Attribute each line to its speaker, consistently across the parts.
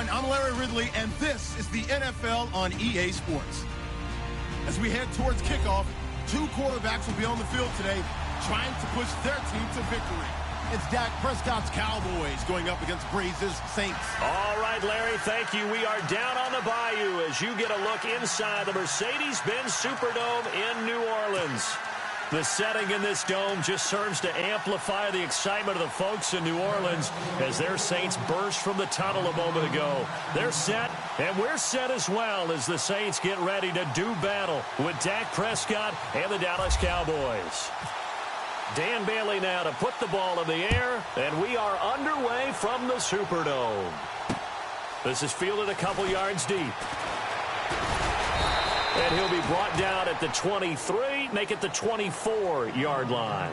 Speaker 1: everyone. I'm Larry Ridley, and this is the NFL on EA Sports. As we head towards kickoff, two quarterbacks will be on the field today trying to push their team to victory. It's Dak Prescott's Cowboys going up against Breeze's Saints.
Speaker 2: All right, Larry, thank you. We are down on the bayou as you get a look inside the Mercedes-Benz Superdome in New Orleans. The setting in this dome just serves to amplify the excitement of the folks in New Orleans as their Saints burst from the tunnel a moment ago. They're set, and we're set as well as the Saints get ready to do battle with Dak Prescott and the Dallas Cowboys. Dan Bailey now to put the ball in the air, and we are underway from the Superdome. This is fielded a couple yards deep. And he'll be brought down at the 23, make it the 24-yard line.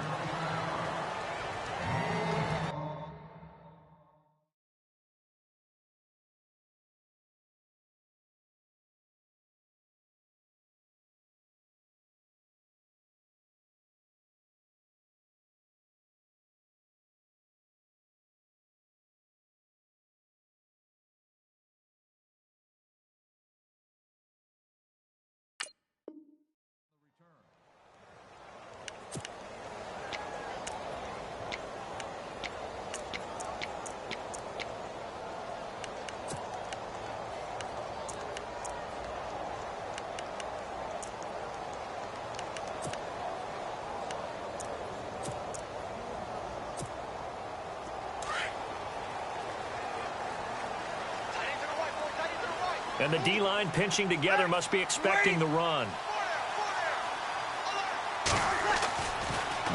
Speaker 2: And the D-line pinching together must be expecting the run.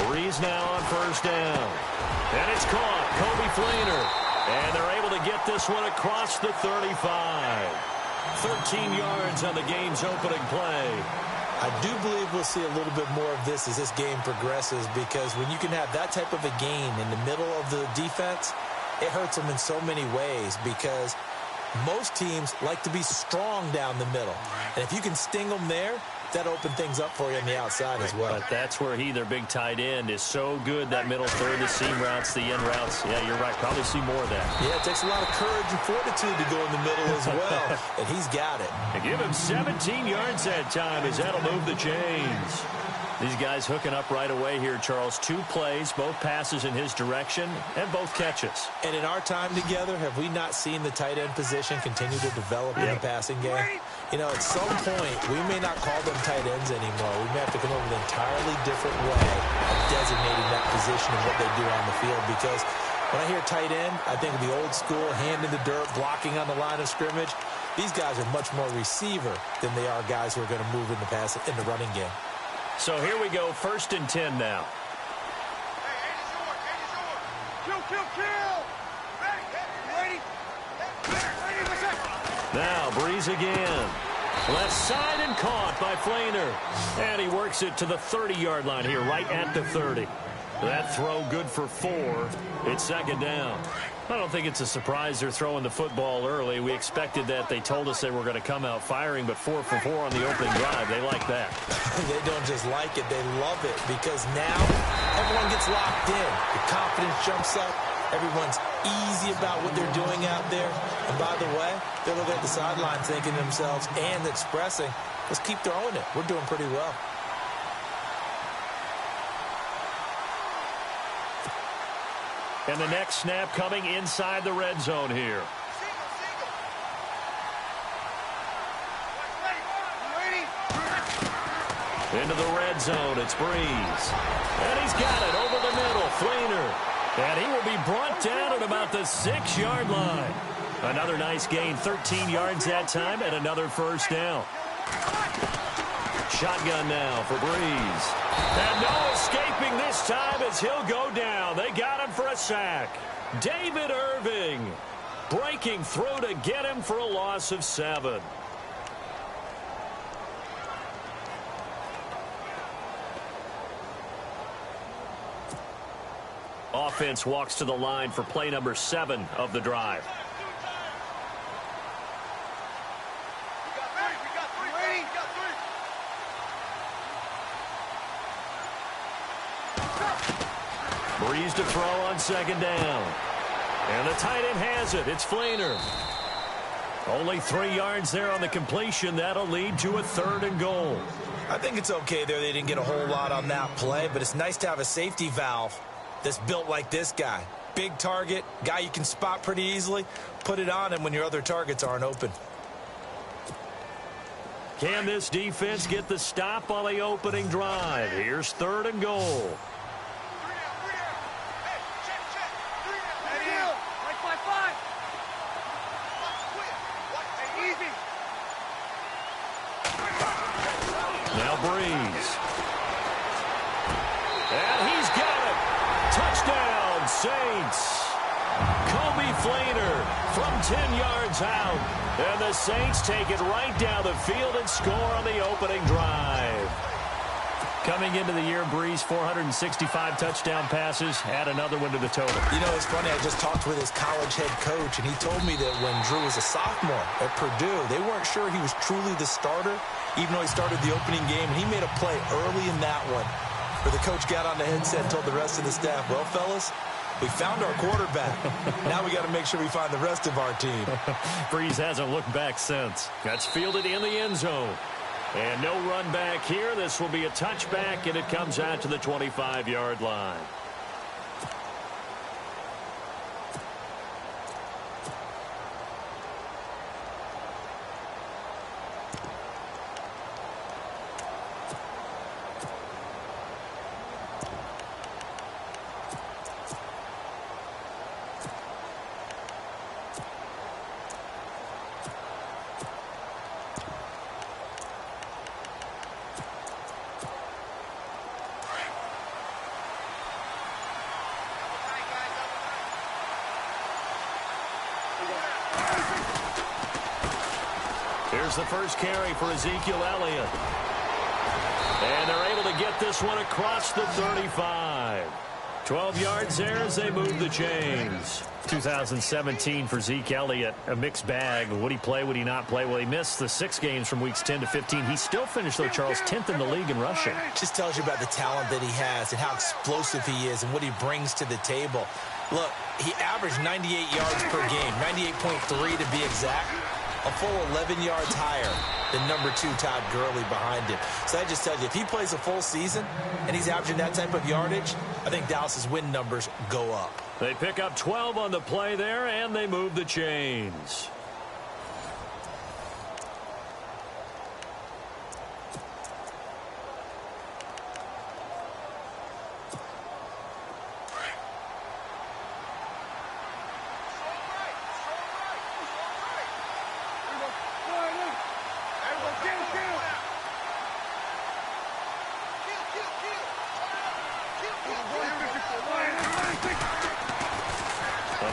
Speaker 2: Breeze now on first down. And it's caught. Kobe Fleener. And they're able to get this one across the 35. 13 yards on the game's opening play.
Speaker 3: I do believe we'll see a little bit more of this as this game progresses, because when you can have that type of a gain in the middle of the defense, it hurts them in so many ways, because most teams like to be strong down the middle. And if you can sting them there, that opens things up for you on the outside as well.
Speaker 2: But that's where their big tight end, is so good, that middle third, the seam routes, the in routes. Yeah, you're right. Probably see more of that.
Speaker 3: Yeah, it takes a lot of courage and fortitude to go in the middle as well. And he's got it.
Speaker 2: And give him 17 yards that time, as that'll move the chains. These guys hooking up right away here, Charles. 2 plays, both passes in his direction, and both catches.
Speaker 3: And in our time together, have we not seen the tight end position continue to develop in the passing game? You know, at some point, we may not call them tight ends anymore. We may have to come up with an entirely different way of designating that position and what they do on the field. Because when I hear tight end, I think of the old school, hand in the dirt, blocking on the line of scrimmage. These guys are much more receiver than they are guys who are going to move in the running game.
Speaker 2: So here we go, 1st and 10 now. Now Breeze again. Left side and caught by Fleener. And he works it to the 30-yard line here, right at the 30. That throw good for 4. It's 2nd down. I don't think it's a surprise they're throwing the football early. We expected that. They told us they were going to come out firing, but 4 for 4 on the opening drive. They like that.
Speaker 3: They don't just like it. They love it, because now everyone gets locked in. The confidence jumps up. Everyone's easy about what they're doing out there. And by the way, they're looking at the sideline thinking to themselves and expressing, let's keep throwing it. We're doing pretty well.
Speaker 2: And the next snap coming inside the red zone here. Into the red zone, it's Breeze. And he's got it over the middle, Fleener. And he will be brought down at about the 6-yard line. Another nice gain, 13 yards that time, and another first down. Shotgun now for Breeze. And no escaping this time as he'll go down. They got him for a sack. David Irving breaking through to get him for a loss of 7. Offense walks to the line for play number 7 of the drive. Breeze to throw on 2nd down. And the tight end has it. It's Fleener. Only 3 yards there on the completion. That'll lead to a 3rd and goal.
Speaker 3: I think it's okay there. They didn't get a whole lot on that play, but it's nice to have a safety valve that's built like this guy. Big target, guy you can spot pretty easily. Put it on him when your other targets aren't open.
Speaker 2: Can this defense get the stop on the opening drive? Here's 3rd and goal. Now Breeze. And he's got it. Touchdown, Saints. Kobe Flainer from 10 yards out. And the Saints take it right down the field and score on the opening drive. Coming into the year, Breeze, 465 touchdown passes. Add another one to the total.
Speaker 3: You know, it's funny. I just talked with his college head coach, and he told me that when Drew was a sophomore at Purdue, they weren't sure he was truly the starter, even though he started the opening game. And he made a play early in that one where the coach got on the headset and told the rest of the staff, well, fellas, we found our quarterback. Now we got to make sure we find the rest of our team.
Speaker 2: Breeze hasn't looked back since. That's fielded in the end zone. And no run back here. This will be a touchback, and it comes out to the 25-yard line. Here's the first carry for Ezekiel Elliott. And they're able to get this one across the 35. 12 yards there as they move the chains. 2017 for Zeke Elliott, a mixed bag. Would he play, would he not play? Well, he missed the 6 games from weeks 10 to 15. He still finished, though, Charles, 10th in the league in rushing.
Speaker 3: Just tells you about the talent that he has and how explosive he is and what he brings to the table. Look, he averaged 98 yards per game, 98.3 to be exact. A full 11 yards higher than number 2 Todd Gurley behind him. So that just tells you, if he plays a full season and he's averaging that type of yardage, I think Dallas's win numbers go up.
Speaker 2: They pick up 12 on the play there, and they move the chains.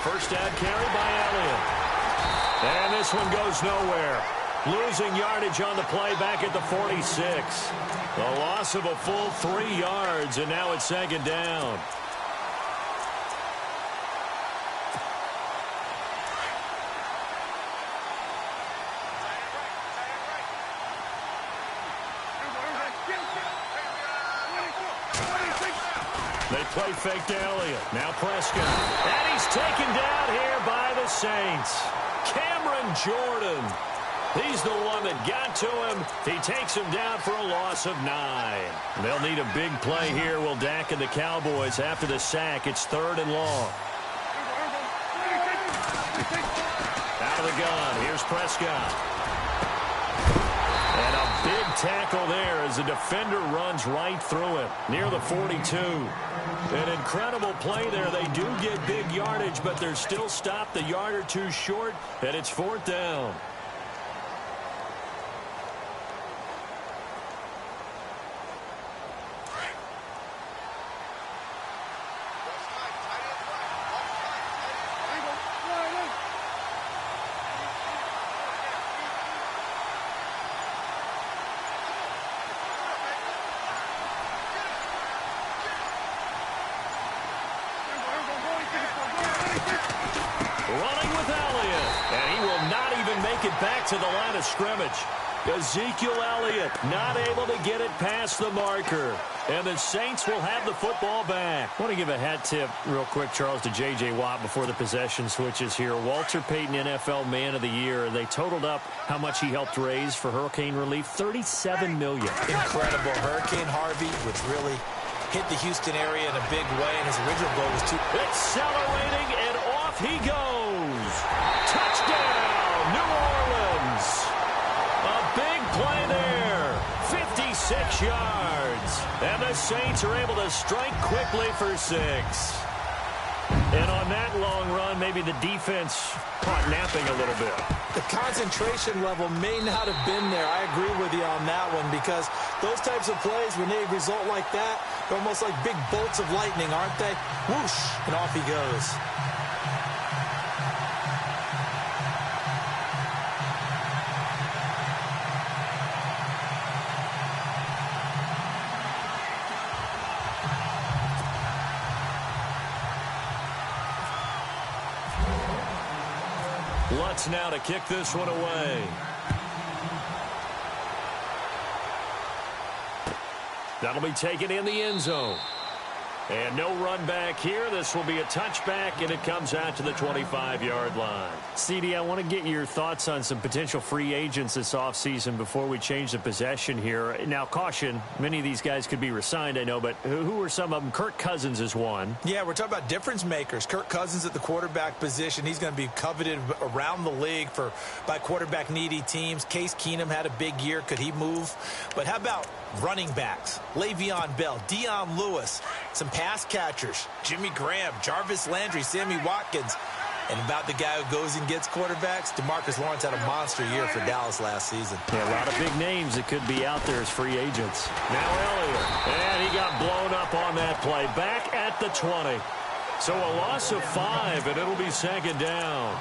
Speaker 2: First down carry by Elliott. And this one goes nowhere. Losing yardage on the play back at the 46. A loss of a full 3 yards, and now it's 2nd down. They play fake to Elliott. Now Prescott. And he's taken down here by the Saints. Cameron Jordan. He's the one that got to him. He takes him down for a loss of 9. They'll need a big play here, will Dak and the Cowboys. After the sack, it's 3rd and long. Out of the gun. Here's Prescott. And a big tackle there as the defender runs right through it, near the 42. An incredible play there. They do get big yardage, but they're still stopped a yard or 2 short, and it's 4th down. Running with Elliott, and he will not even make it back to the line of scrimmage. Ezekiel Elliott not able to get it past the marker. And the Saints will have the football back. I want to give a hat tip real quick, Charles, to J.J. Watt before the possession switches here. Walter Payton, NFL Man of the Year. They totaled up how much he helped raise for hurricane relief, $37 million.
Speaker 3: Incredible. Hurricane Harvey, which really hit the Houston area in a big way, and his original goal was to...
Speaker 2: Accelerating, and off he goes. Touchdown, New Orleans. A big play there. 56 yards. And the Saints are able to strike quickly for 6. And on that long run, maybe the defense caught napping a little bit.
Speaker 3: The concentration level may not have been there. I agree with you on that one, because those types of plays, when they result like that, they're almost like big bolts of lightning, aren't they? Whoosh, and off he goes.
Speaker 2: Lutz now to kick this one away. That'll be taken in the end zone. And no run back here. This will be a touchback, and it comes out to the 25-yard line. CD, I want to get your thoughts on some potential free agents this offseason before we change the possession here. Now, caution, many of these guys could be re-signed, I know, but who are some of them? Kirk Cousins is one.
Speaker 3: Yeah, we're talking about difference makers. Kirk Cousins at the quarterback position. He's going to be coveted around the league by quarterback-needy teams. Case Keenum had a big year. Could he move? But how about running backs? Le'Veon Bell, Dion Lewis, some pass catchers, Jimmy Graham, Jarvis Landry, Sammy Watkins. And about the guy who goes and gets quarterbacks, DeMarcus Lawrence had a monster year for Dallas last season.
Speaker 2: Yeah, a lot of big names that could be out there as free agents. Now Elliott, and he got blown up on that play. Back at the 20. So a loss of 5, and it'll be second down.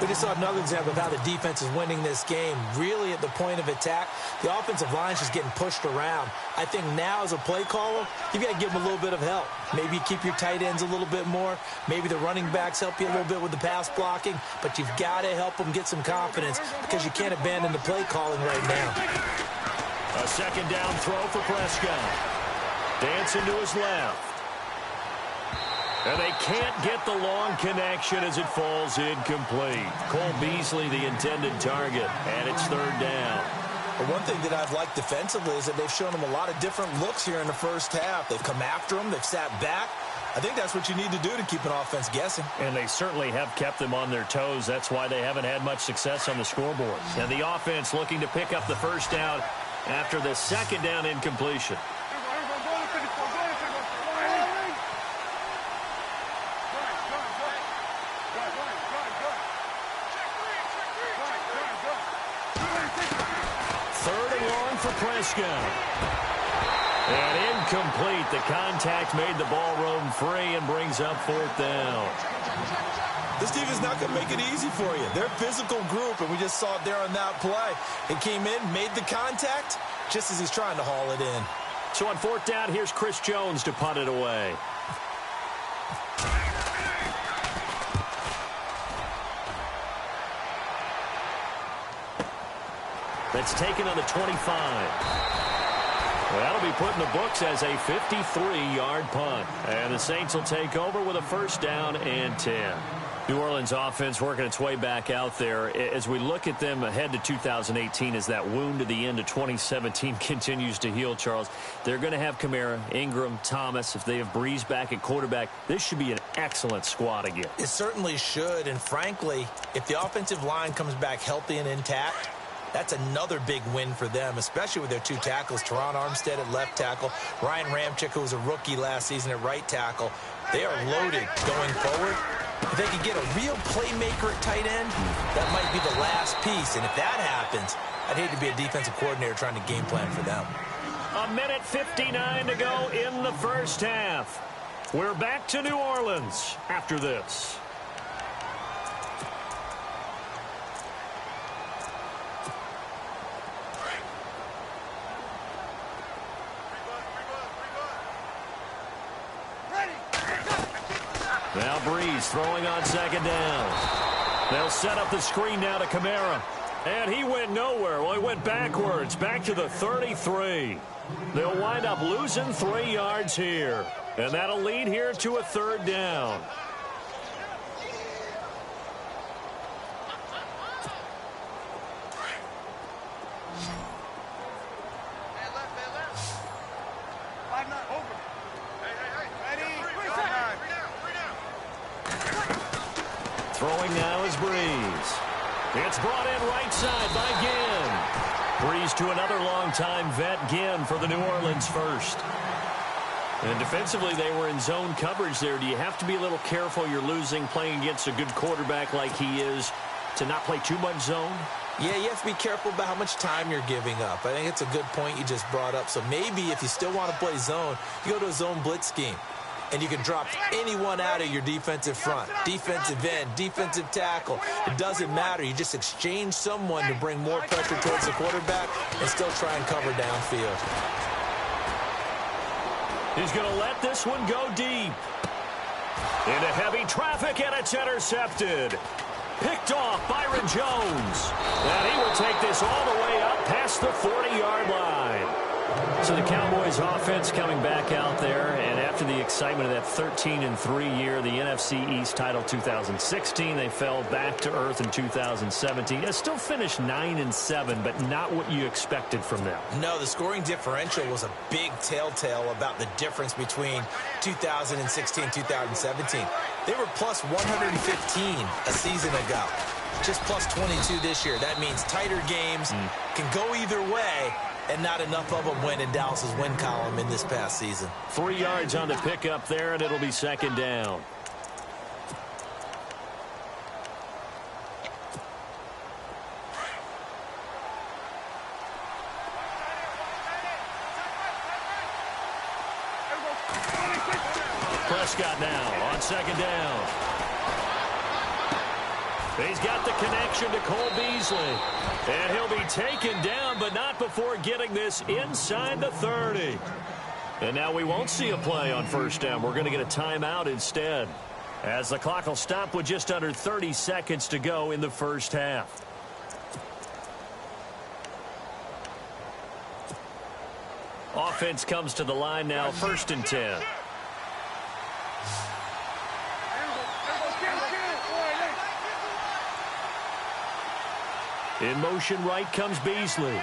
Speaker 3: We just saw another example of how the defense is winning this game. Really at the point of attack, the offensive line's just getting pushed around. I think now as a play caller, you've got to give them a little bit of help. Maybe keep your tight ends a little bit more. Maybe the running backs help you a little bit with the pass blocking. But you've got to help them get some confidence, because you can't abandon the play calling right now.
Speaker 2: A second down throw for Prescott. Dancing to his left. And they can't get the long connection as it falls incomplete. Cole Beasley, the intended target, and it's third down.
Speaker 3: But one thing that I've liked defensively is that they've shown them a lot of different looks here in the first half. They've come after them. They've sat back. I think that's what you need to do to keep an offense guessing.
Speaker 2: And they certainly have kept them on their toes. That's why they haven't had much success on the scoreboard. And the offense looking to pick up the first down after the second down incompletion. For Prescott. And incomplete. The contact made the ball roam free and brings up fourth down.
Speaker 3: This defense is not going to make it easy for you. They're a physical group, and we just saw it there on that play. It came in, made the contact, just as he's trying to haul it in.
Speaker 2: So on fourth down, here's Chris Jones to punt it away. That's taken on the 25. Well, that'll be put in the books as a 53-yard punt. And the Saints will take over with a first down and 10. New Orleans offense working its way back out there. As we look at them ahead to 2018, as that wound to the end of 2017 continues to heal, Charles, they're going to have Kamara, Ingram, Thomas. If they have Breeze back at quarterback, this should be an excellent squad again.
Speaker 3: It certainly should. And frankly, if the offensive line comes back healthy and intact, that's another big win for them, especially with their two tackles, Teron Armstead at left tackle, Ryan Ramczyk, who was a rookie last season at right tackle. They are loaded going forward. If they could get a real playmaker at tight end, that might be the last piece. And if that happens, I'd hate to be a defensive coordinator trying to game plan for them.
Speaker 2: A minute 59 to go in the first half. We're back to New Orleans after this. Now Breeze throwing on second down. They'll set up the screen now to Kamara. And he went nowhere. Well, he went backwards, back to the 33. They'll wind up losing 3 yards here. And that'll lead here to a 3rd down. Throwing now is Breeze. It's brought in right side by Ginn. Breeze to another longtime vet, Ginn, for the New Orleans first. And defensively, they were in zone coverage there. Do you have to be a little careful? You're losing, playing against a good quarterback like he is, to not play too much zone?
Speaker 3: Yeah, you have to be careful about how much time you're giving up. I think it's a good point you just brought up. So maybe if you still want to play zone, you go to a zone blitz scheme. And you can drop anyone out of your defensive front, defensive end, defensive tackle. It doesn't matter. You just exchange someone to bring more pressure towards the quarterback and still try and cover downfield.
Speaker 2: He's going to let this one go deep. Into heavy traffic, and it's intercepted. Picked off Byron Jones. And he will take this all the way up past the 40-yard line. So the Cowboys offense coming back out there, and after the excitement of that 13-3 year, the NFC East title 2016, they fell back to earth in 2017. They still finished 9-7, but not what you expected from them.
Speaker 3: No, the scoring differential was a big telltale about the difference between 2016 and 2017. They were plus 115 a season ago. Just plus 22 this year. That means tighter games can go either way, and not enough of them went in Dallas's win column in this past season.
Speaker 2: 3 yards on the pickup there, and it'll be 2nd down. Prescott now on 2nd down. He's got the connection to Cole Beasley. And he'll be taken down, but not before getting this inside the 30. And now we won't see a play on 1st down. We're going to get a timeout instead, as the clock will stop with just under 30 seconds to go in the 1st half. Offense comes to the line now, 1st and 10. In motion right comes Beasley.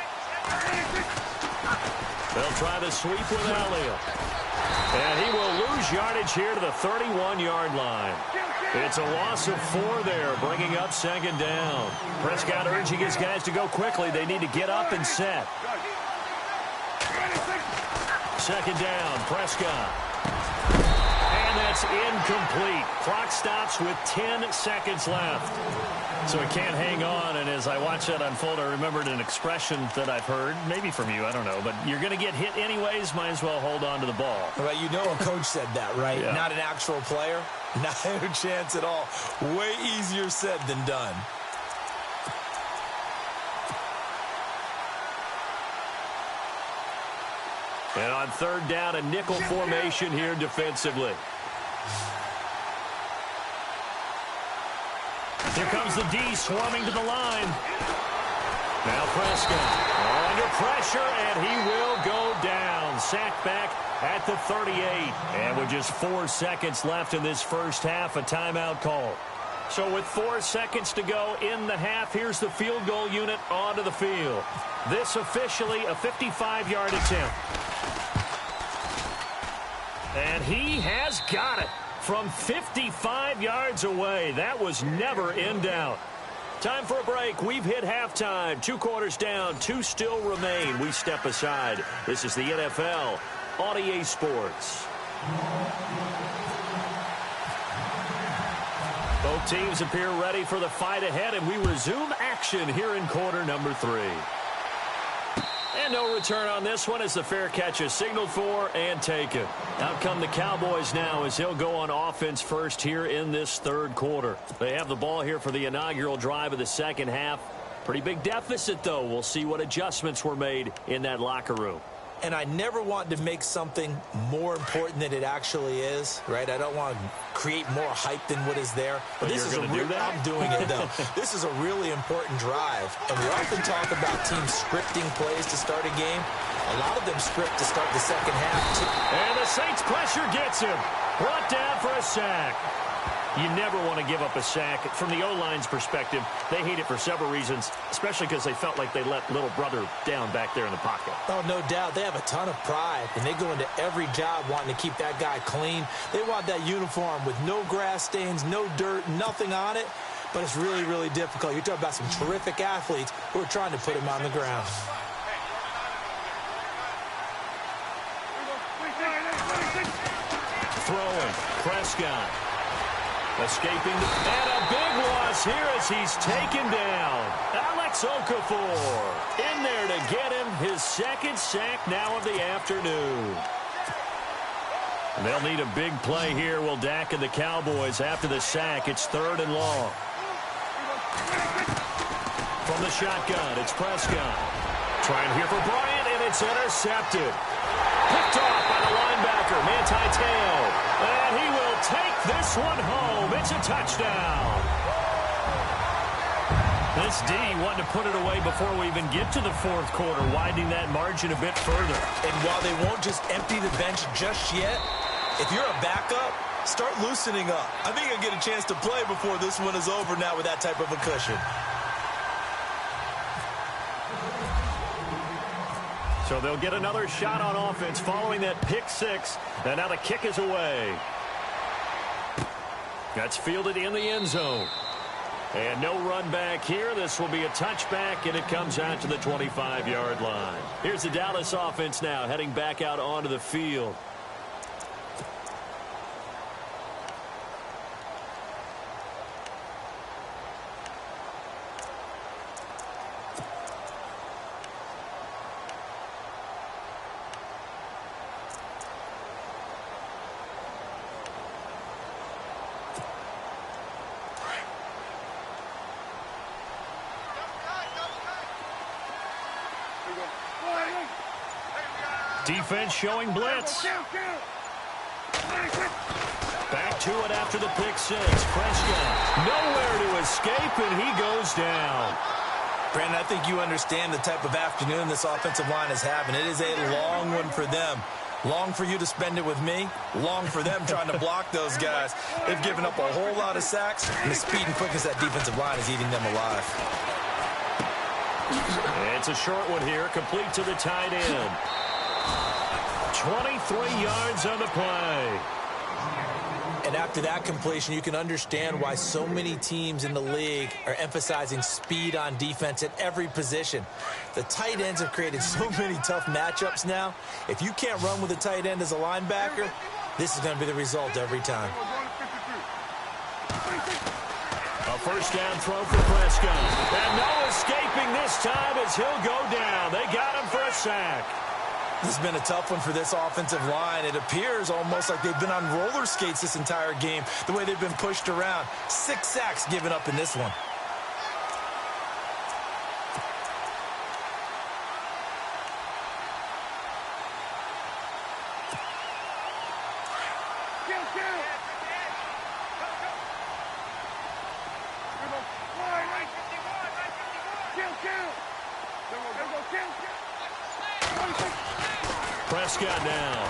Speaker 2: They'll try the sweep with Elliott. And he will lose yardage here to the 31-yard line. It's a loss of 4 there, bringing up 2nd down. Prescott urging his guys to go quickly. They need to get up and set. 2nd down, Prescott. And that's incomplete. Clock stops with 10 seconds left. So he can't hang on, and as I watch that unfold, I remembered an expression that I've heard, maybe from you, I don't know, but you're going to get hit anyways, might as well hold on to the ball.
Speaker 3: Well, you know a coach said that, right?
Speaker 2: Yeah.
Speaker 3: Not an actual player. Not a chance at all. Way easier said than done.
Speaker 2: And on 3rd down, a nickel formation here defensively. Here comes the D swarming to the line. Now Prescott under pressure, and he will go down. Sacked back at the 38. And with just 4 seconds left in this 1st half, a timeout call. So with 4 seconds to go in the half, here's the field goal unit onto the field. This officially a 55-yard attempt. And he has got it. From 55 yards away. That was never in doubt. Time for a break. We've hit halftime. 2 quarters down. 2 still remain. We step aside. This is the NFL on EA Sports. Both teams appear ready for the fight ahead, and we resume action here in quarter number 3. And no return on this one as the fair catch is signaled for and taken. Out come the Cowboys now as he'll go on offense first here in this 3rd quarter. They have the ball here for the inaugural drive of the 2nd half. Pretty big deficit, though. We'll see what adjustments were made in that locker room.
Speaker 3: and I never want to make something more important than it actually is, right? I don't want to create more hype than what is there. But this is I'm doing it, though. This is a really important drive, and we often talk about teams scripting plays to start a game. A lot of them script to start the second half, too.
Speaker 2: And the Saints pressure gets him. Brought down for a sack. You never want to give up a sack. From the O-line's perspective, they hate it for several reasons, especially because they felt like they let little brother down back there in the pocket.
Speaker 3: Oh, no doubt. They have a ton of pride, and they go into every job wanting to keep that guy clean. They want that uniform with no grass stains, no dirt, nothing on it, but it's really, really difficult. You're talking about some terrific athletes who are trying to put him on the ground.
Speaker 2: Throwing, Prescott. Escaping, and a big loss here as he's taken down. Alex Okafor in there to get him his second sack now of the afternoon. And they'll need a big play here, will Dak and the Cowboys. After the sack, it's 3rd and long. From the shotgun, it's Prescott. Trying here for Bryant, and it's intercepted. Picked off by the linebacker, Manti Te'o. And he will take this one home. It's a touchdown. This D wanted to put it away before we even get to the 4th quarter, widening that margin a bit further.
Speaker 3: And while they won't just empty the bench just yet, if you're a backup, start loosening up. I think you'll get a chance to play before this one is over now with that type of a cushion.
Speaker 2: So they'll get another shot on offense following that pick 6. And now the kick is away. That's fielded in the end zone. And no run back here. This will be a touchback, and it comes out to the 25-yard line. Here's the Dallas offense now heading back out onto the field. Defense showing blitz. Back to it after the pick 6. Prescott nowhere to escape, and he goes down.
Speaker 3: Brandon, I think you understand the type of afternoon this offensive line is having. It is a long one for them. Long for you to spend it with me. Long for them trying to block those guys. They've given up a whole lot of sacks, and the speed and quickness of that defensive line is eating them alive.
Speaker 2: It's a short one here, complete to the tight end. 23 yards on the play.
Speaker 3: And after that completion, you can understand why so many teams in the league are emphasizing speed on defense at every position. The tight ends have created so many tough matchups now. If you can't run with a tight end as a linebacker, this is going to be the result every time.
Speaker 2: A first down throw for Prescott. And no escaping this time as he'll go down. They got him for a sack.
Speaker 3: This has been a tough one for this offensive line. It appears almost like they've been on roller skates this entire game, the way they've been pushed around. 6 sacks given up in this one.
Speaker 2: Prescott now.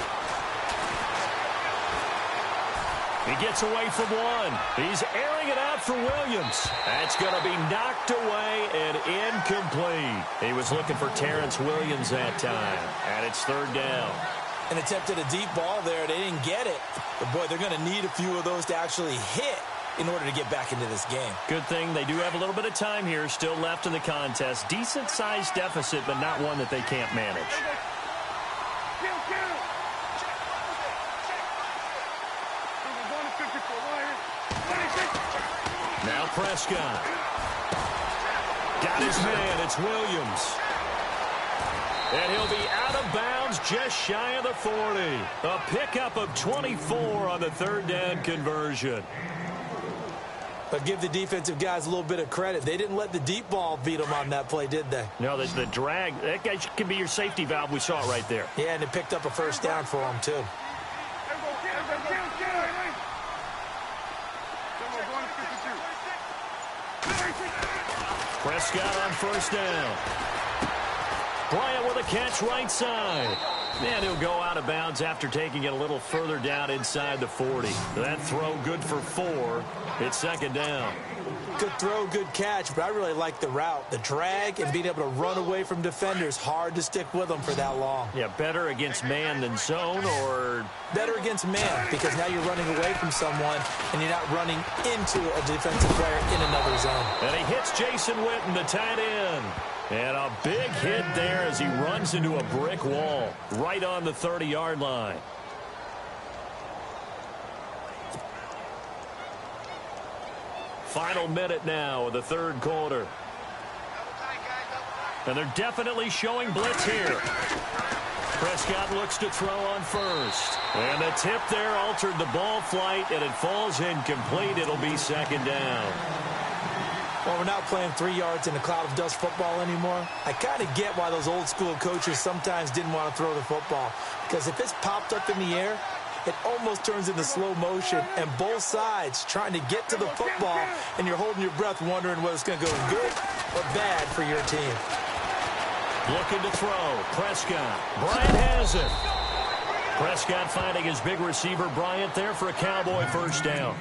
Speaker 2: He gets away from one. He's airing it out for Williams. That's going to be knocked away and incomplete. He was looking for Terrence Williams that time. And it's 3rd down.
Speaker 3: And attempted a deep ball there. They didn't get it. But, boy, they're going to need a few of those to actually hit in order to get back into this game.
Speaker 2: Good thing they do have a little bit of time here still left in the contest. Decent-sized deficit, but not one that they can't manage. Now Prescott. Got his man. It's Williams. And he'll be out of bounds just shy of the 40. A pickup of 24 on the 3rd down conversion.
Speaker 3: But give the defensive guys a little bit of credit. They didn't let the deep ball beat them on that play, did they?
Speaker 2: No, the drag, that guy can be your safety valve. We saw it right there.
Speaker 3: Yeah, and it picked up a first down for them, too.
Speaker 2: Prescott on first down. Bryant with a catch right side. And he'll go out of bounds after taking it a little further down inside the 40. That throw good for 4. It's second down.
Speaker 3: Good throw, good catch, but I really like the route. The drag and being able to run away from defenders, hard to stick with them for that long.
Speaker 2: Yeah, better against man than zone, or?
Speaker 3: Better against man, because now you're running away from someone and you're not running into a defensive player in another zone.
Speaker 2: And he hits Jason Witten, the tight end. And a big hit there as he runs into a brick wall right on the 30-yard line. Final minute now of the third quarter. And they're definitely showing blitz here. Prescott looks to throw on first. And the tip there altered the ball flight, and it falls incomplete. It'll be second down.
Speaker 3: Well, we're not playing 3 yards in a cloud of dust football anymore. I kind of get why those old school coaches sometimes didn't want to throw the football. Because if it's popped up in the air, it almost turns into slow motion, and both sides trying to get to the football, and you're holding your breath wondering whether it's going to go good or bad for your team.
Speaker 2: Looking to throw. Prescott. Bryant has it. Prescott finding his big receiver Bryant there for a Cowboy first down.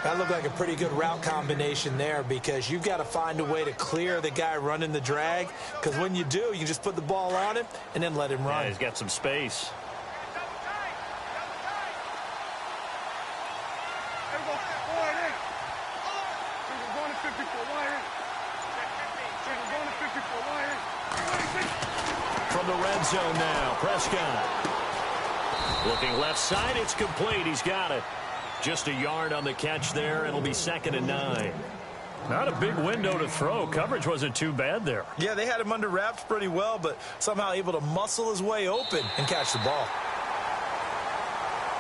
Speaker 3: That looked like a pretty good route combination there, because you've got to find a way to clear the guy running the drag, because when you do, you just put the ball on him and then let him run.
Speaker 2: Yeah, he's got some space. From the red zone now, Prescott. Looking left side, it's complete. He's got it. Just a yard on the catch there. It'll be 2nd and 9. Not a big window to throw. Coverage wasn't too bad there.
Speaker 3: Yeah, they had him under wraps pretty well, but somehow able to muscle his way open and catch the ball.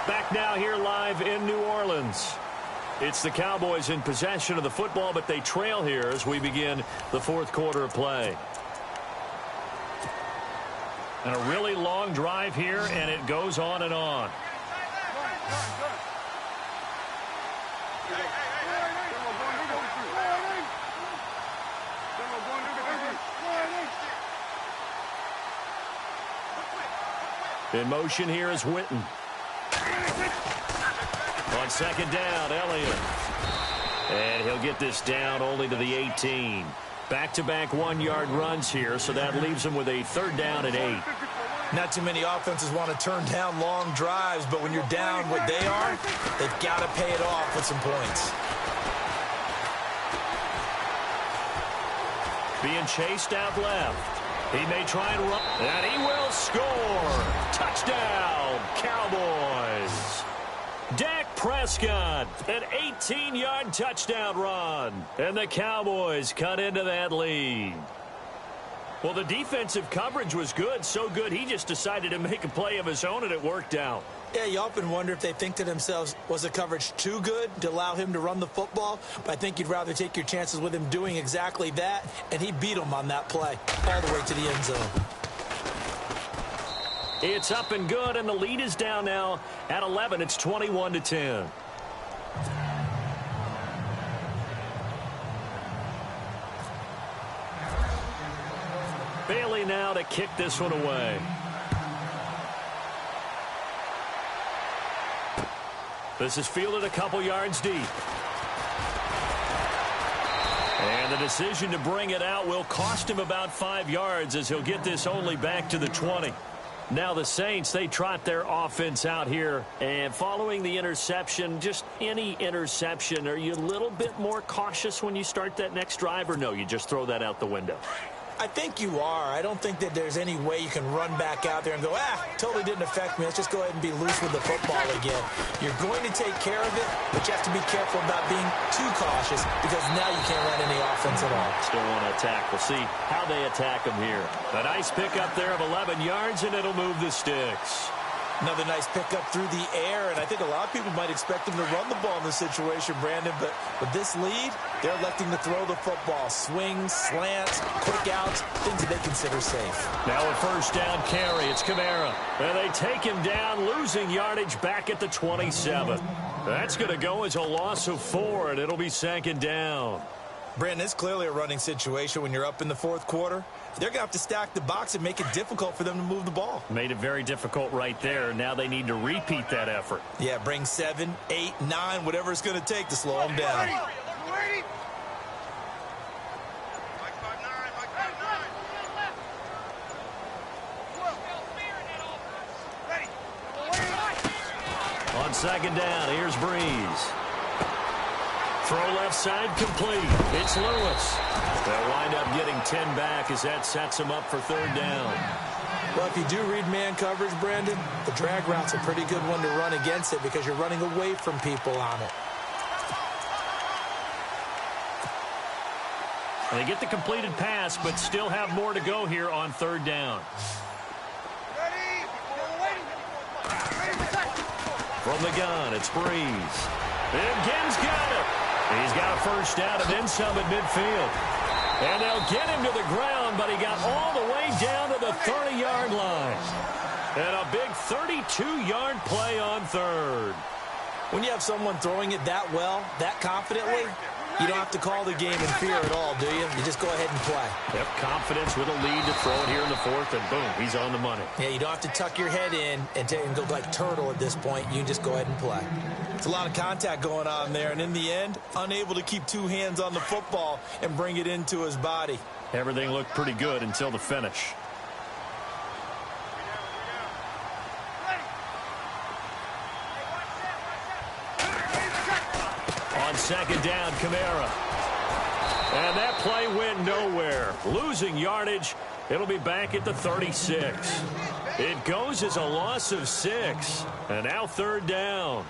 Speaker 2: Back now here live in New Orleans. It's the Cowboys in possession of the football, but they trail here as we begin the fourth quarter of play. And a really long drive here, and it goes on and on. In motion here is Witten. On second down, Elliott. And he'll get this down only to the 18. Back-to-back 1-yard runs here, so that leaves him with a 3rd down and 8.
Speaker 3: Not too many offenses want to turn down long drives, but when you're down what they are, they've got to pay it off with some points.
Speaker 2: Being chased out left. He may try and run, and he will score. Touchdown, Cowboys. Dak Prescott, an 18-yard touchdown run. And the Cowboys cut into that lead. Well, the defensive coverage was good, so good he just decided to make a play of his own, and it worked out.
Speaker 3: Yeah, you often wonder if they think to themselves, was the coverage too good to allow him to run the football? But I think you'd rather take your chances with him doing exactly that, and he beat him on that play all the way to the end zone.
Speaker 2: It's up and good, and the lead is down now at 11. It's 21-10. Bailey now to kick this one away. This is fielded a couple yards deep. And the decision to bring it out will cost him about 5 yards, as he'll get this only back to the 20. Now the Saints, they trot their offense out here. And following the interception, just any interception, are you a little bit more cautious when you start that next drive, or no, you just throw that out the window?
Speaker 3: I think you are. I don't think that there's any way you can run back out there and go, totally didn't affect me. Let's just go ahead and be loose with the football again. You're going to take care of it, but you have to be careful about being too cautious, because now you can't run any offense at all.
Speaker 2: Still want to attack. We'll see how they attack them here. A nice pickup there of 11 yards, and it'll move the sticks.
Speaker 3: Another nice pickup through the air, and I think think a lot of people might expect him to run the ball in this situation, Brandon, but with this lead, they're electing to throw the football. Swings, slants, quick outs, things that they consider safe.
Speaker 2: Now a first down carry. It's Kamara. And they take him down, losing yardage back at the 27. That's going to go as a loss of 4, and it'll be second down.
Speaker 3: Brandon, it's clearly a running situation when you're up in the fourth quarter. They're going to have to stack the box and make it difficult for them to move the ball.
Speaker 2: Made it very difficult right there. Now they need to repeat that effort.
Speaker 3: Yeah, bring 7, 8, 9, whatever it's going to take to slow them down.
Speaker 2: On second down, here's Breeze. Throw left side complete. It's Lewis. They'll wind up getting 10 back as that sets him up for third down.
Speaker 3: Well, if you do read man coverage, Brandon, the drag route's a pretty good one to run against it because you're running away from people on it.
Speaker 2: They get the completed pass, but still have more to go here on third down. From the gun, it's Breeze. And Gibbs got it. He's got a first down and then some at midfield. And they'll get him to the ground, but he got all the way down to the 30-yard line. And a big 32-yard play on third.
Speaker 3: When you have someone throwing it that well, that confidently, you don't have to call the game in fear at all, do you? You just go ahead and play.
Speaker 2: Yep, confidence with a lead to throw it here in the fourth, and boom, he's on the money.
Speaker 3: Yeah, you don't have to tuck your head in and go like turtle at this point. You just go ahead and play. It's a lot of contact going on there, and in the end, unable to keep two hands on the football and bring it into his body.
Speaker 2: Everything looked pretty good until the finish. On second down, Kamara. And that play went nowhere. Losing yardage, it'll be back at the 36. It goes as a loss of 6. And now third down.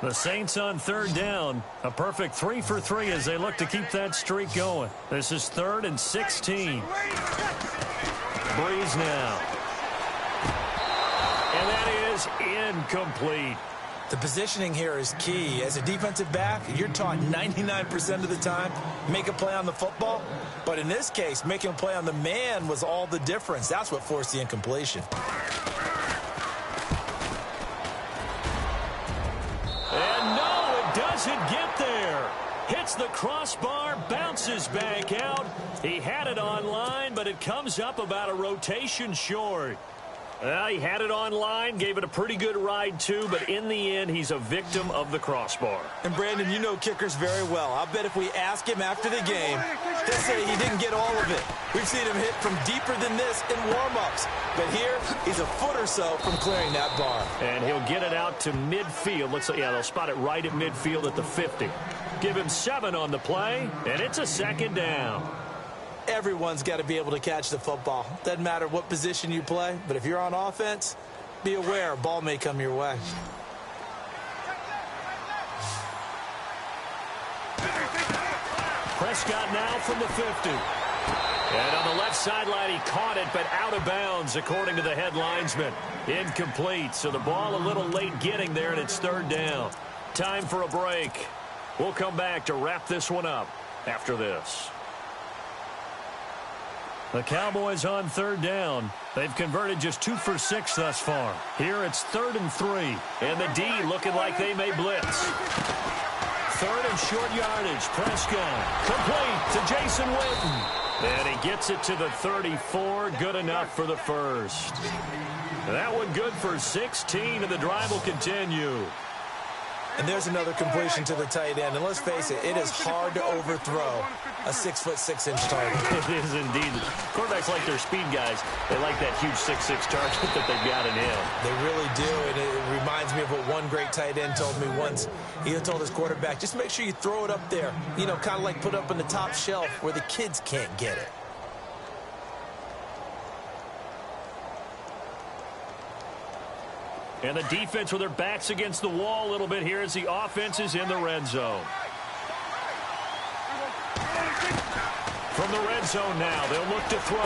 Speaker 2: The Saints on third down. A perfect 3 for 3 as they look to keep that streak going. This is 3rd and 16. Breeze now. And that is incomplete.
Speaker 3: The positioning here is key. As a defensive back, you're taught 99% of the time, make a play on the football. But in this case, making a play on the man was all the difference. That's what forced the incompletion.
Speaker 2: Doesn't get there. Hits the crossbar, bounces back out. He had it on line, but it comes up about a rotation short. He had it on line, gave it a pretty good ride too, but in the end, he's a victim of the crossbar.
Speaker 3: And Brandon, you know kickers very well. I'll bet if we ask him after the game, he'll say he didn't get all of it. We've seen him hit from deeper than this in warm-ups. But here, he's a foot or so from clearing that bar.
Speaker 2: And he'll get it out to midfield. They'll spot it right at midfield at the 50. Give him 7 on the play, and it's a second down.
Speaker 3: Everyone's got to be able to catch the football. Doesn't matter what position you play, but if you're on offense, be aware a ball may come your way.
Speaker 2: Prescott now from the 50. And on the left sideline, he caught it, but out of bounds, according to the head linesman. Incomplete, so the ball a little late getting there, and it's third down. Time for a break. We'll come back to wrap this one up after this. The Cowboys on third down. They've converted just 2 for 6 thus far. Here it's 3rd and 3. And the D looking like they may blitz. 3rd and short yardage. Prescott complete to Jason Witten. And he gets it to the 34. Good enough for the first. That one good for 16, and the drive will continue.
Speaker 3: And there's another completion to the tight end. And let's face it, it is hard to overthrow a 6'6" target.
Speaker 2: It is indeed. Quarterbacks like their speed guys. They like that huge 6'6" target that they've got in him.
Speaker 3: They really do. And it reminds me of what one great tight end told me once. He told his quarterback, just make sure you throw it up there. You know, kind of like put it up on the top shelf where the kids can't get it.
Speaker 2: And the defense with their backs against the wall a little bit here as the offense is in the red zone. From the red zone now, they'll look to throw.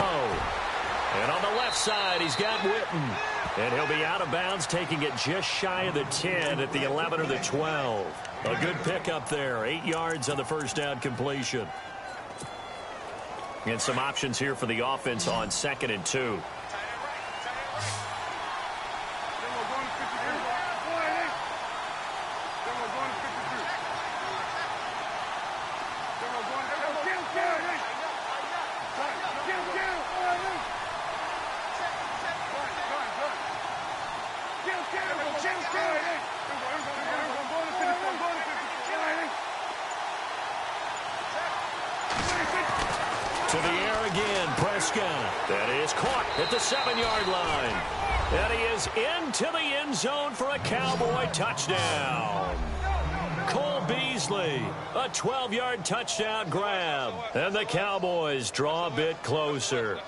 Speaker 2: And on the left side, he's got Witten. And he'll be out of bounds, taking it just shy of the 10 at the 11 or the 12. A good pickup there. 8 yards on the first down completion. And some options here for the offense on 2nd and 2. To the air again, Prescott. That is caught at the 7-yard line. And he is into the end zone for a Cowboy touchdown. Cole Beasley, a 12-yard touchdown grab. And the Cowboys draw a bit closer.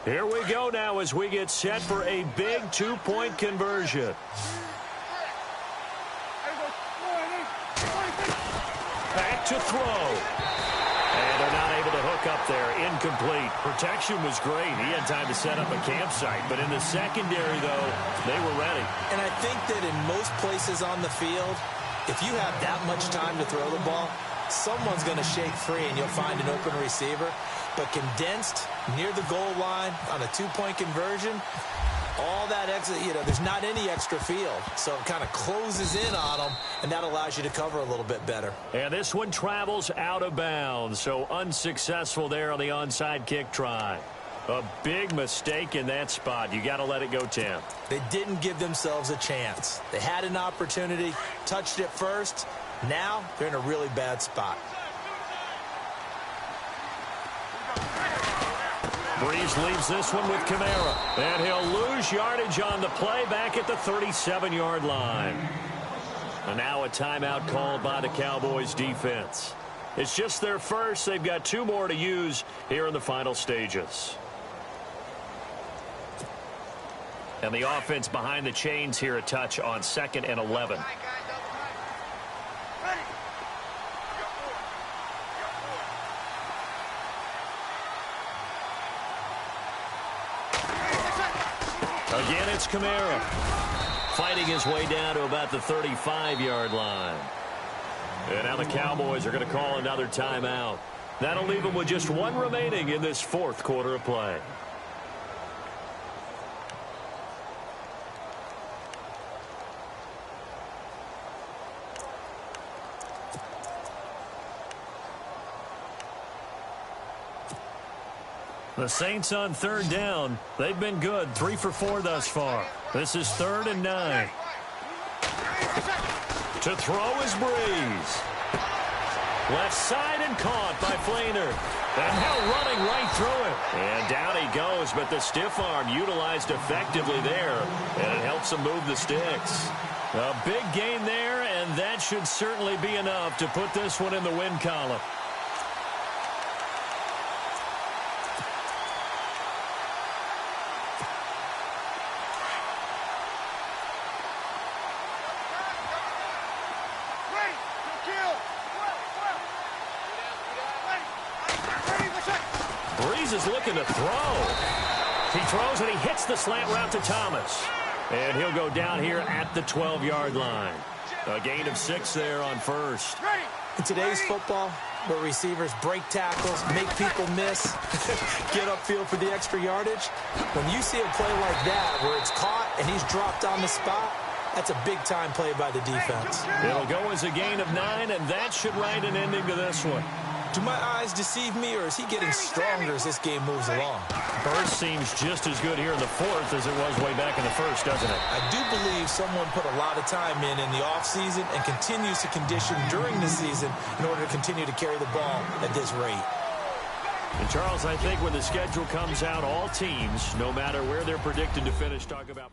Speaker 2: Here we go now as we get set for a big 2-point conversion. Back to throw. And they're not able to hook up there. Incomplete. Protection was great. He had time to set up a campsite. But in the secondary, though, they were ready.
Speaker 3: And I think that in most places on the field, if you have that much time to throw the ball, someone's going to shake free and you'll find an open receiver. But condensed near the goal line on a 2-point conversion, all that extra, there's not any extra field. So it kind of closes in on them, and that allows you to cover a little bit better.
Speaker 2: And this one travels out of bounds, so unsuccessful there on the onside kick try. A big mistake in that spot. You got to let it go, Tim.
Speaker 3: They didn't give themselves a chance. They had an opportunity, touched it first. Now they're in a really bad spot.
Speaker 2: Breeze leaves this one with Kamara. And he'll lose yardage on the play back at the 37-yard line. And now a timeout called by the Cowboys defense. It's just their first. They've got 2 more to use here in the final stages. And the offense behind the chains here a touch on 2nd and 11. Again, it's Kamara. Fighting his way down to about the 35-yard line. And now the Cowboys are going to call another timeout. That'll leave them with just 1 remaining in this 4th quarter of play. The Saints on 3rd down. They've been good. 3 for 4 thus far. This is 3rd and 9. To throw is Breeze. Left side and caught by Flainer. And now running right through it. And down he goes, but the stiff arm utilized effectively there. And it helps him move the sticks. A big gain there, and that should certainly be enough to put this one in the win column. Is looking to throw. He throws and he hits the slant route to Thomas. And he'll go down here at the 12-yard line. A gain of 6 there on first.
Speaker 3: In today's football, where receivers break tackles, make people miss, get upfield for the extra yardage, when you see a play like that where it's caught and he's dropped on the spot, that's a big-time play by the defense.
Speaker 2: It'll go as a gain of 9, and that should write an ending to this one.
Speaker 3: Do my eyes deceive me, or is he getting stronger as this game moves along?
Speaker 2: Burst seems just as good here in the 4th as it was way back in the 1st, doesn't it?
Speaker 3: I do believe someone put a lot of time in the offseason and continues to condition during the season in order to continue to carry the ball at this rate.
Speaker 2: And, Charles, I think when the schedule comes out, all teams, no matter where they're predicted to finish, talk about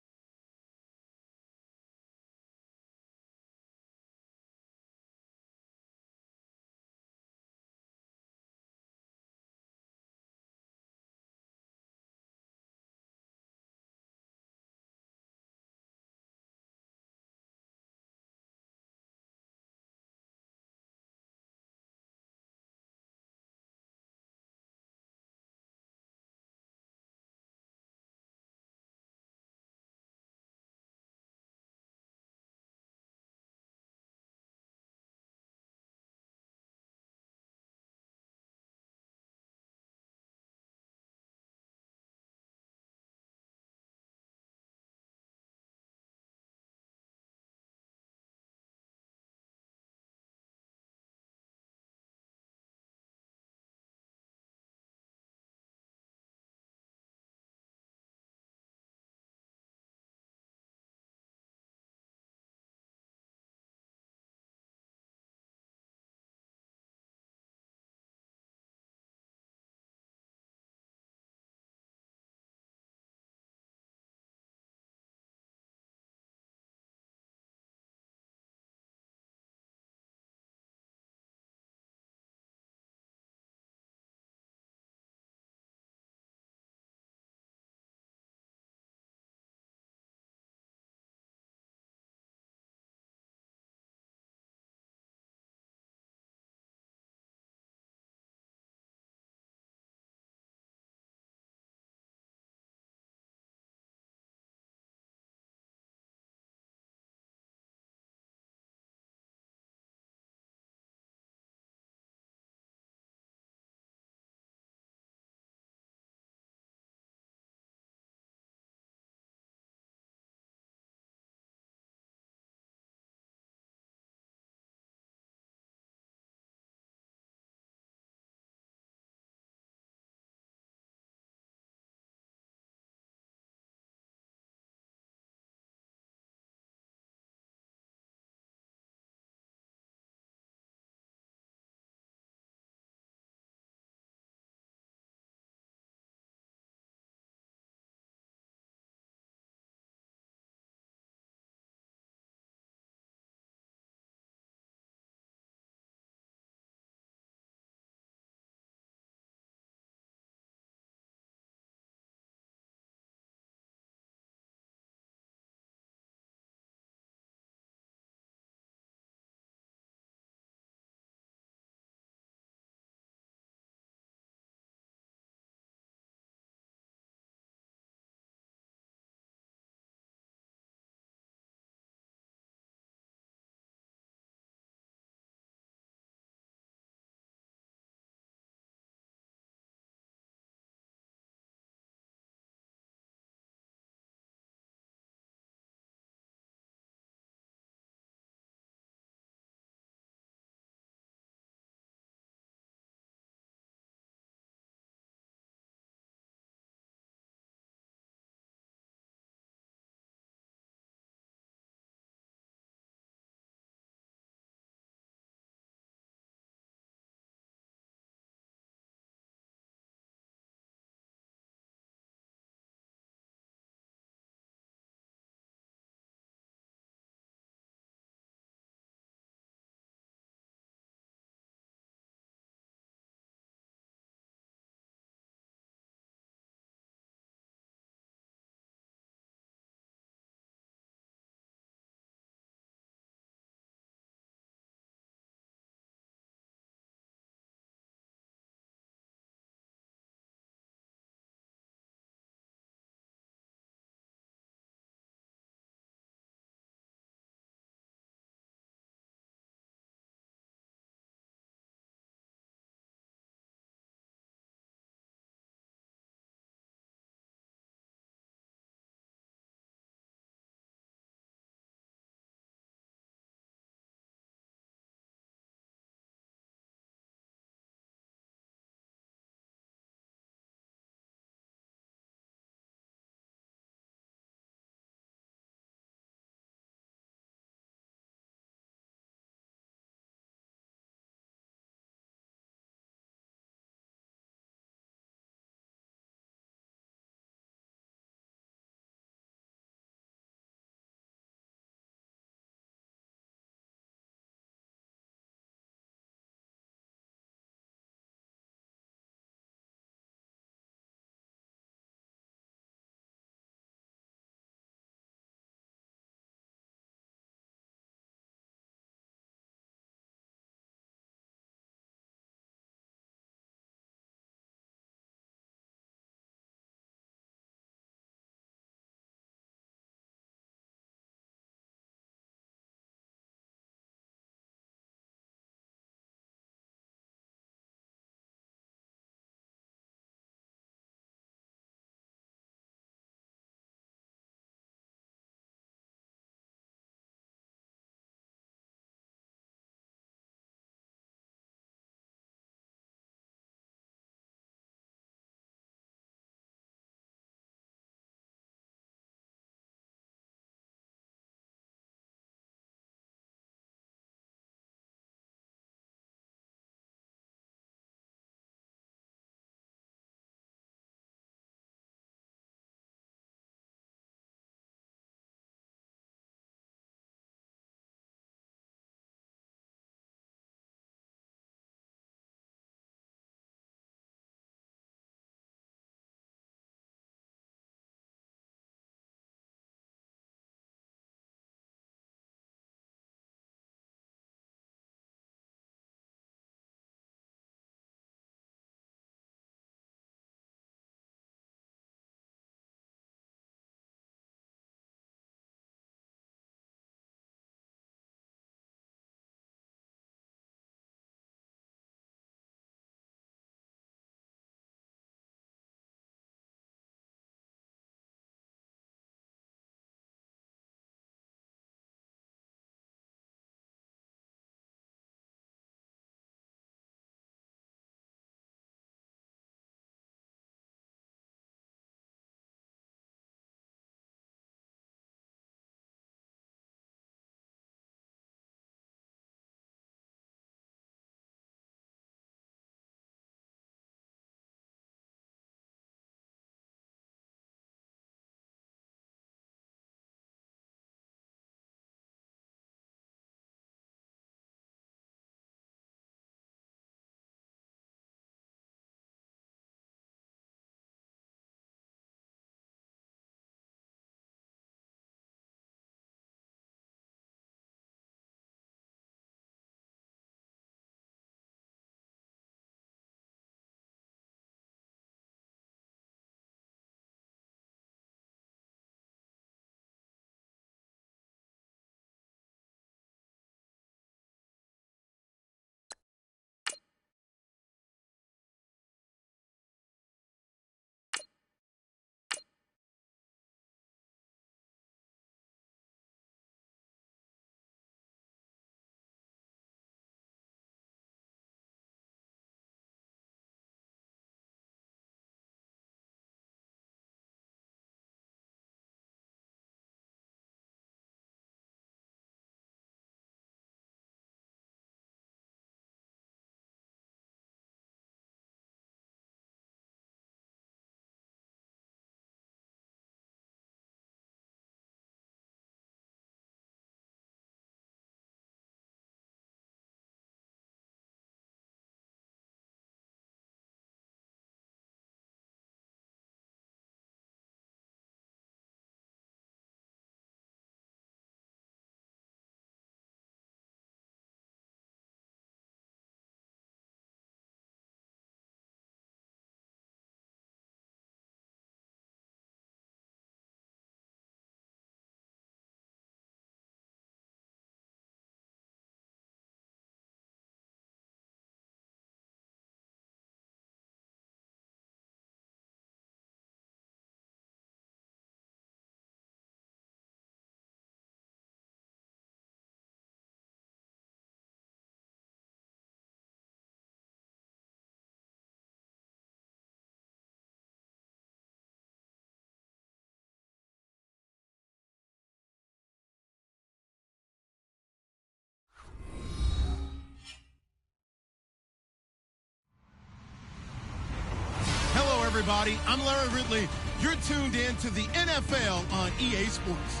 Speaker 1: everybody. I'm Larry Ridley. You're tuned in to the NFL on EA Sports.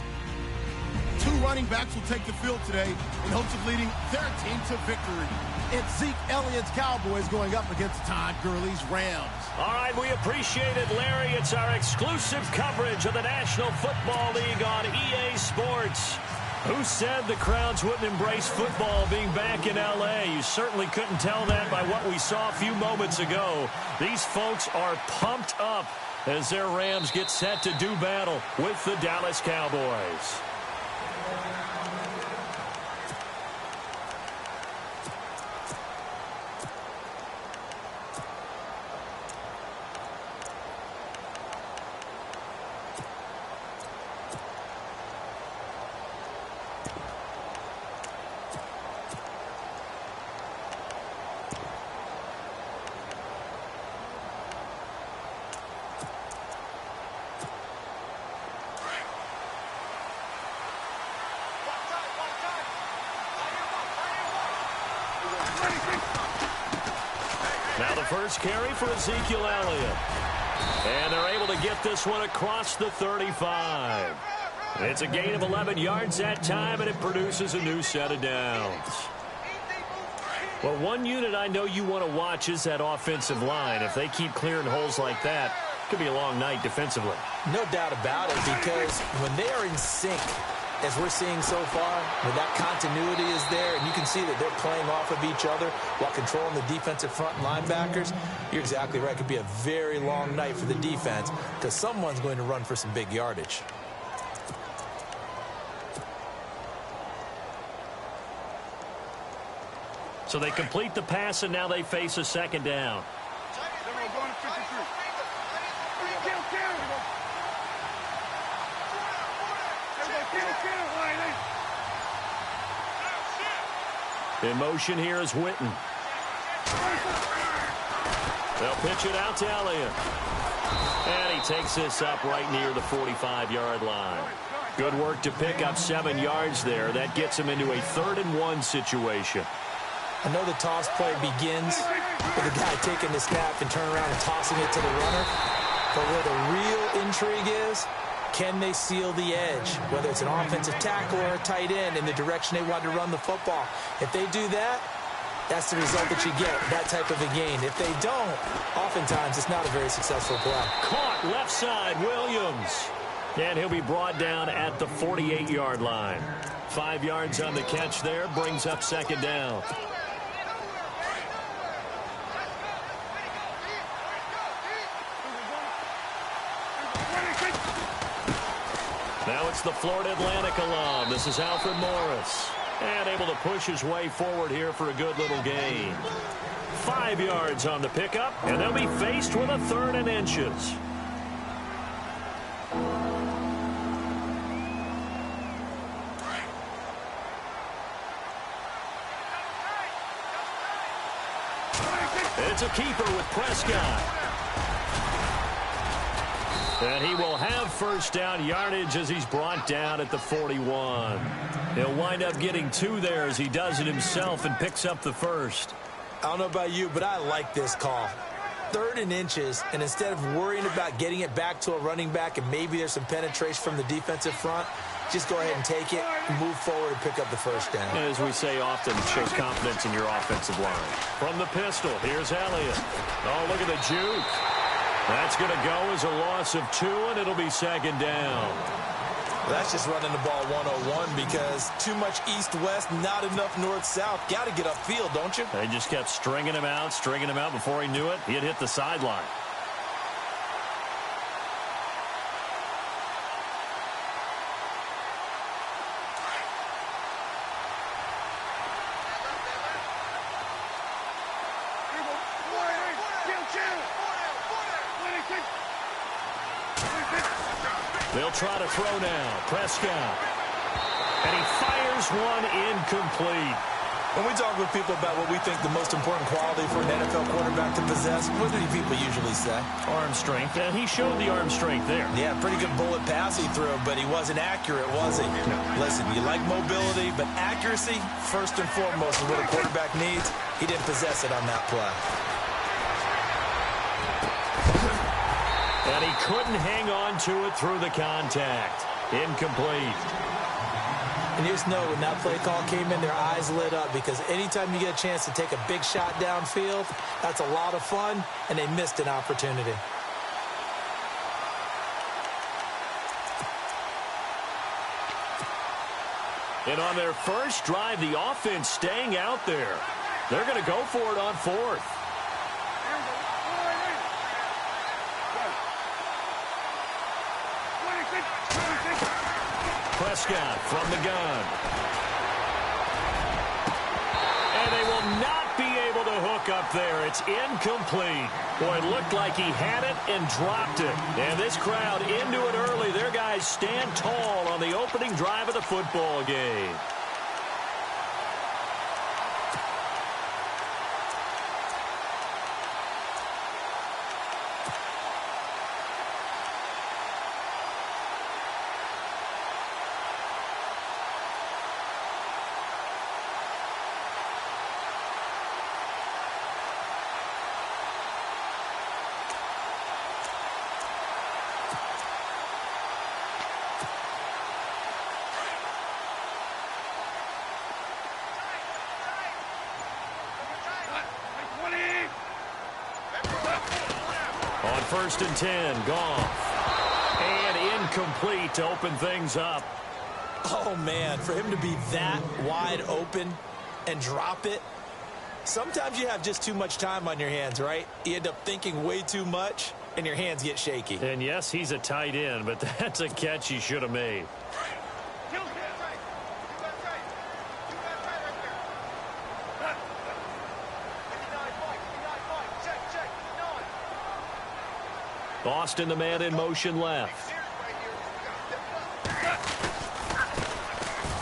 Speaker 1: 2 running backs will take the field today in hopes of leading their team to victory. It's Zeke Elliott's Cowboys going up against Todd Gurley's Rams.
Speaker 2: All right, we appreciate it, Larry. It's our exclusive coverage of the National Football League on EA Sports. Who said the crowds wouldn't embrace football being back in L.A.? You certainly couldn't tell that by what we saw a few moments ago. These folks are pumped up as their Rams get set to do battle with the Dallas Cowboys. Now the first carry for Ezekiel Elliott. And they're able to get this one across the 35. It's a gain of 11 yards that time, and it produces a new set of downs. Well, one unit I know you want to watch is that offensive line. If they keep clearing holes like that, it could be a long night defensively.
Speaker 3: No doubt about it, because when they are in sync, as we're seeing so far, when that continuity is there, and you can see that they're playing off of each other while controlling the defensive front linebackers, you're exactly right. It could be a very long night for the defense because someone's going to run for some big yardage.
Speaker 2: So they complete the pass, and now they face a second down. In motion here is Witten. They'll pitch it out to Elliott. And he takes this up right near the 45-yard line. Good work to pick up 7 yards there. That gets him into a 3rd-and-1 situation.
Speaker 3: I know the toss play begins with the guy taking the snap and turning around and tossing it to the runner. But where the real intrigue is, can they seal the edge, whether it's an offensive tackle or a tight end in the direction they want to run the football? If they do that, that's the result that you get, that type of a gain. If they don't, oftentimes it's not a very successful play.
Speaker 2: Caught left side, Williams. And he'll be brought down at the 48-yard line. 5 yards on the catch there, brings up 2nd down. Now it's the Florida Atlantic alum. This is Alfred Morris. And able to push his way forward here for a good little gain. 5 yards on the pickup, and they'll be faced with a 3rd and inches. It's a keeper with Prescott. And he will have 1st down yardage as he's brought down at the 41. He'll wind up getting 2 there as he does it himself and picks up the 1st.
Speaker 3: I don't know about you, but I like this call. 3rd and inches, and instead of worrying about getting it back to a running back and maybe there's some penetration from the defensive front, just go ahead and take it, move forward, and pick up the 1st down.
Speaker 2: As we say often, it shows confidence in your offensive line. From the pistol, here's Elliott. Oh, look at the juke. That's going to go as a loss of 2, and it'll be 2nd down.
Speaker 3: That's just running the ball 101 because too much east-west, not enough north-south. Got to get upfield, don't you?
Speaker 2: They just kept stringing him out. Before he knew it, he had hit the sideline. They'll try to throw now. Prescott. And he fires one incomplete.
Speaker 3: When we talk with people about what we think the most important quality for an NFL quarterback to possess, what do people usually say?
Speaker 2: Arm strength. And he showed the arm strength there.
Speaker 3: Yeah, pretty good bullet pass he threw, but he wasn't accurate, was he? No. Listen, you like mobility, but accuracy, first and foremost, is what a quarterback needs. He didn't possess it on that play.
Speaker 2: And he couldn't hang on to it through the contact. Incomplete.
Speaker 3: And you just know when that play call came in, their eyes lit up, because anytime you get a chance to take a big shot downfield, that's a lot of fun, and they missed an opportunity.
Speaker 2: And on their first drive, the offense staying out there. They're going to go for it on fourth. Prescott from the gun. And they will not be able to hook up there. It's incomplete. Boy, it looked like he had it and dropped it. And this crowd into it early. Their guys stand tall on the opening drive of the football game. On 1st and 10, Goff. And incomplete to open things up.
Speaker 3: Oh, man, for him to be that wide open and drop it. Sometimes you have just too much time on your hands, right? You end up thinking way too much, and your hands get shaky.
Speaker 2: And, yes, he's a tight end, but that's a catch he should have made. Boston, the man in motion left.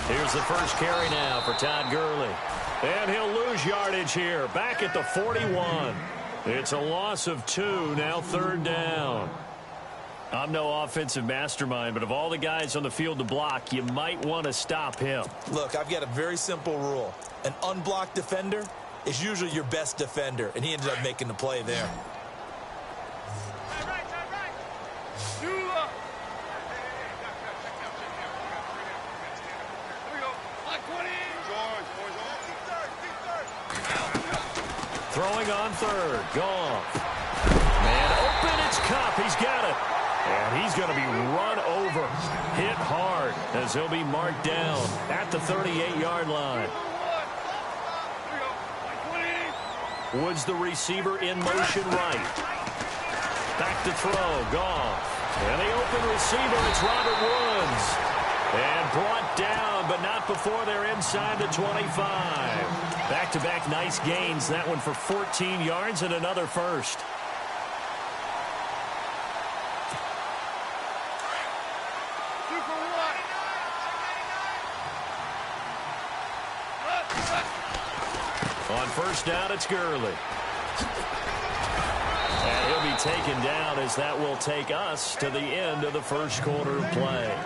Speaker 2: Here's the first carry now for Todd Gurley. And he'll lose yardage here. Back at the 41. It's a loss of 2. Now 3rd down. I'm no offensive mastermind, but of all the guys on the field to block, you might want to stop him.
Speaker 3: Look, I've got a very simple rule. An unblocked defender is usually your best defender, and he ended up making the play there.
Speaker 2: Throwing on 3rd. Goff. Man open. It's Cup. He's got it. And he's going to be run over. Hit hard as he'll be marked down at the 38-yard line. Woods, the receiver, in motion right. Back to throw. Goff. And the open receiver, it's Robert Woods. And brought down, but not before they're inside the 25. Back-to-back nice gains. That one for 14 yards and another first. On 1st down, it's Gurley. And he'll be taken down as that will take us to the end of the first quarter of play.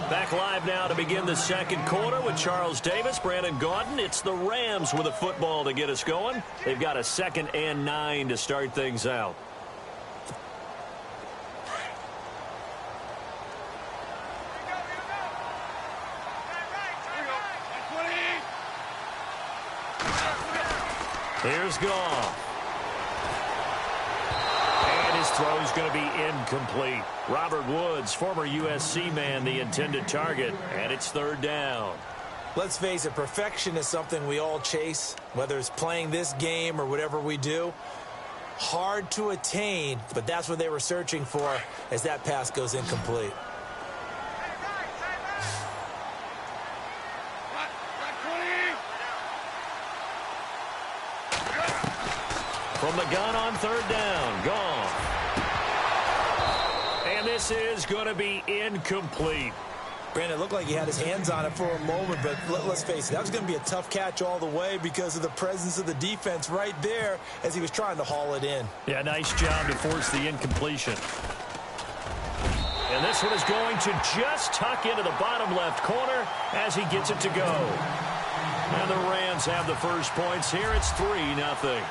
Speaker 2: Back live now to begin the second quarter with Charles Davis, Brandon Gaudin. It's the Rams with a football to get us going. They've got a 2nd and 9 to start things out. Here's Goff. And his throw is going to be incomplete. Robert Woods, former USC man, the intended target, and it's 3rd down.
Speaker 3: Let's face it, perfection is something we all chase, whether it's playing this game or whatever we do. Hard to attain, but that's what they were searching for as that pass goes incomplete.
Speaker 2: From the gun on 3rd down, Goff. And this is going to be incomplete.
Speaker 3: Brandon, it looked like he had his hands on it for a moment, but let's face it, that was going to be a tough catch all the way because of the presence of the defense right there as he was trying to haul it in.
Speaker 2: Yeah, nice job to force the incompletion. And this one is going to just tuck into the bottom left corner as he gets it to go. And the Rams have the first points here. It's 3-0.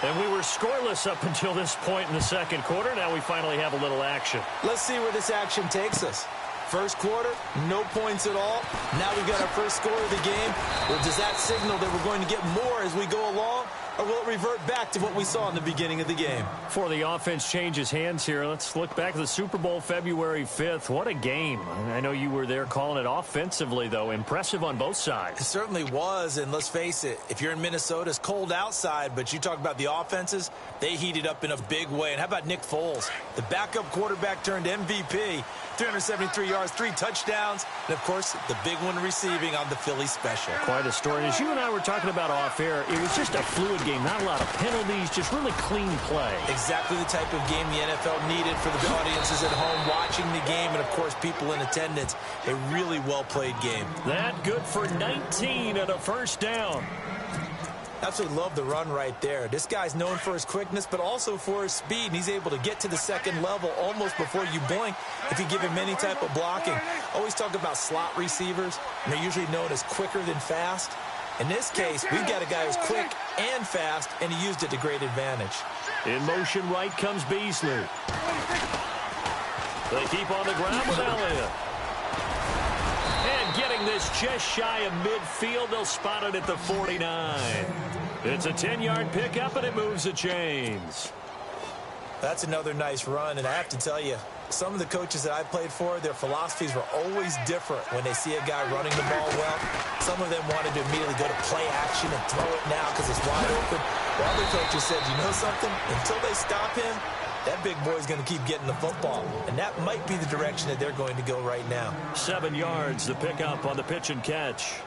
Speaker 2: And we were scoreless up until this point in the second quarter. Now we finally have a little action.
Speaker 3: Let's see where this action takes us. First quarter, no points at all. Now we've got our first score of the game. Well, does that signal that we're going to get more as we go along? Or will it revert back to what we saw in the beginning of the game?
Speaker 2: Before the offense changes hands here, let's look back at the Super Bowl February 5th. What a game. I know you were there calling it offensively, though. Impressive on both sides.
Speaker 3: It certainly was, and let's face it, if you're in Minnesota, it's cold outside, but you talk about the offenses, they heated up in a big way. And how about Nick Foles? The backup quarterback turned MVP, 373 yards, 3 touchdowns, and, of course, the big one receiving on the Philly special.
Speaker 2: Quite a story. As you and I were talking about off air, it was just a fluid game. Not a lot of penalties, just really clean play.
Speaker 3: Exactly the type of game the NFL needed for the audiences at home watching the game and, of course, people in attendance. A really well-played game.
Speaker 2: That good for 19 and a first down.
Speaker 3: Absolutely love the run right there. This guy's known for his quickness, but also for his speed. And he's able to get to the second level almost before you blink if you give him any type of blocking. Always talk about slot receivers, and they're usually known as quicker than fast. In this case, we've got a guy who's quick and fast, and he used it to great advantage.
Speaker 2: In motion right comes Beasley. They keep on the ground with Elliott. And getting this just shy of midfield, they'll spot it at the 49. It's a 10-yard pickup, and it moves the chains.
Speaker 3: That's another nice run, and I have to tell you, some of the coaches that I played for, their philosophies were always different when they see a guy running the ball well. Some of them wanted to immediately go to play action and throw it now because it's wide open. While other coaches said, you know something? Until they stop him, that big boy's going to keep getting the football. And that might be the direction that they're going to go right now.
Speaker 2: 7 yards, the pickup on the pitch and catch.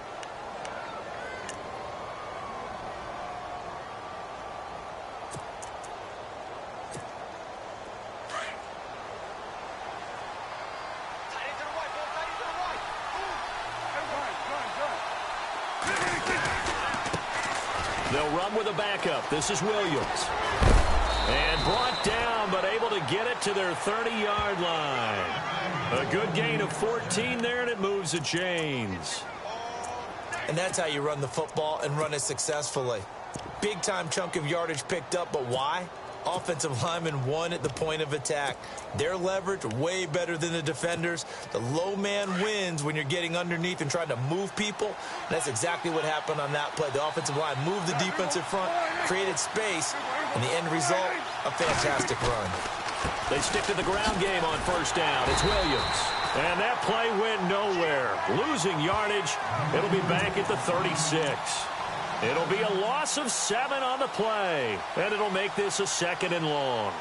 Speaker 2: They'll run with a backup. This is Williams. And brought down, but able to get it to their 30-yard line. A good gain of 14 there, and it moves the chains.
Speaker 3: And that's how you run the football and run it successfully. Big-time chunk of yardage picked up, but why? Offensive linemen won at the point of attack. Their leverage way better than the defenders. The low man wins when you're getting underneath and trying to move people. And that's exactly what happened on that play. The offensive line moved the defensive front, created space, and the end result, a fantastic run.
Speaker 2: They stick to the ground game on first down. It's Williams. And that play went nowhere. Losing yardage. It'll be back at the 36. It'll be a loss of 7 on the play, and it'll make this a 2nd and long.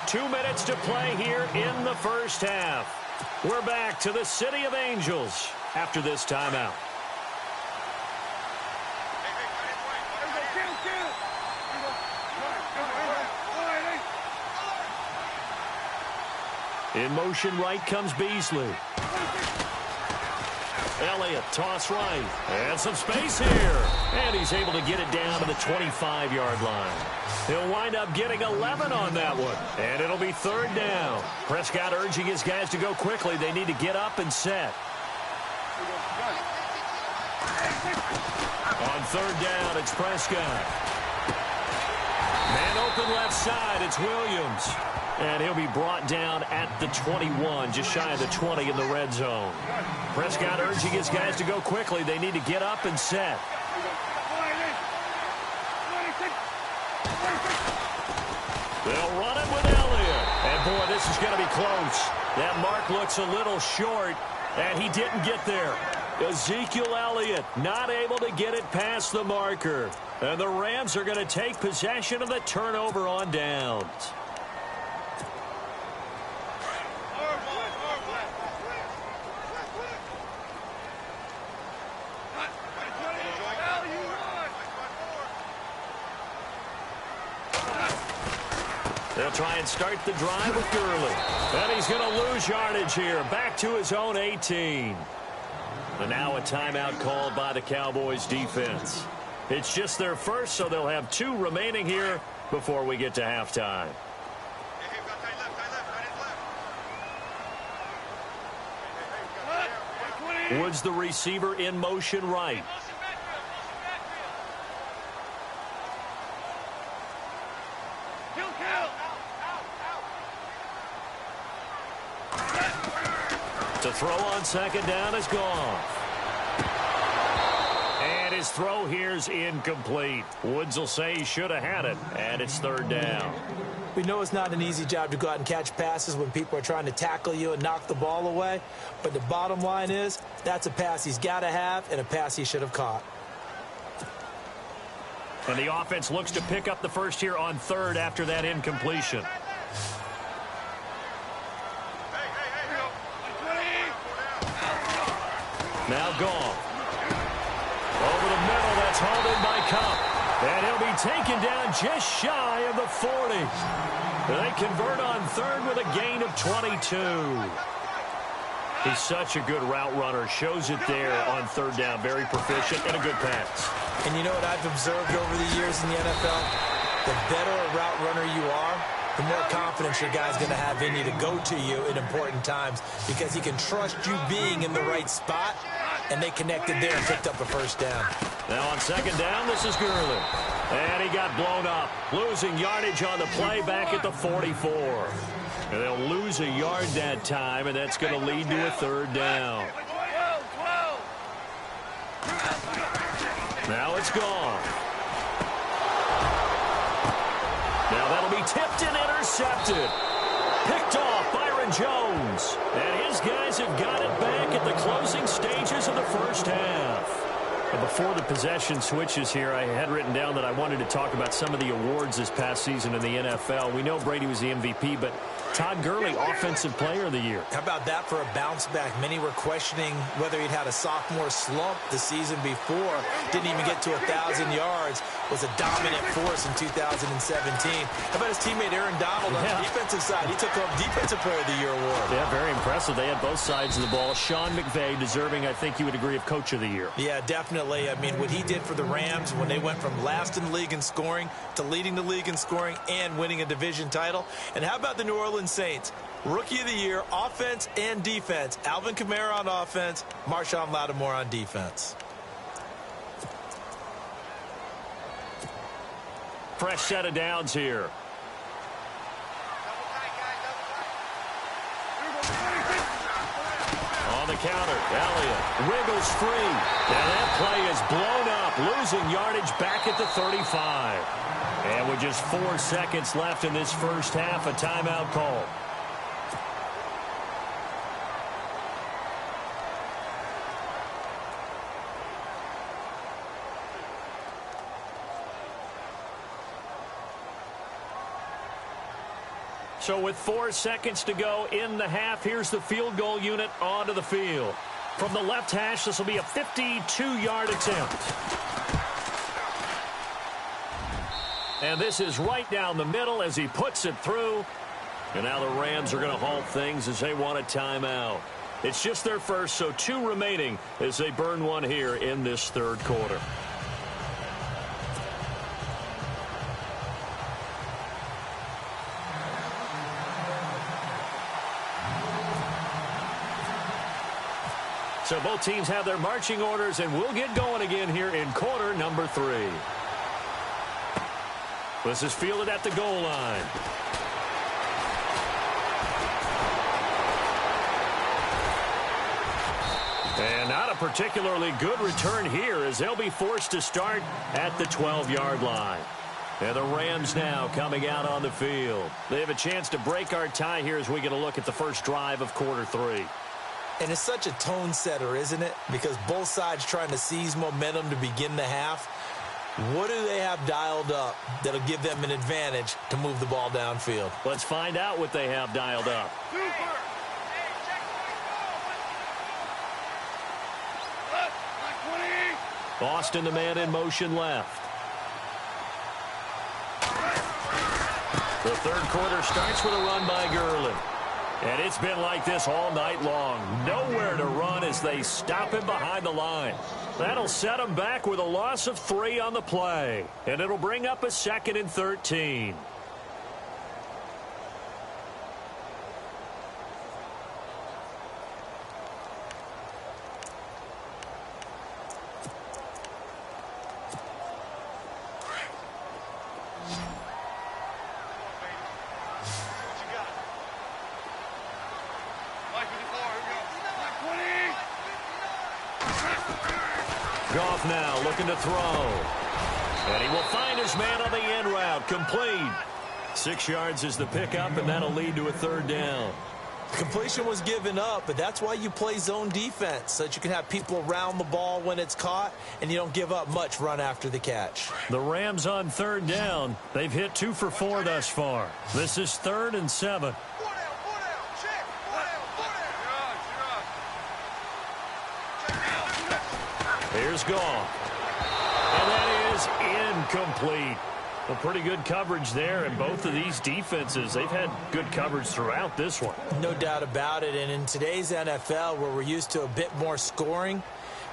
Speaker 2: Two minutes to play here in the first half. We're back to the City of Angels after this timeout. In motion right comes Beasley. Elliott, toss right. And some space here. And he's able to get it down to the 25-yard line. He'll wind up getting 11 on that one. And it'll be 3rd down. Prescott urging his guys to go quickly. They need to get up and set. On 3rd down, it's Prescott. Man open left side, it's Williams. And he'll be brought down at the 21, just shy of the 20 in the red zone. Prescott urging his guys to go quickly. They need to get up and set. They'll run it with Elliott. And, boy, this is going to be close. That mark looks a little short, and he didn't get there. Ezekiel Elliott not able to get it past the marker. And the Rams are going to take possession of the turnover on downs. They'll try and start the drive with Gurley. And he's going to lose yardage here. Back to his own 18. And now a timeout called by the Cowboys defense. It's just their first, so they'll have 2 remaining here before we get to halftime. Woods, the receiver, in motion right. To throw on second down is gone. And his throw here's incomplete. Woods will say he should have had it, and it's third down.
Speaker 3: We know it's not an easy job to go out and catch passes when people are trying to tackle you and knock the ball away. But the bottom line is, that's a pass he's got to have and a pass he should have caught.
Speaker 2: And the offense looks to pick up the first here on third after that incompletion. Now Goff. Over the middle, that's hauled in by Cup. And he'll be taken down just shy of the 40. They convert on third with a gain of 22. He's such a good route runner. Shows it there on third down. Very proficient and a good pass.
Speaker 3: And you know what I've observed over the years in the NFL? The better a route runner you are, the more confidence your guy's going to have in you to go to you in important times because he can trust you being in the right spot, and they connected there and picked up a first down.
Speaker 2: Now on second down, this is Gurley. And he got blown up, losing yardage on the play back at the 44. And they'll lose a yard that time, and that's going to lead to a third down. Now it's gone. Now that'll be tipped and intercepted. Picked off Byron Jones. And his guys have got it back at the closing stages of the first half. And before the possession switches here, I had written down that I wanted to talk about some of the awards this past season in the NFL. We know Brady was the MVP, but Todd Gurley, Offensive Player of the Year.
Speaker 3: How about that for a bounce back? Many were questioning whether he'd had a sophomore slump the season before. Didn't even get to 1,000 yards. Was a dominant force in 2017. How about his teammate Aaron Donald on the defensive side? He took home Defensive Player of the Year award.
Speaker 2: Yeah, very impressive. They had both sides of the ball. Sean McVay deserving, I think you would agree, of Coach of the Year.
Speaker 3: Yeah, definitely. I mean, what he did for the Rams when they went from last in the league in scoring to leading the league in scoring and winning a division title. And how about the New Orleans Saints? Rookie of the Year, offense and defense. Alvin Kamara on offense, Marshawn Lattimore on defense.
Speaker 2: Fresh set of downs here. On the counter, Elliott wiggles free. And that play is blown up, losing yardage back at the 35. And with just 4 seconds left in this first half, a timeout call. So with 4 seconds to go in the half, here's the field goal unit onto the field. From the left hash, this will be a 52-yard attempt. And this is right down the middle as he puts it through. And now the Rams are going to halt things as they want a timeout. It's just their first, so 2 remaining as they burn one here in this third quarter. So both teams have their marching orders, and we'll get going again here in quarter number 3. This is fielded at the goal line. And not a particularly good return here as they'll be forced to start at the 12-yard line. And the Rams now coming out on the field. They have a chance to break our tie here as we get a look at the first drive of quarter 3.
Speaker 3: And it's such a tone setter, isn't it? Because both sides trying to seize momentum to begin the half. What do they have dialed up that'll give them an advantage to move the ball downfield?
Speaker 2: Let's find out what they have dialed up. Boston, the man in motion left. The third quarter starts with a run by Gurley. And it's been like this all night long. Nowhere to run as they stop him behind the line. That'll set him back with a loss of 3 on the play. And it'll bring up a 2nd and 13. Goff now looking to throw. And he will find his man on the end route. Complete. 6 yards is the pickup, and that'll lead to a third down.
Speaker 3: Completion was given up, but that's why you play zone defense, so that you can have people around the ball when it's caught, and you don't give up much run after the catch.
Speaker 2: The Rams on third down. They've hit 2 for 4 thus far. This is 3rd and 7. Here's Goff. And that is incomplete. A pretty good coverage there, and both of these defenses, they've had good coverage throughout this one.
Speaker 3: No doubt about it, and in today's NFL, where we're used to a bit more scoring,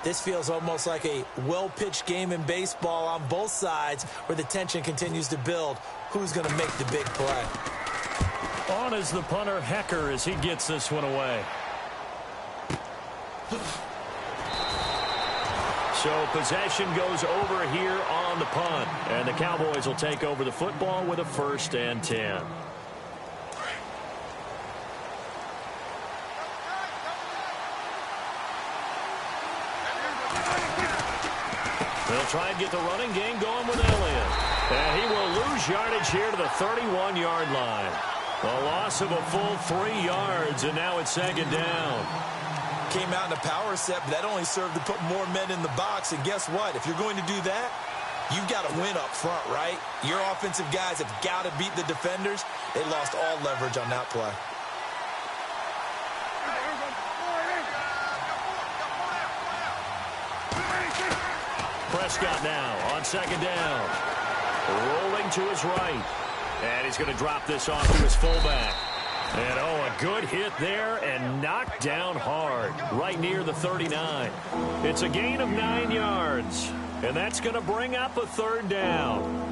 Speaker 3: this feels almost like a well-pitched game in baseball on both sides, where the tension continues to build. Who's going to make the big play?
Speaker 2: On is the punter, Hecker, as he gets this one away. So possession goes over here on the punt. And the Cowboys will take over the football with a 1st and 10. They'll try and get the running game going with Elliott. And he will lose yardage here to the 31-yard line. A loss of a full 3 yards, and now it's 2nd down.
Speaker 3: Came out in a power set, but that only served to put more men in the box. And guess what? If you're going to do that, you've got to win up front, right? Your offensive guys have got to beat the defenders. They lost all leverage on that play.
Speaker 2: Prescott now on 2nd down. Rolling to his right. And he's going to drop this off to his fullback. And, a good hit there and knocked down hard, right near the 39. It's a gain of 9 yards, and that's going to bring up a 3rd down.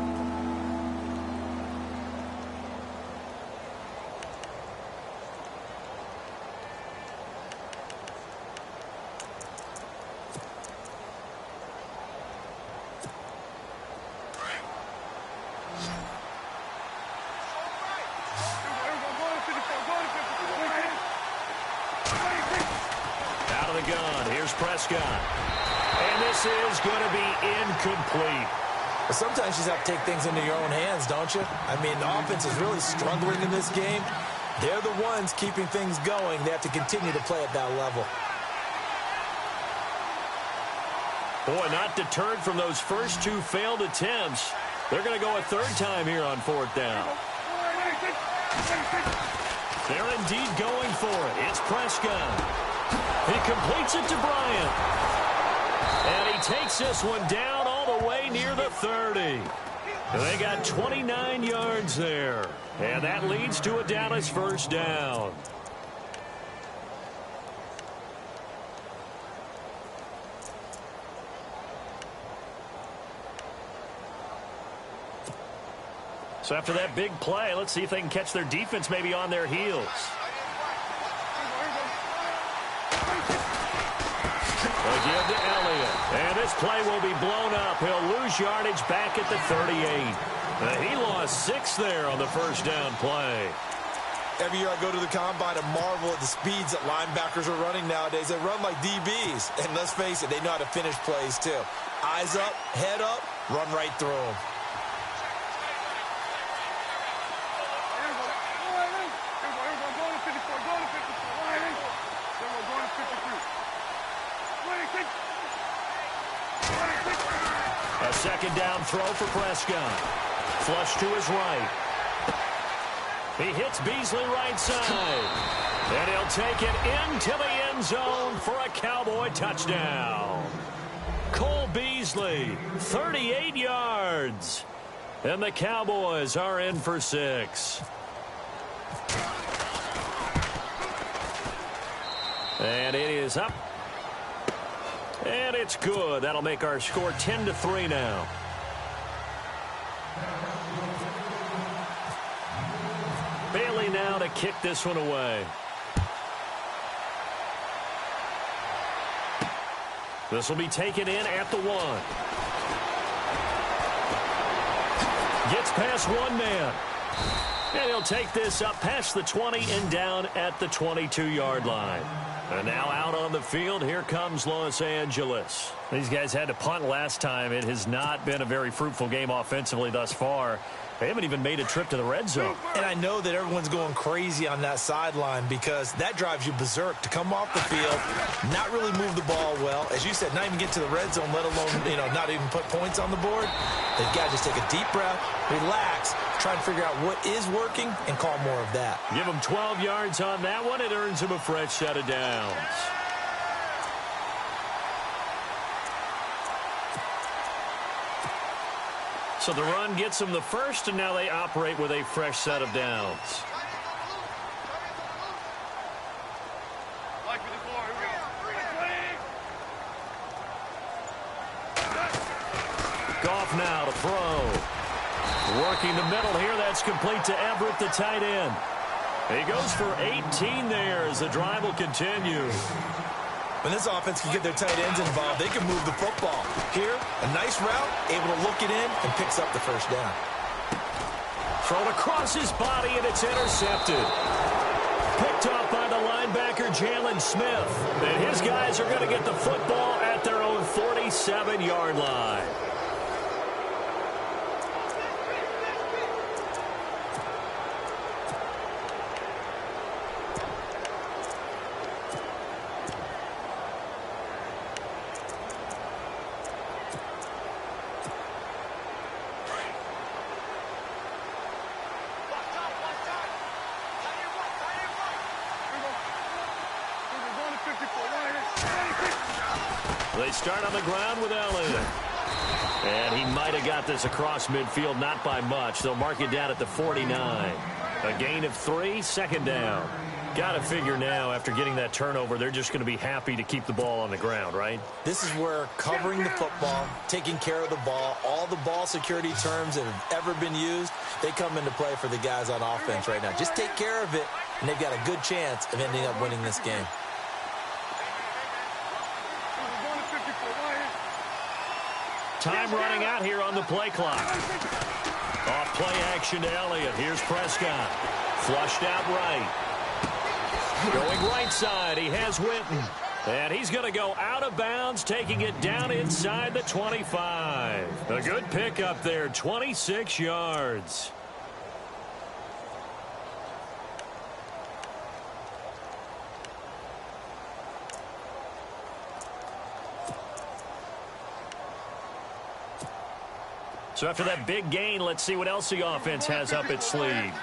Speaker 2: Prescott. And this is going to be incomplete.
Speaker 3: But sometimes you just have to take things into your own hands, don't you? I mean, the offense is really struggling in this game. They're the ones keeping things going. They have to continue to play at that level.
Speaker 2: Boy, not deterred from those first 2 failed attempts. They're going to go a 3rd time here on 4th down. They're indeed going for it. It's Prescott. He completes it to Bryant. And he takes this one down all the way near the 30. They got 29 yards there. And that leads to a Dallas 1st down. So after that big play, let's see if they can catch their defense maybe on their heels. They give to Elliott. And this play will be blown up. He'll lose yardage back at the 38. He lost 6 there on the 1st down play.
Speaker 3: Every year I go to the combine and marvel at the speeds that linebackers are running nowadays. They run like DBs. And let's face it, they know how to finish plays too. Eyes up, head up, run right through them.
Speaker 2: A 2nd down throw for Prescott. Flush to his right. He hits Beasley right side. And he'll take it into the end zone for a Cowboy touchdown. Cole Beasley, 38 yards. And the Cowboys are in for 6. And it is up. And it's good. That'll make our score 10-3 now. Bailey now to kick this one away. This will be taken in at the 1. Gets past 1 man. And he'll take this up past the 20 and down at the 22-yard line. And now out on the field, here comes Los Angeles. These guys had to punt last time. It has not been a very fruitful game offensively thus far. They haven't even made a trip to the red zone.
Speaker 3: And I know that everyone's going crazy on that sideline because that drives you berserk to come off the field, not really move the ball well. As you said, not even get to the red zone, let alone, not even put points on the board. They've got to just take a deep breath, relax, try and figure out what is working, and call more of that.
Speaker 2: Give them 12 yards on that one. It earns them a fresh set of downs. So the run gets them the first, and now they operate with a fresh set of downs. Goff now to throw. Working the middle here. That's complete to Everett, the tight end. He goes for 18 there as the drive will continue.
Speaker 3: When this offense can get their tight ends involved, they can move the football. Here, a nice route, able to look it in, and picks up the first down.
Speaker 2: Thrown across his body, and it's intercepted. Picked up by the linebacker, Jalen Smith. And his guys are going to get the football at their own 47-yard line. They start on the ground with Elliott. And he might have got this across midfield, not by much. They'll mark it down at the 49. A gain of 3, second down. Got to figure now, after getting that turnover, they're just going to be happy to keep the ball on the ground, right?
Speaker 3: This is where covering the football, taking care of the ball, all the ball security terms that have ever been used, they come into play for the guys on offense right now. Just take care of it, and they've got a good chance of ending up winning this game.
Speaker 2: Time running out here on the play clock. Off play action to Elliott. Here's Prescott. Flushed out right. Going right side. He has Witten. And he's going to go out of bounds, taking it down inside the 25. A good pickup there, 26 yards. So after that big gain, let's see what else the offense has up its sleeve.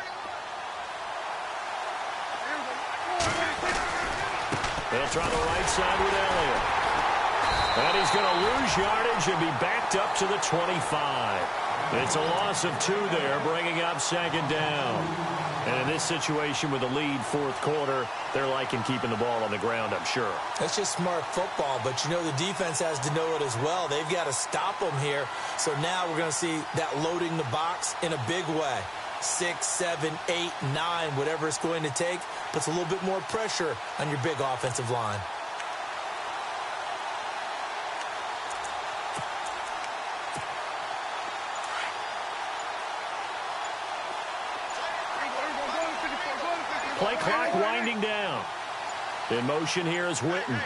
Speaker 2: They'll try the right side with Elliott. And he's going to lose yardage and be backed up to the 25. It's a loss of 2 there, bringing up second down. And in this situation with the lead fourth quarter, they're liking keeping the ball on the ground, I'm sure.
Speaker 3: That's just smart football, but the defense has to know it as well. They've got to stop them here. So now we're going to see that loading the box in a big way. 6, 7, 8, 9, whatever it's going to take, puts a little bit more pressure on your big offensive line.
Speaker 2: Play clock winding down. In motion here is Witten.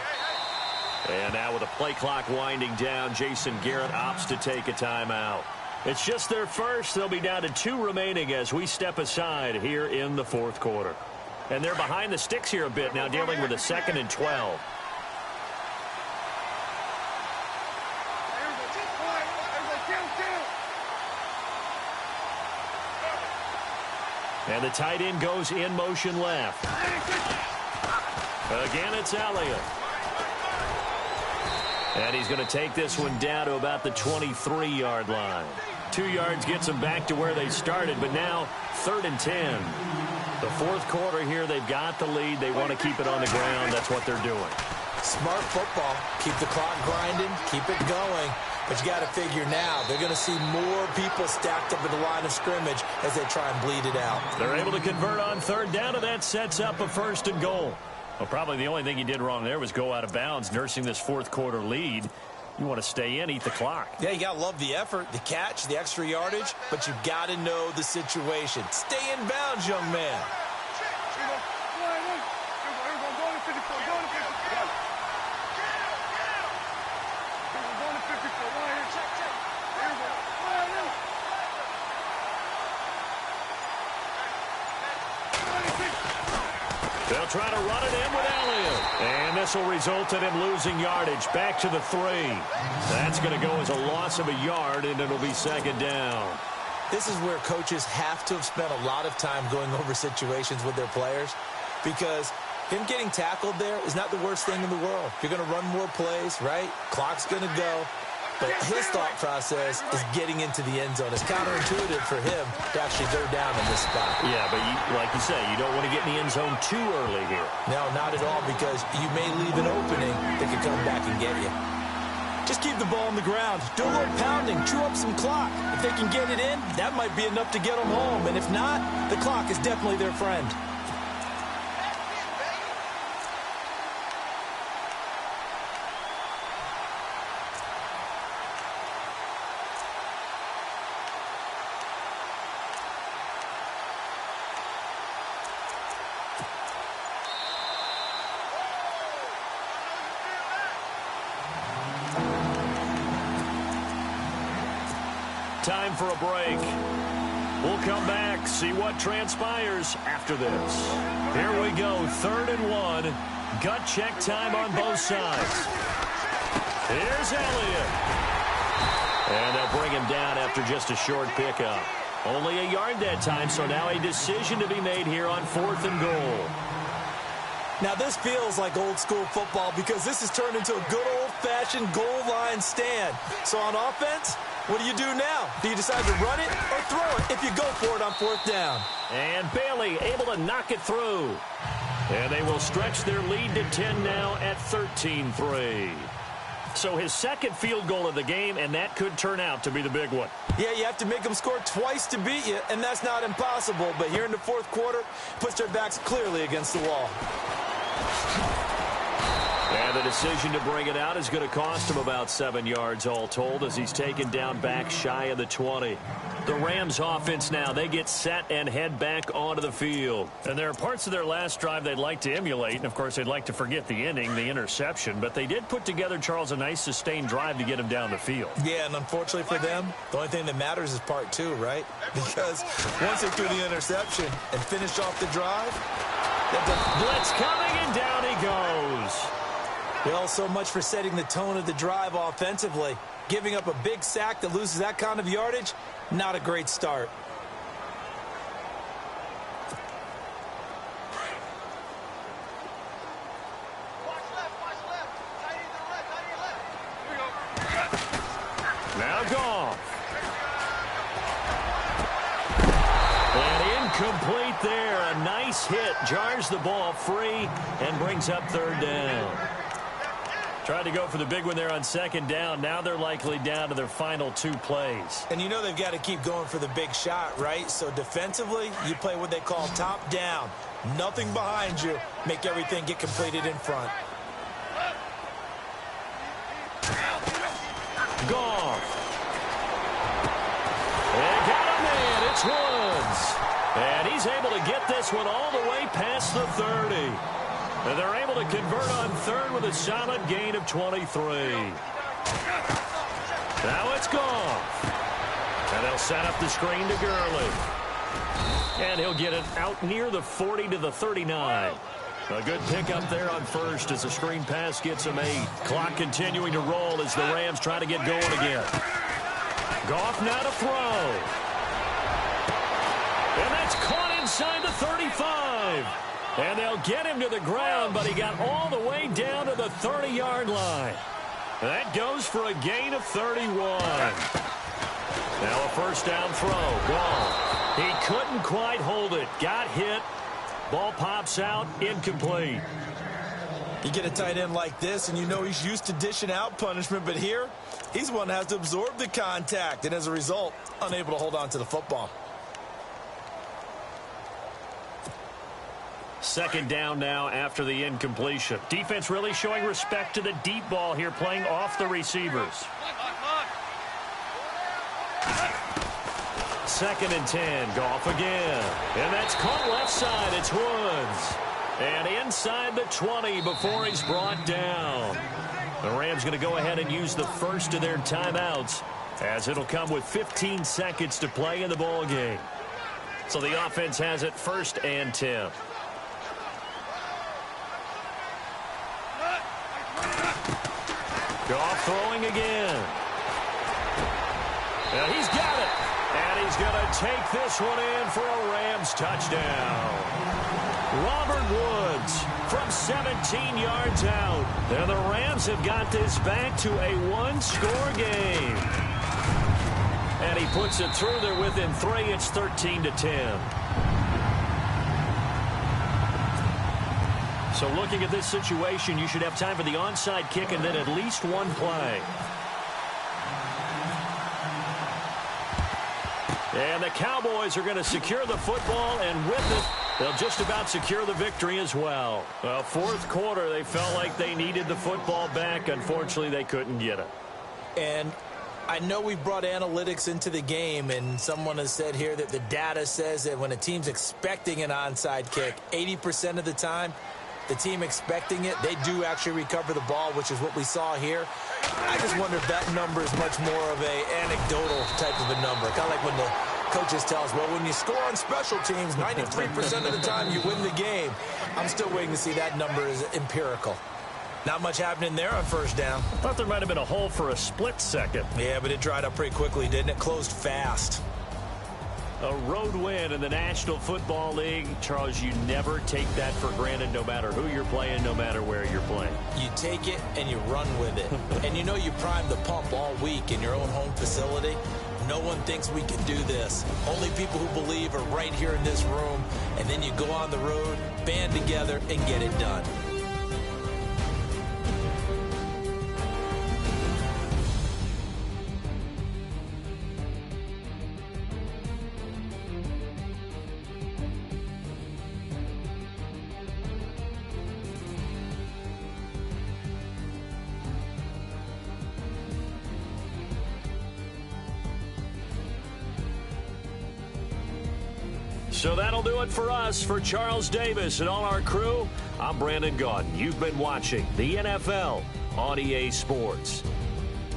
Speaker 2: And now with the play clock winding down, Jason Garrett opts to take a timeout. It's just their first. They'll be down to 2 remaining as we step aside here in the fourth quarter. And they're behind the sticks here a bit now, dealing with a 2nd and 12. And the tight end goes in motion left. Again, it's Elliott. And he's going to take this one down to about the 23-yard line. 2 yards gets them back to where they started, but now 3rd and 10. The fourth quarter here, they've got the lead. They want to keep it on the ground. That's what they're doing.
Speaker 3: Smart football. Keep the clock grinding. Keep it going. But you got to figure now, they're going to see more people stacked up at the line of scrimmage as they try and bleed it out.
Speaker 2: They're able to convert on 3rd down, and that sets up a 1st and goal. Well, probably the only thing he did wrong there was go out of bounds, nursing this fourth quarter lead. You want to stay in, eat the clock.
Speaker 3: Yeah, you got to love the effort, the catch, the extra yardage, but you've got to know the situation. Stay in bounds, young man.
Speaker 2: They'll try to run it in with Elliott. And this will result in him losing yardage. Back to the 3. That's going to go as a loss of a yard, and it'll be second down.
Speaker 3: This is where coaches have to have spent a lot of time going over situations with their players, because him getting tackled there is not the worst thing in the world. You're going to run more plays, right? Clock's going to go. But his thought process is getting into the end zone. It's counterintuitive for him to actually go down in this spot.
Speaker 2: Yeah, but like you say, you don't want to get in the end zone too early here.
Speaker 3: No, not at all, because you may leave an opening that could come back and get you. Just keep the ball on the ground. Do a little pounding. Chew up some clock. If they can get it in, that might be enough to get them home. And if not, the clock is definitely their friend.
Speaker 2: Time for a break. We'll come back, see what transpires after this. Here we go, 3rd and 1. Gut check time on both sides. Here's Elliott. And they'll bring him down after just a short pickup. Only a yard that time, so now a decision to be made here on 4th and goal.
Speaker 3: Now, this feels like old-school football, because this has turned into a good old-fashioned goal line stand. So on offense, what do you do now? Do you decide to run it or throw it if you go for it on 4th down?
Speaker 2: And Bailey able to knock it through. And they will stretch their lead to 10 now at 13-3. So his second field goal of the game, and that could turn out to be the big one.
Speaker 3: Yeah, you have to make them score twice to beat you, and that's not impossible. But here in the 4th quarter, puts their backs clearly against the wall.
Speaker 2: And the decision to bring it out is going to cost him about 7 yards all told, as he's taken down back shy of the 20. The Rams offense now, they get set and head back onto the field. And there are parts of their last drive they'd like to emulate. And, of course, they'd like to forget the ending, the interception. But they did put together, Charles, a nice sustained drive to get him down the field.
Speaker 3: Yeah, and unfortunately for them, the only thing that matters is part 2, right? Because once they threw the interception and finished off the drive,
Speaker 2: blitz coming, and down he goes.
Speaker 3: Well, so much for setting the tone of the drive offensively. Giving up a big sack that loses that kind of yardage, not a great start.
Speaker 2: Now Goff. And incomplete there. A nice hit. Jars the ball free and brings up 3rd down. Tried to go for the big one there on 2nd down. Now they're likely down to their final 2 plays.
Speaker 3: And you know they've got to keep going for the big shot, right? So defensively, you play what they call top down. Nothing behind you. Make everything get completed in front.
Speaker 2: Goff. And got him in. It's Woods. And he's able to get this one all the way past the 30. And they're able to convert on 3rd with a solid gain of 23. Now it's Goff. And they'll set up the screen to Gurley. And he'll get it out near the 40 to the 39. A good pickup there on 1st as the screen pass gets him 8. Clock continuing to roll as the Rams try to get going again. Goff now to throw. And that's caught inside the 35. And they'll get him to the ground, but he got all the way down to the 30-yard line. That goes for a gain of 31. Now a 1st down throw. Goff. He couldn't quite hold it. Got hit. Ball pops out. Incomplete.
Speaker 3: You get a tight end like this, and you know he's used to dishing out punishment, but here, he's the one that has to absorb the contact, and as a result, unable to hold on to the football.
Speaker 2: 2nd down now after the incompletion. Defense really showing respect to the deep ball here, playing off the receivers. 2nd and 10. Goff again. And that's caught left side. It's Woods. And inside the 20 before he's brought down. The Rams going to go ahead and use the first of their timeouts, as it'll come with 15 seconds to play in the ball game. So the offense has it 1st and 10. Goff throwing again. And he's got it. And he's going to take this one in for a Rams touchdown. Robert Woods from 17 yards out. And the Rams have got this back to a one-score game. And he puts it through there within 3. It's 13-10. So looking at this situation, you should have time for the onside kick and then at least one play. And the Cowboys are going to secure the football, and with it, they'll just about secure the victory as well. Well, fourth quarter, they felt like they needed the football back. Unfortunately, they couldn't get it.
Speaker 3: And I know we brought analytics into the game, and someone has said here that the data says that when a team's expecting an onside kick, 80% of the time, the team expecting it, they do actually recover the ball, which is what we saw here. I just wonder if that number is much more of a anecdotal type of a number. Kind of like when the coaches tell us, well, when you score on special teams, 93% of the time you win the game. I'm still waiting to see that number is empirical. Not much happening there on first down.
Speaker 2: I thought there might have been a hole for a split second.
Speaker 3: Yeah, but it dried up pretty quickly, didn't it? Closed fast.
Speaker 2: A road win in the National Football League. Charles, you never take that for granted no matter who you're playing, no matter where you're playing.
Speaker 3: You take it and you run with it. And you know you prime the pump all week in your own home facility. No one thinks we can do this. Only people who believe are right here in this room. And then you go on the road, band together, and get it done.
Speaker 2: So that'll do it for us. For Charles Davis and all our crew, I'm Brandon Gaudin. You've been watching the NFL on EA Sports.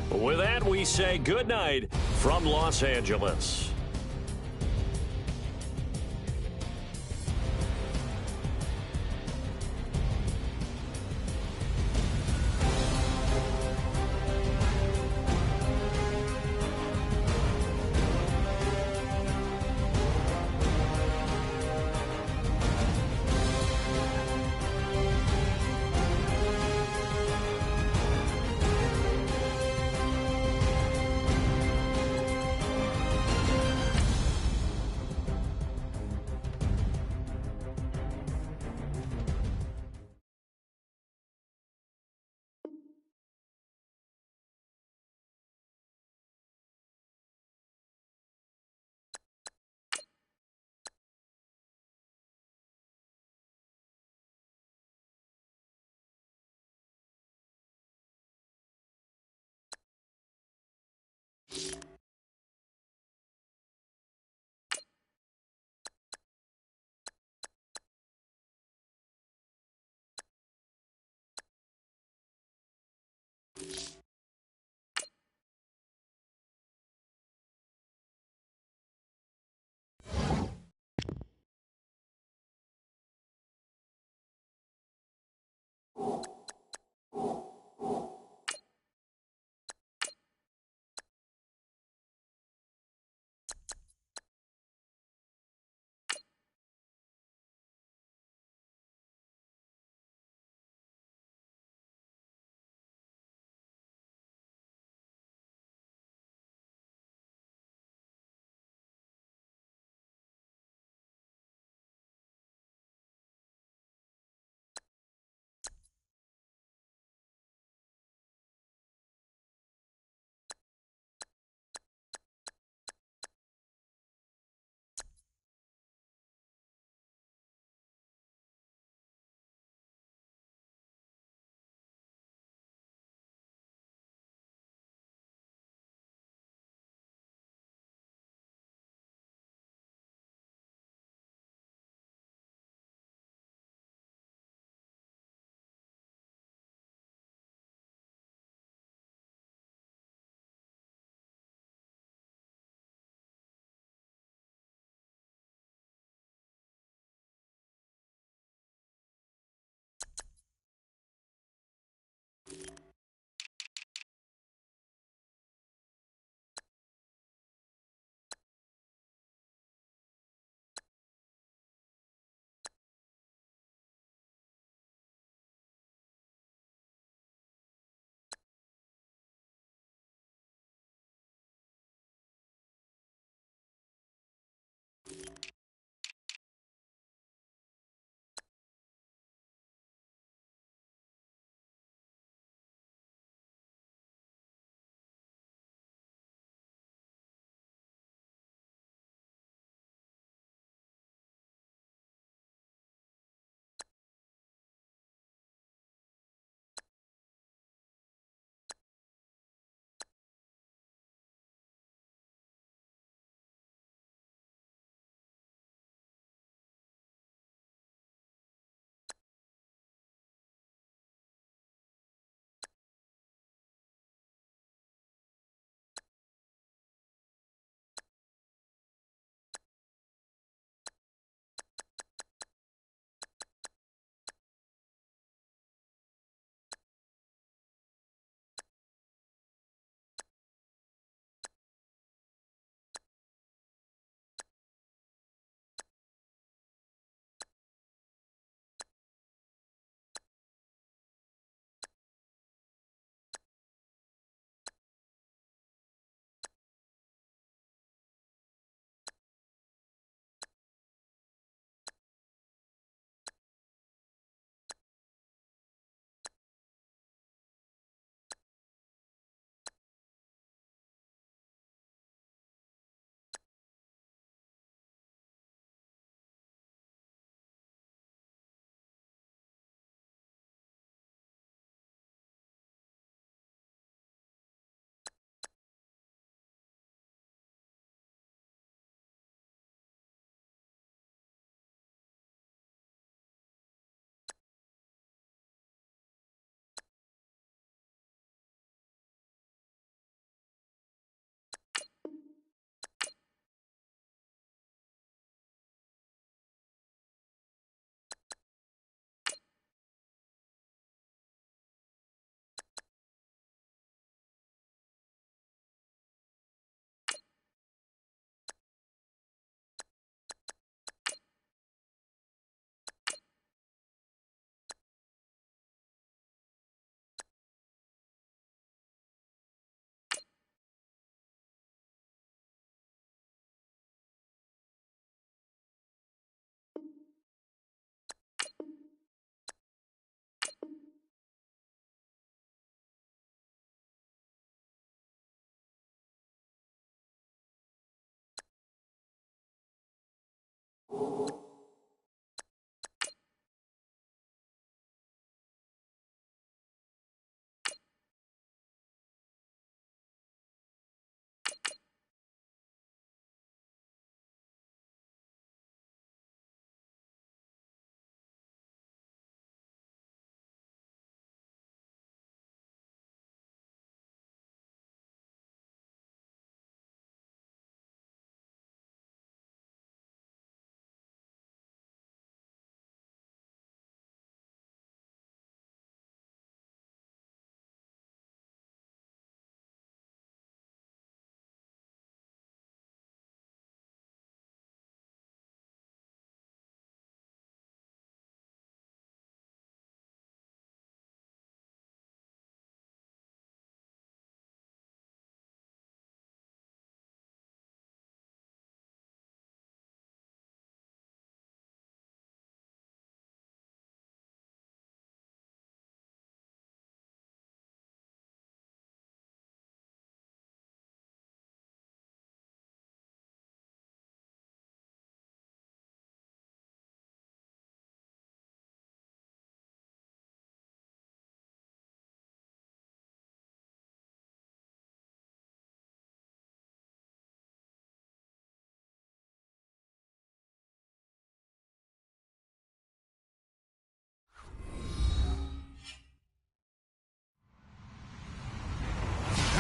Speaker 2: With that, we say good night from Los Angeles.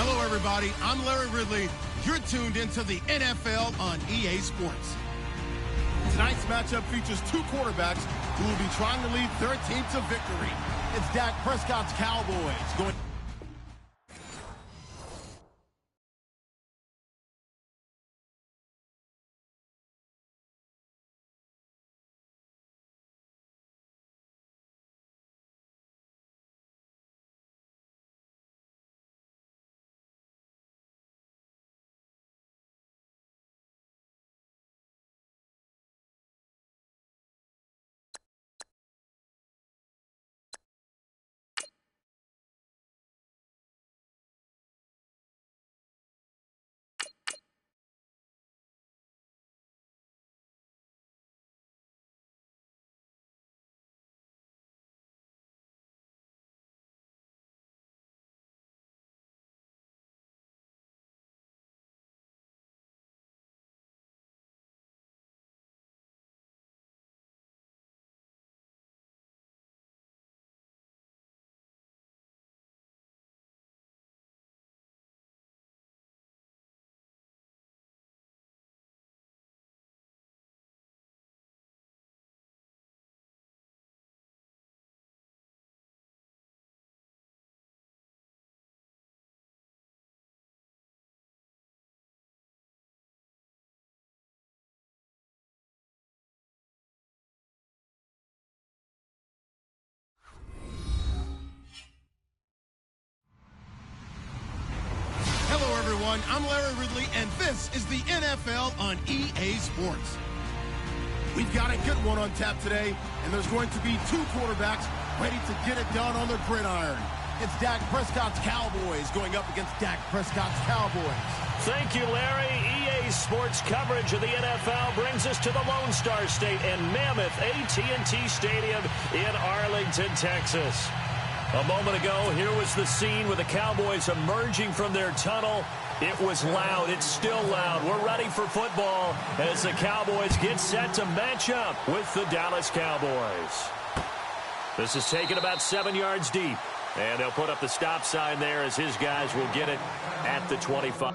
Speaker 1: Hello, everybody. I'm Larry Ridley. You're tuned into the NFL on EA Sports. Tonight's matchup features two quarterbacks who will be trying to lead their team to victory. It's Dak Prescott's Cowboys going... I'm Larry Ridley, and this is the NFL on EA Sports. We've got a good one on tap today, and there's going to be two quarterbacks ready to get it done on the gridiron. It's Dak Prescott's Cowboys going up against Dak Prescott's Cowboys.
Speaker 2: Thank you, Larry. EA Sports coverage of the NFL brings us to the Lone Star State and Mammoth AT&T Stadium in Arlington, Texas. A moment ago, here was the scene with the Cowboys emerging from their tunnel. It was loud. It's still loud. We're ready for football as the Cowboys get set to match up with the Dallas Cowboys. This is taken about 7 yards deep, and they'll put up the stop sign there as his guys will get it at the 25.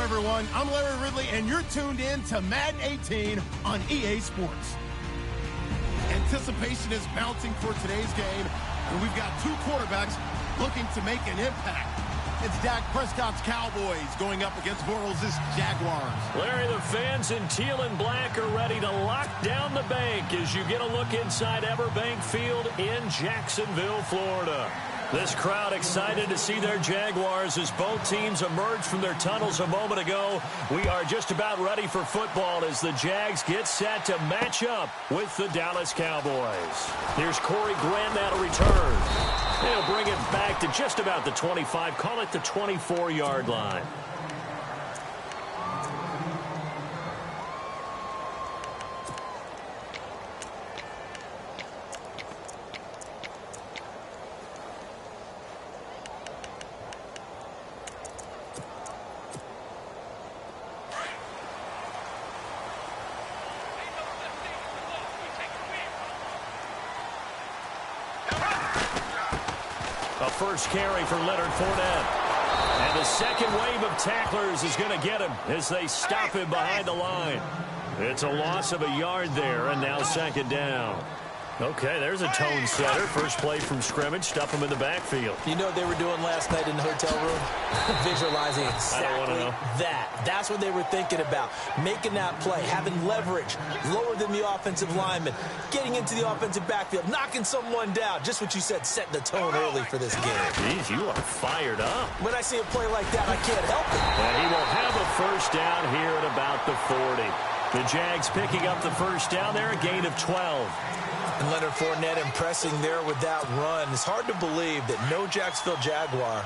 Speaker 1: Everyone, I'm Larry Ridley, and you're tuned in to Madden 18 on EA Sports. Anticipation is mounting for today's game, and we've got two quarterbacks looking to make an impact. It's Dak Prescott's Cowboys going up against Bortles' Jaguars.
Speaker 2: Larry, the fans in teal and black are ready to lock down the bank as you get a look inside Everbank Field in Jacksonville, Florida. This crowd excited to see their Jaguars as both teams emerged from their tunnels a moment ago. We are just about ready for football as the Jags get set to match up with the Dallas Cowboys. Here's Corey Grant now to return. They'll bring it back to just about the 25. Call it the 24-yard line. A first carry for Leonard Fournette. And the second wave of tacklers is going to get him as they stop him behind the line. It's a loss of a yard there, and now second down. Okay, there's a tone setter. First play from scrimmage. Stuff him in the backfield.
Speaker 3: You know what they were doing last night in the hotel room? Visualizing exactly that. That's what they were thinking about. Making that play, having leverage, lower than the offensive lineman, getting into the offensive backfield, knocking someone down. Just what you said, set the tone early for this game.
Speaker 2: Jeez, you are fired up.
Speaker 3: When I see a play like that, I can't help it.
Speaker 2: And he will have a first down here at about the 40. The Jags picking up the first down there, a gain of 12.
Speaker 3: And Leonard Fournette impressing there with that run. It's hard to believe that no Jacksonville Jaguar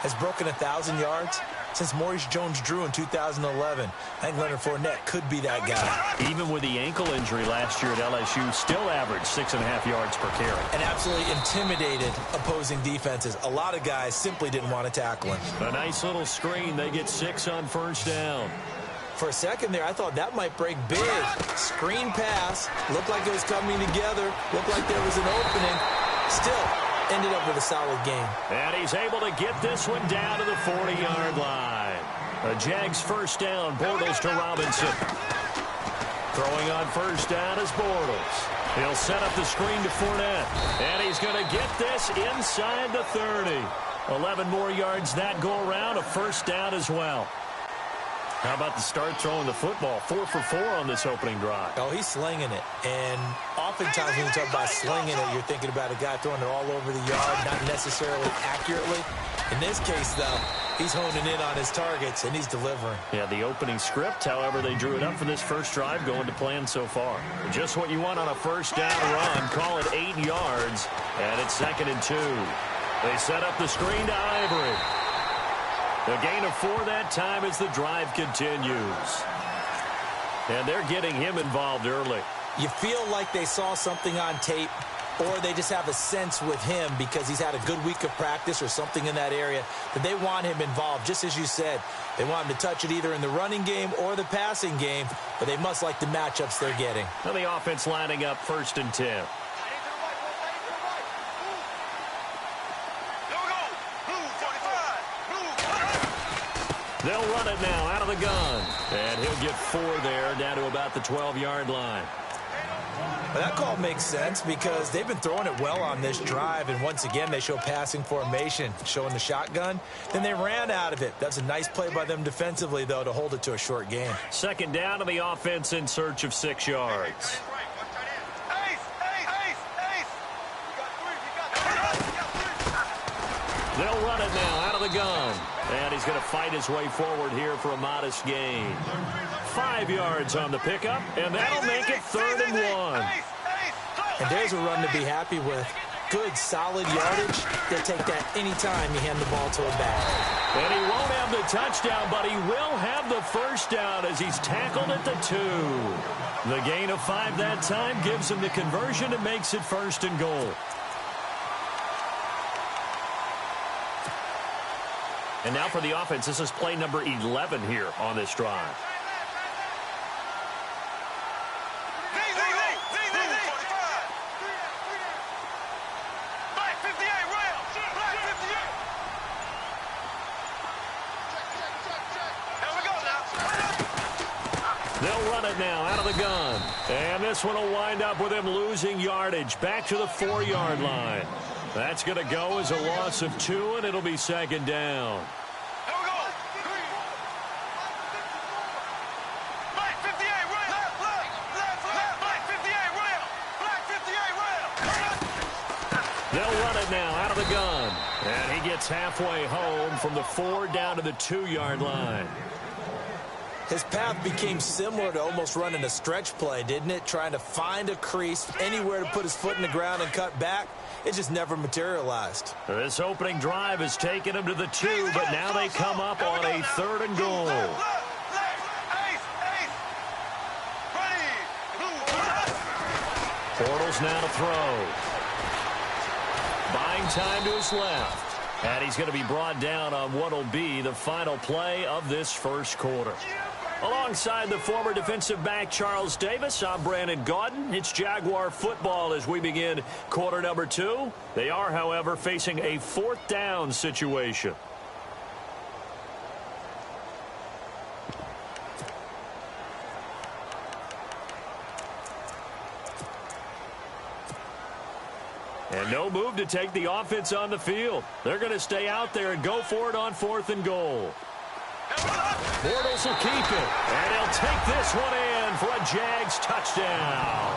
Speaker 3: has broken 1,000 yards since Maurice Jones-Drew in 2011. I think Leonard Fournette could be that guy.
Speaker 2: Even with the ankle injury last year at LSU, still averaged 6.5 yards per carry.
Speaker 3: And absolutely intimidated opposing defenses. A lot of guys simply didn't want to tackle him.
Speaker 2: A nice little screen. They get 6 on first down.
Speaker 3: For a second there, I thought that might break big. Screen pass. Looked like it was coming together. Looked like there was an opening. Still ended up with a solid game.
Speaker 2: And he's able to get this one down to the 40-yard line. A Jags first down. Bortles to Robinson. Throwing on first down is Bortles. He'll set up the screen to Fournette. And he's going to get this inside the 30. 11 more yards that go around. A first down as well. How about the start throwing the football? 4 for 4 on this opening drive.
Speaker 3: Oh, he's slinging it. And oftentimes when you talk about slinging it, you're thinking about a guy throwing it all over the yard, not necessarily accurately. In this case, though, he's honing in on his targets, and he's delivering.
Speaker 2: Yeah, the opening script, however, they drew it up for this first drive, going to plan so far. Just what you want on a first down run. Call it 8 yards, and it's 2nd and 2. They set up the screen to Ivory. A gain of 4 that time as the drive continues. And they're getting him involved early.
Speaker 3: You feel like they saw something on tape, or they just have a sense with him because he's had a good week of practice or something in that area that they want him involved. Just as you said, they want him to touch it either in the running game or the passing game, but they must like the matchups they're getting.
Speaker 2: And the offense lining up 1st and 10. They'll run it now out of the gun. And he'll get 4 there, down to about the 12-yard line.
Speaker 3: Well, that call makes sense because they've been throwing it well on this drive, and once again they show passing formation, showing the shotgun. Then they ran out of it. That's a nice play by them defensively, though, to hold it to a short game.
Speaker 2: 2nd down to the offense in search of 6 yards. They'll run it now out of the gun. And he's going to fight his way forward here for a modest gain. 5 yards on the pickup, and that'll make it 3rd and 1.
Speaker 3: And there's a run to be happy with. Good, solid yardage. They'll take that anytime you hand the ball to a back.
Speaker 2: And he won't have the touchdown, but he will have the first down as he's tackled at the 2. The gain of 5 that time gives him the conversion and makes it 1st and goal. And now for the offense, this is play number 11 here on this drive. They'll run it now out of the gun. And this one will wind up with him losing yardage back to the 4-yard line. That's going to go as a loss of 2, and it'll be 2nd down. They'll run it now out of the gun. And he gets halfway home from the 4 down to the 2-yard line.
Speaker 3: His path became similar to almost running a stretch play, didn't it? Trying to find a crease, anywhere to put his foot in the ground and cut back. It just never materialized.
Speaker 2: This opening drive has taken him to the 2, but now they come up on a 3rd and goal. Bortles now to throw. Buying time to his left. And he's going to be brought down on what will be the final play of this first quarter. Alongside the former defensive back Charles Davis, I'm Brandon Gaudin. It's Jaguar football as we begin quarter number 2. They are, however, facing a 4th down situation. And no move to take the offense on the field. They're going to stay out there and go for it on 4th and goal. Bortles will keep it, and he'll take this one in for a Jags touchdown.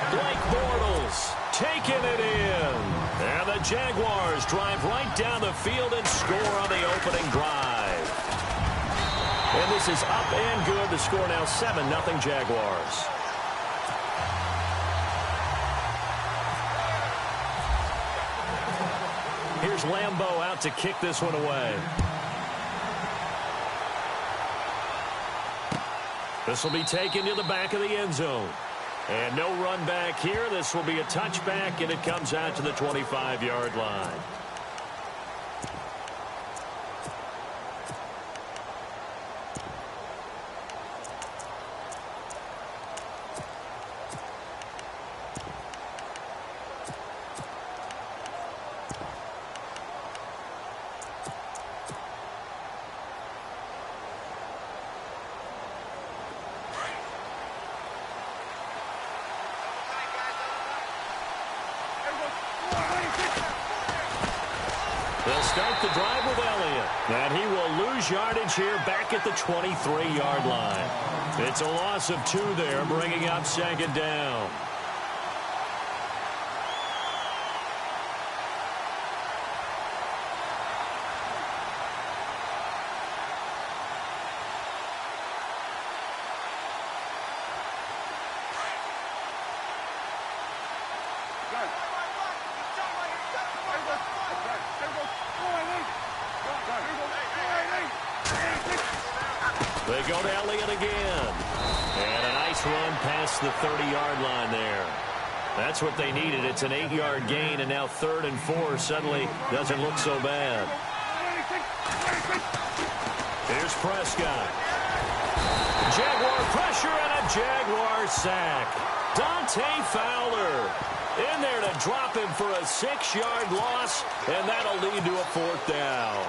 Speaker 2: Blake Bortles taking it in. And the Jaguars drive right down the field and score on the opening drive. And this is up and good. The score now 7-0 Jaguars. Here's Lambeau out to kick this one away. This will be taken to the back of the end zone. And no run back here. This will be a touchback, and it comes out to the 25-yard line. They'll start the drive with Elliott. And he will lose yardage here back at the 23-yard line. It's a loss of 2 there, bringing up 2nd down. They go to Elliott again. And a nice run past the 30-yard line there. That's what they needed. It's an 8-yard gain, and now 3rd and 4 suddenly doesn't look so bad. Here's Prescott. Jaguar pressure and a Jaguar sack. Dante Fowler in there to drop him for a 6-yard loss, and that'll lead to a 4th down.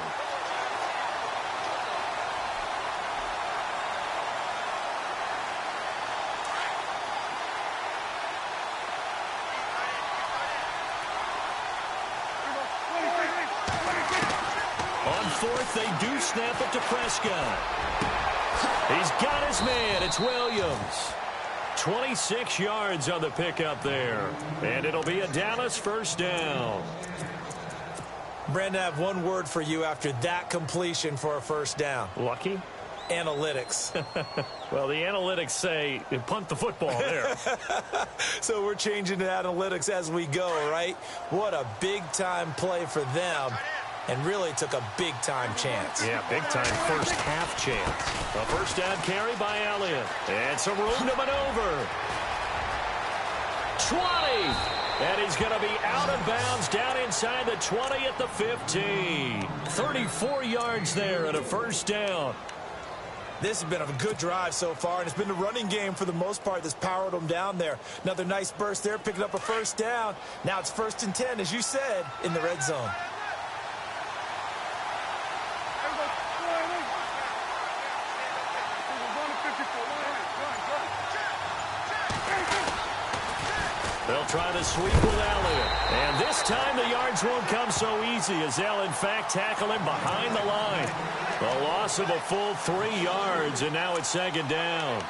Speaker 2: On 4th, they do snap it to Prescott. He's got his man. It's Williams. 26 yards on the pickup there. And it'll be a Dallas 1st down.
Speaker 3: Brandon, I have one word for you after that completion for a 1st down.
Speaker 2: Lucky?
Speaker 3: Analytics.
Speaker 2: Well, the analytics say punt the football there.
Speaker 3: So we're changing to analytics as we go, right? What a big-time play for them. And really took a big-time chance.
Speaker 2: Yeah, big-time first half chance. A 1st down carry by Elliott. And some room to maneuver. 20. And he's going to be out of bounds down inside the 20 at the 15. 34 yards there at a 1st down.
Speaker 3: This has been a good drive so far, and it's been the running game for the most part that's powered them down there. Another nice burst there, picking up a 1st down. Now it's 1st and 10, as you said, in the red zone.
Speaker 2: They'll try to sweep with Elliott. And this time the yards won't come so easy as they'll, in fact, tackle him behind the line. A loss of a full 3 yards, and now it's 2nd down.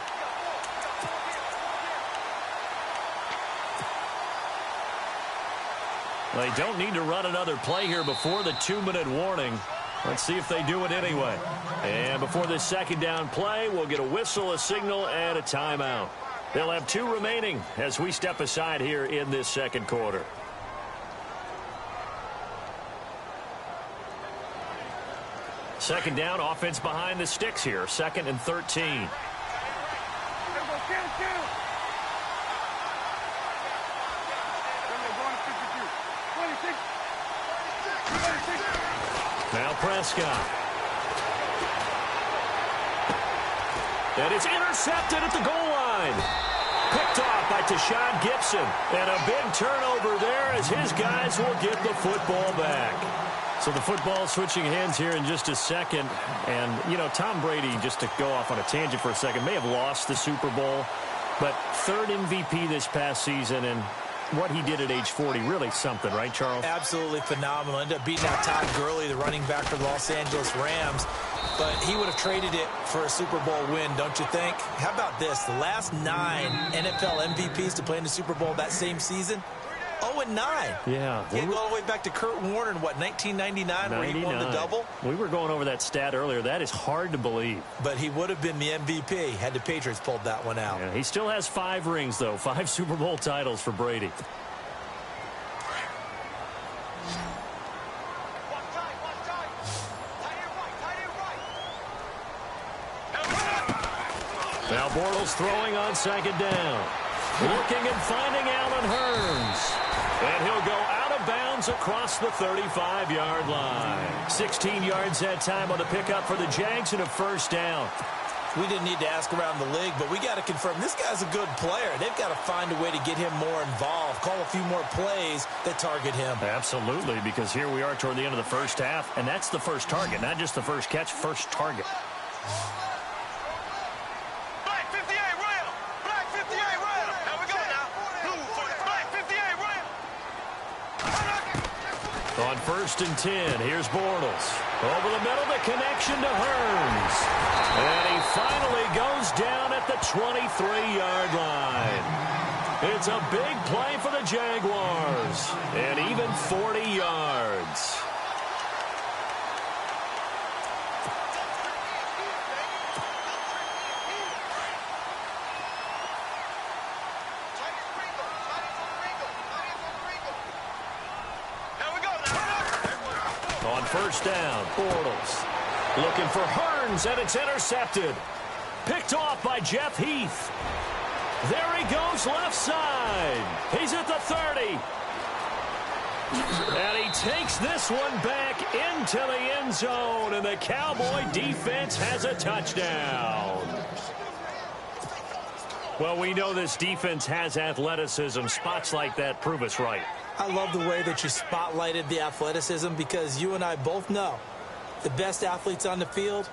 Speaker 2: They don't need to run another play here before the 2-minute warning. Let's see if they do it anyway. And before this second down play, we'll get a whistle, a signal, and a timeout. They'll have 2 remaining as we step aside here in this second quarter. Second down, offense behind the sticks here. 2nd and 13. Now Prescott. And it's intercepted at the goal line. Picked off by Tashawn Gibson. And a big turnover there as his guys will get the football back. So the football switching hands here in just a second. And, you know, Tom Brady, just to go off on a tangent for a second, may have lost the Super Bowl. But 3rd MVP this past season, and what he did at age 40, really something, right, Charles?
Speaker 3: Absolutely phenomenal. Ended up beating out Todd Gurley, the running back for the Los Angeles Rams. But he would have traded it for a Super Bowl win, don't you think? How about this? The last 9 NFL MVPs to play in the Super Bowl that same season, 0-9.
Speaker 2: Yeah.
Speaker 3: Can't go all the way back to Kurt Warner in, what, 1999, where he won the double?
Speaker 2: We were going over that stat earlier. That is hard to believe.
Speaker 3: But he would have been the MVP had the Patriots pulled that one out.
Speaker 2: Yeah, he still has 5 rings, though. 5 Super Bowl titles for Brady. Now Bortles throwing on 2nd down. Looking and finding Allen Hurns. And he'll go out of bounds across the 35-yard line. 16 yards that time on the pickup for the Jags and a 1st down.
Speaker 3: We didn't need to ask around the league, but we got to confirm this guy's a good player. They've got to find a way to get him more involved, call a few more plays that target him.
Speaker 2: Absolutely, because here we are toward the end of the first half, and that's the first target, not just the first catch, first target. On 1st and 10, here's Bortles. Over the middle, the connection to Hurns. And he finally goes down at the 23-yard line. It's a big play for the Jaguars. And even 40 yards. On 1st down, Bortles looking for Hurns, and it's intercepted. Picked off by Jeff Heath. There he goes left side. He's at the 30. And he takes this one back into the end zone, and the Cowboy defense has a touchdown. Well, we know this defense has athleticism. Spots like that prove us right.
Speaker 3: I love the way that you spotlighted the athleticism, because you and I both know the best athletes on the field,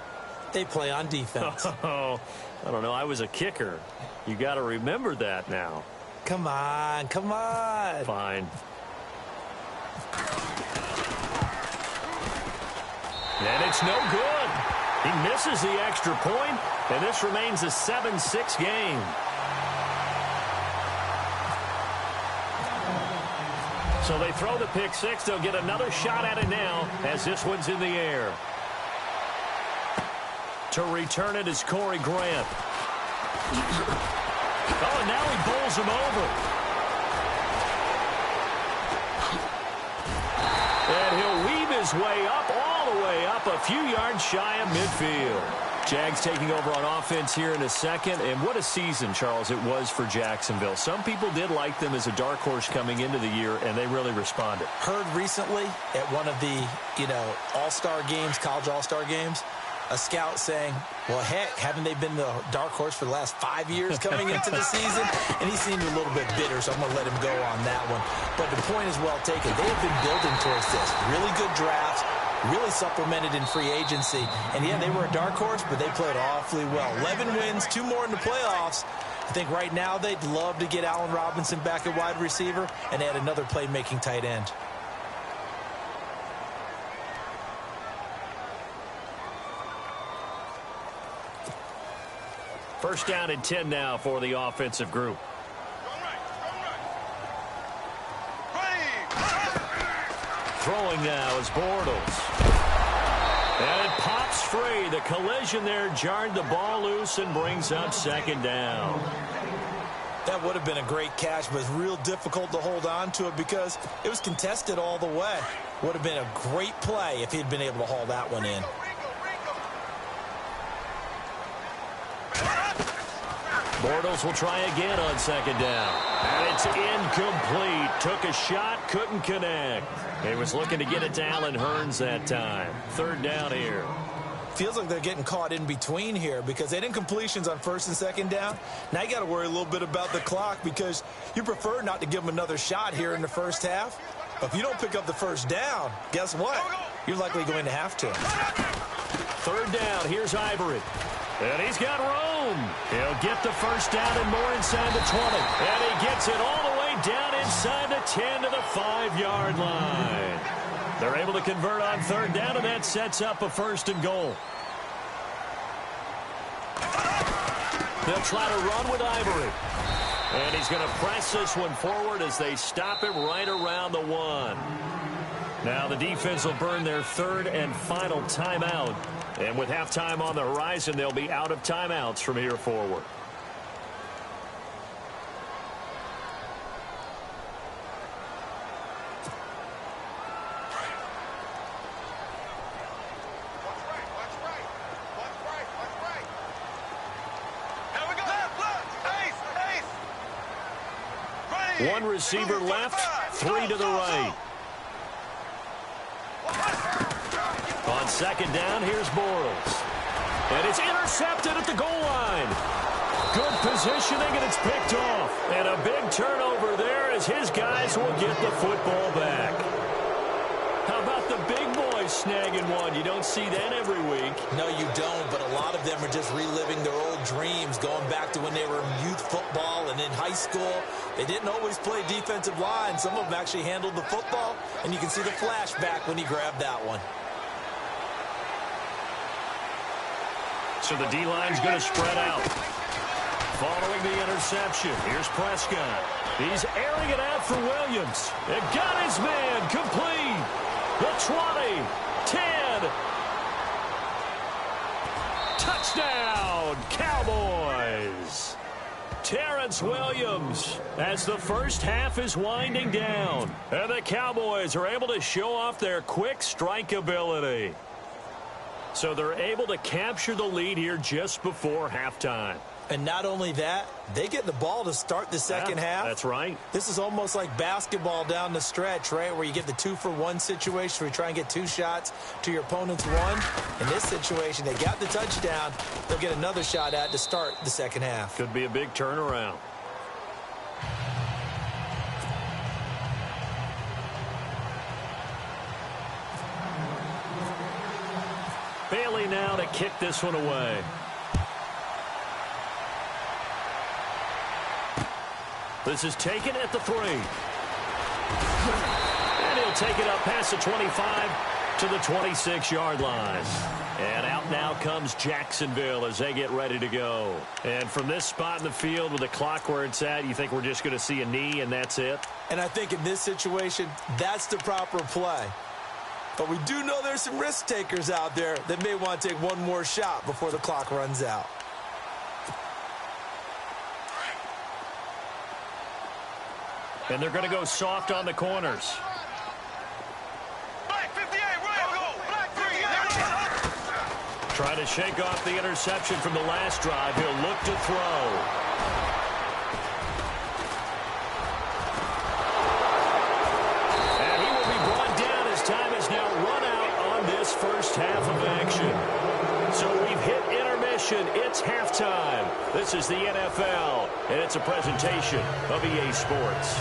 Speaker 3: they play on defense.
Speaker 2: Oh, I don't know. I was a kicker. You got to remember that now.
Speaker 3: Come on, come on.
Speaker 2: Fine. And it's no good. He misses the extra point, and this remains a 7-6 game. So they throw the pick 6. They'll get another shot at it now as this one's in the air. To return it is Corey Grant. Oh, and now he bowls him over. And he'll weave his way up, all the way up, a few yards shy of midfield. Jags taking over on offense here in a second. And what a season, Charles, it was for Jacksonville. Some people did like them as a dark horse coming into the year, and they really responded.
Speaker 3: Heard recently at one of the, all-star games, college all-star games, a scout saying, well, heck, haven't they been the dark horse for the last 5 years coming into the season? And he seemed a little bit bitter, so I'm going to let him go on that one. But the point is well taken. They have been building towards this. Really good drafts, really supplemented in free agency. And, yeah, they were a dark horse, but they played awfully well. 11 wins, 2 more in the playoffs. I think right now they'd love to get Allen Robinson back at wide receiver and add another playmaking tight end.
Speaker 2: First down and 10 now for the offensive group. Throwing now is Bortles. And it pops free. The collision there jarred the ball loose and brings up second down.
Speaker 3: That would have been a great catch, but it's real difficult to hold on to it because it was contested all the way. Would have been a great play if he'd been able to haul that one in.
Speaker 2: Bortles will try again on second down. And it's incomplete. Took a shot, couldn't connect. He was looking to get it to Allen Hurns that time. Third down here.
Speaker 3: Feels like they're getting caught in between here because they didn't completions on first and second down. Now you got to worry a little bit about the clock because you prefer not to give them another shot here in the first half. But if you don't pick up the first down, guess what? You're likely going to have to.
Speaker 2: Third down, here's Ivory. And he's got room. He'll get the first down and more inside the 20. And he gets it all the way down inside the 10 to the 5-yard line. They're able to convert on third down, and that sets up a first and goal. They'll try to run with Ivory. And he's going to press this one forward as they stop him right around the 1. Now the defense will burn their third and final timeout. And with halftime on the horizon, they'll be out of timeouts from here forward. One receiver left, 3 to the right. On second down, here's Bortles. And it's intercepted at the goal line. Good positioning, and it's picked off. And a big turnover there as his guys will get the football back. How about the big boys snagging one? You don't see that every week.
Speaker 3: No, you don't, but a lot of them are just reliving their old dreams, going back to when they were in youth football and in high school. They didn't always play defensive line. Some of them actually handled the football, and you can see the flashback when he grabbed that one.
Speaker 2: So the D-line's going to spread out. Following the interception, here's Prescott. He's airing it out for Williams. It got his man complete. The 20, 10. Touchdown, Cowboys. Terrence Williams as the first half is winding down. And the Cowboys are able to show off their quick strike ability. So they're able to capture the lead here just before halftime.
Speaker 3: And not only that, they get the ball to start the second half.
Speaker 2: That's right.
Speaker 3: This is almost like basketball down the stretch, right, where you get the 2-for-1 situation where you try and get 2 shots to your opponent's 1. In this situation, they got the touchdown. They'll get another shot at to start the second half.
Speaker 2: Could be a big turnaround. Bailey now to kick this one away. This is taken at the 3. And he'll take it up past the 25 to the 26-yard line. And out now comes Jacksonville as they get ready to go. And from this spot in the field with the clock where it's at, you think we're just going to see a knee and that's it?
Speaker 3: And I think in this situation, that's the proper play. But we do know there's some risk takers out there that may want to take one more shot before the clock runs out.
Speaker 2: And they're going to go soft on the corners.
Speaker 4: Black 58, Black 58.
Speaker 2: Trying to shake off the interception from the last drive. He'll look to throw. And he will be brought down as time is now run out on this first half of action. So we've hit intermission. It's halftime. This is the NFL, and it's a presentation of EA Sports.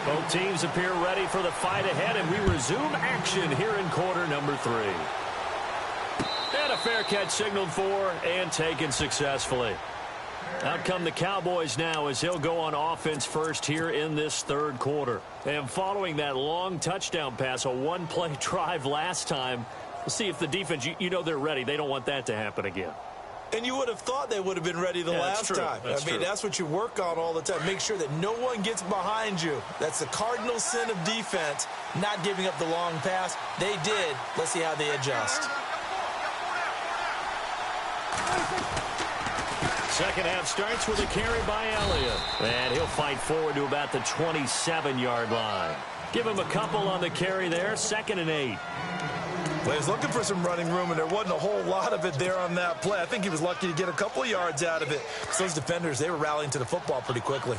Speaker 2: Both teams appear ready for the fight ahead, and we resume action here in quarter number 3. And a fair catch signaled for and taken successfully. Out come the Cowboys now as he'll go on offense first here in this third quarter. And following that long touchdown pass, a one-play drive last time, we'll see if the defense, you know they're ready. They don't want that to happen again.
Speaker 3: And you would have thought they would have been ready the last time. That's what you work on all the time. Make sure that no one gets behind you. That's the cardinal sin of defense, not giving up the long pass. They did. Let's see how they adjust.
Speaker 2: Second half starts with a carry by Elliott. And he'll fight forward to about the 27-yard line. Give him a couple on the carry there. 2nd and 8.
Speaker 3: Well, he was looking for some running room, and there wasn't a whole lot of it there on that play. I think he was lucky to get a couple of yards out of it. So those defenders, they were rallying to the football pretty quickly.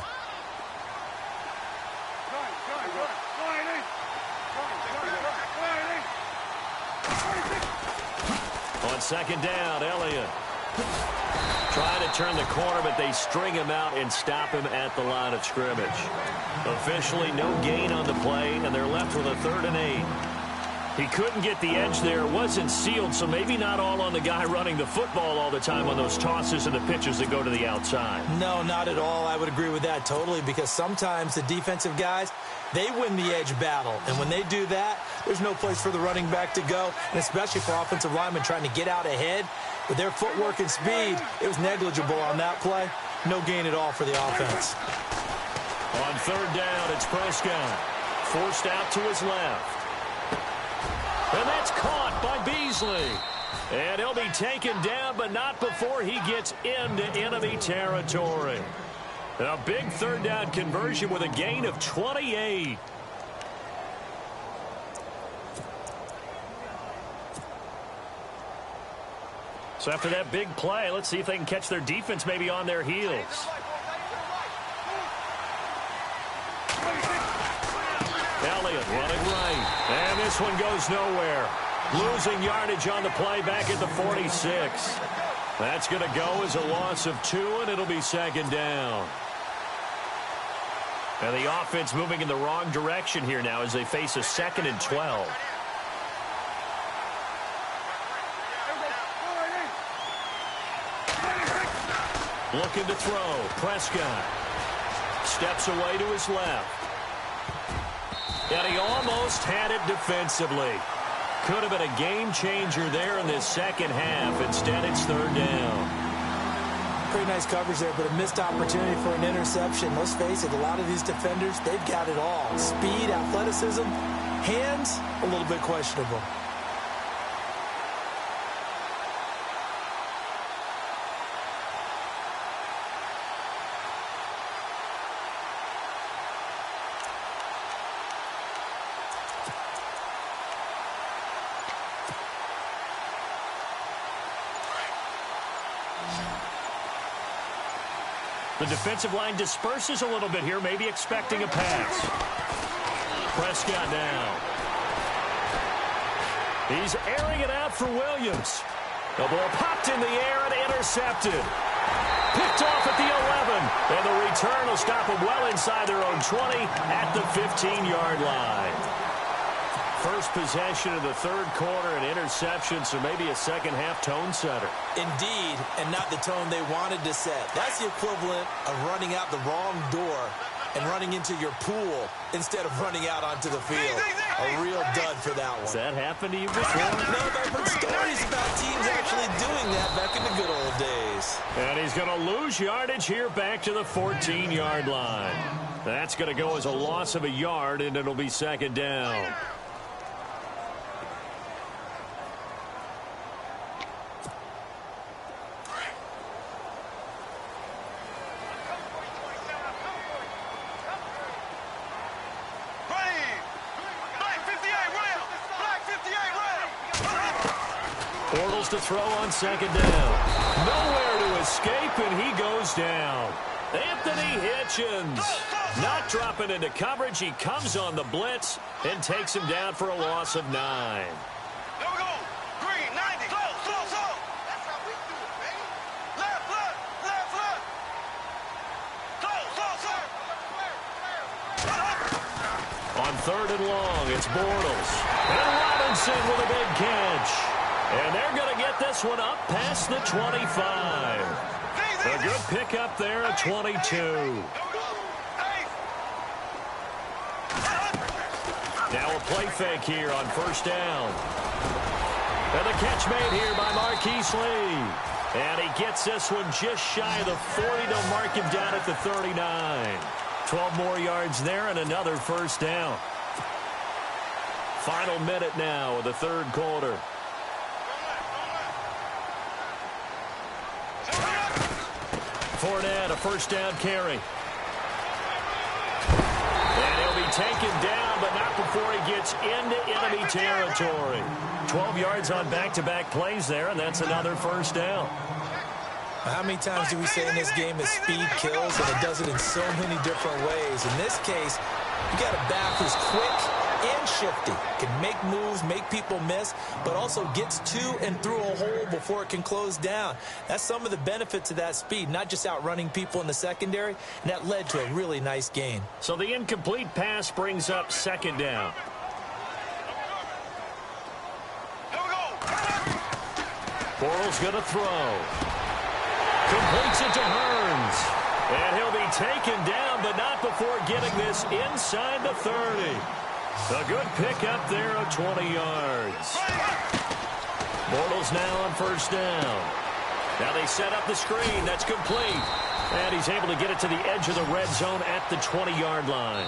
Speaker 2: On 2nd down, Elliott trying to turn the corner, but they string him out and stop him at the line of scrimmage. Officially, no gain on the play, and they're left with a 3rd and 8. He couldn't get the edge there. It wasn't sealed, so maybe not all on the guy running the football all the time on those tosses and the pitches that go to the outside.
Speaker 3: No, not at all. I would agree with that totally, because sometimes the defensive guys, they win the edge battle. And when they do that, there's no place for the running back to go, and especially for offensive linemen trying to get out ahead. With their footwork and speed, it was negligible on that play. No gain at all for the offense.
Speaker 2: On 3rd down, it's Prescott. Forced out to his left. And that's caught by Beasley. And he'll be taken down, but not before he gets into enemy territory. A big 3rd down conversion with a gain of 28. So after that big play, let's see if they can catch their defense maybe on their heels. Elliott running right. And this one goes nowhere. Losing yardage on the play back at the 46. That's going to go as a loss of 2, and it'll be 2nd down. And the offense moving in the wrong direction here now as they face a 2nd and 12. Looking to throw. Prescott steps away to his left. And he almost had it defensively. Could have been a game changer there in this 2nd half. Instead, it's 3rd down.
Speaker 3: Pretty nice coverage there, but a missed opportunity for an interception. Let's face it, a lot of these defenders, they've got it all. Speed, athleticism, hands, a little bit questionable.
Speaker 2: The defensive line disperses a little bit here, maybe expecting a pass. Prescott now. He's airing it out for Williams. The ball popped in the air and intercepted. Picked off at the 11. And the return will stop them well inside their own 20 at the 15-yard line. First possession of the 3rd quarter, an interception, so maybe a 2nd half tone setter.
Speaker 3: Indeed, and not the tone they wanted to set. That's the equivalent of running out the wrong door and running into your pool instead of running out onto the field. A real dud for that one.
Speaker 2: Has that happened to you before?
Speaker 3: No, but I've heard stories about teams actually doing that back in the good old days.
Speaker 2: And he's going to lose yardage here back to the 14-yard line. That's going to go as a loss of a yard, and it'll be 2nd down. To throw on 2nd down. Nowhere to escape, and he goes down. Anthony Hitchens not dropping into coverage. He comes on the blitz and takes him down for a loss of 9.
Speaker 4: There we go. Green, 90. Slow. That's how we do it, baby. Left. Slow.
Speaker 2: On 3rd and long, it's Bortles. And Robinson with a big catch. And they're going to get this one up past the 25. A good pickup there at 22. Now a play fake here on 1st down. And the catch made here by Marquise Lee. And he gets this one just shy of the 40 to mark him down at the 39. 12 more yards there and another first down. Final minute now of the third quarter. Fournette, a first down carry. And he'll be taken down, but not before he gets into enemy territory. 12 yards on back-to-back plays there, and that's another first down.
Speaker 3: How many times do we say in this game that speed kills, and it does it in so many different ways? In this case, you got a back who's quick and shifty, can make moves, make people miss, but also gets to and through a hole before it can close down. That's some of the benefits of that speed, not just outrunning people in the secondary, and that led to a really nice gain.
Speaker 2: So the incomplete pass brings up second down. Bortles going to throw. Completes it to Hearns. And he'll be taken down, but not before getting this inside the 30. A good pickup there of 20 yards. Bortles now on first down. Now they set up the screen. That's complete. And he's able to get it to the edge of the red zone at the 20-yard line.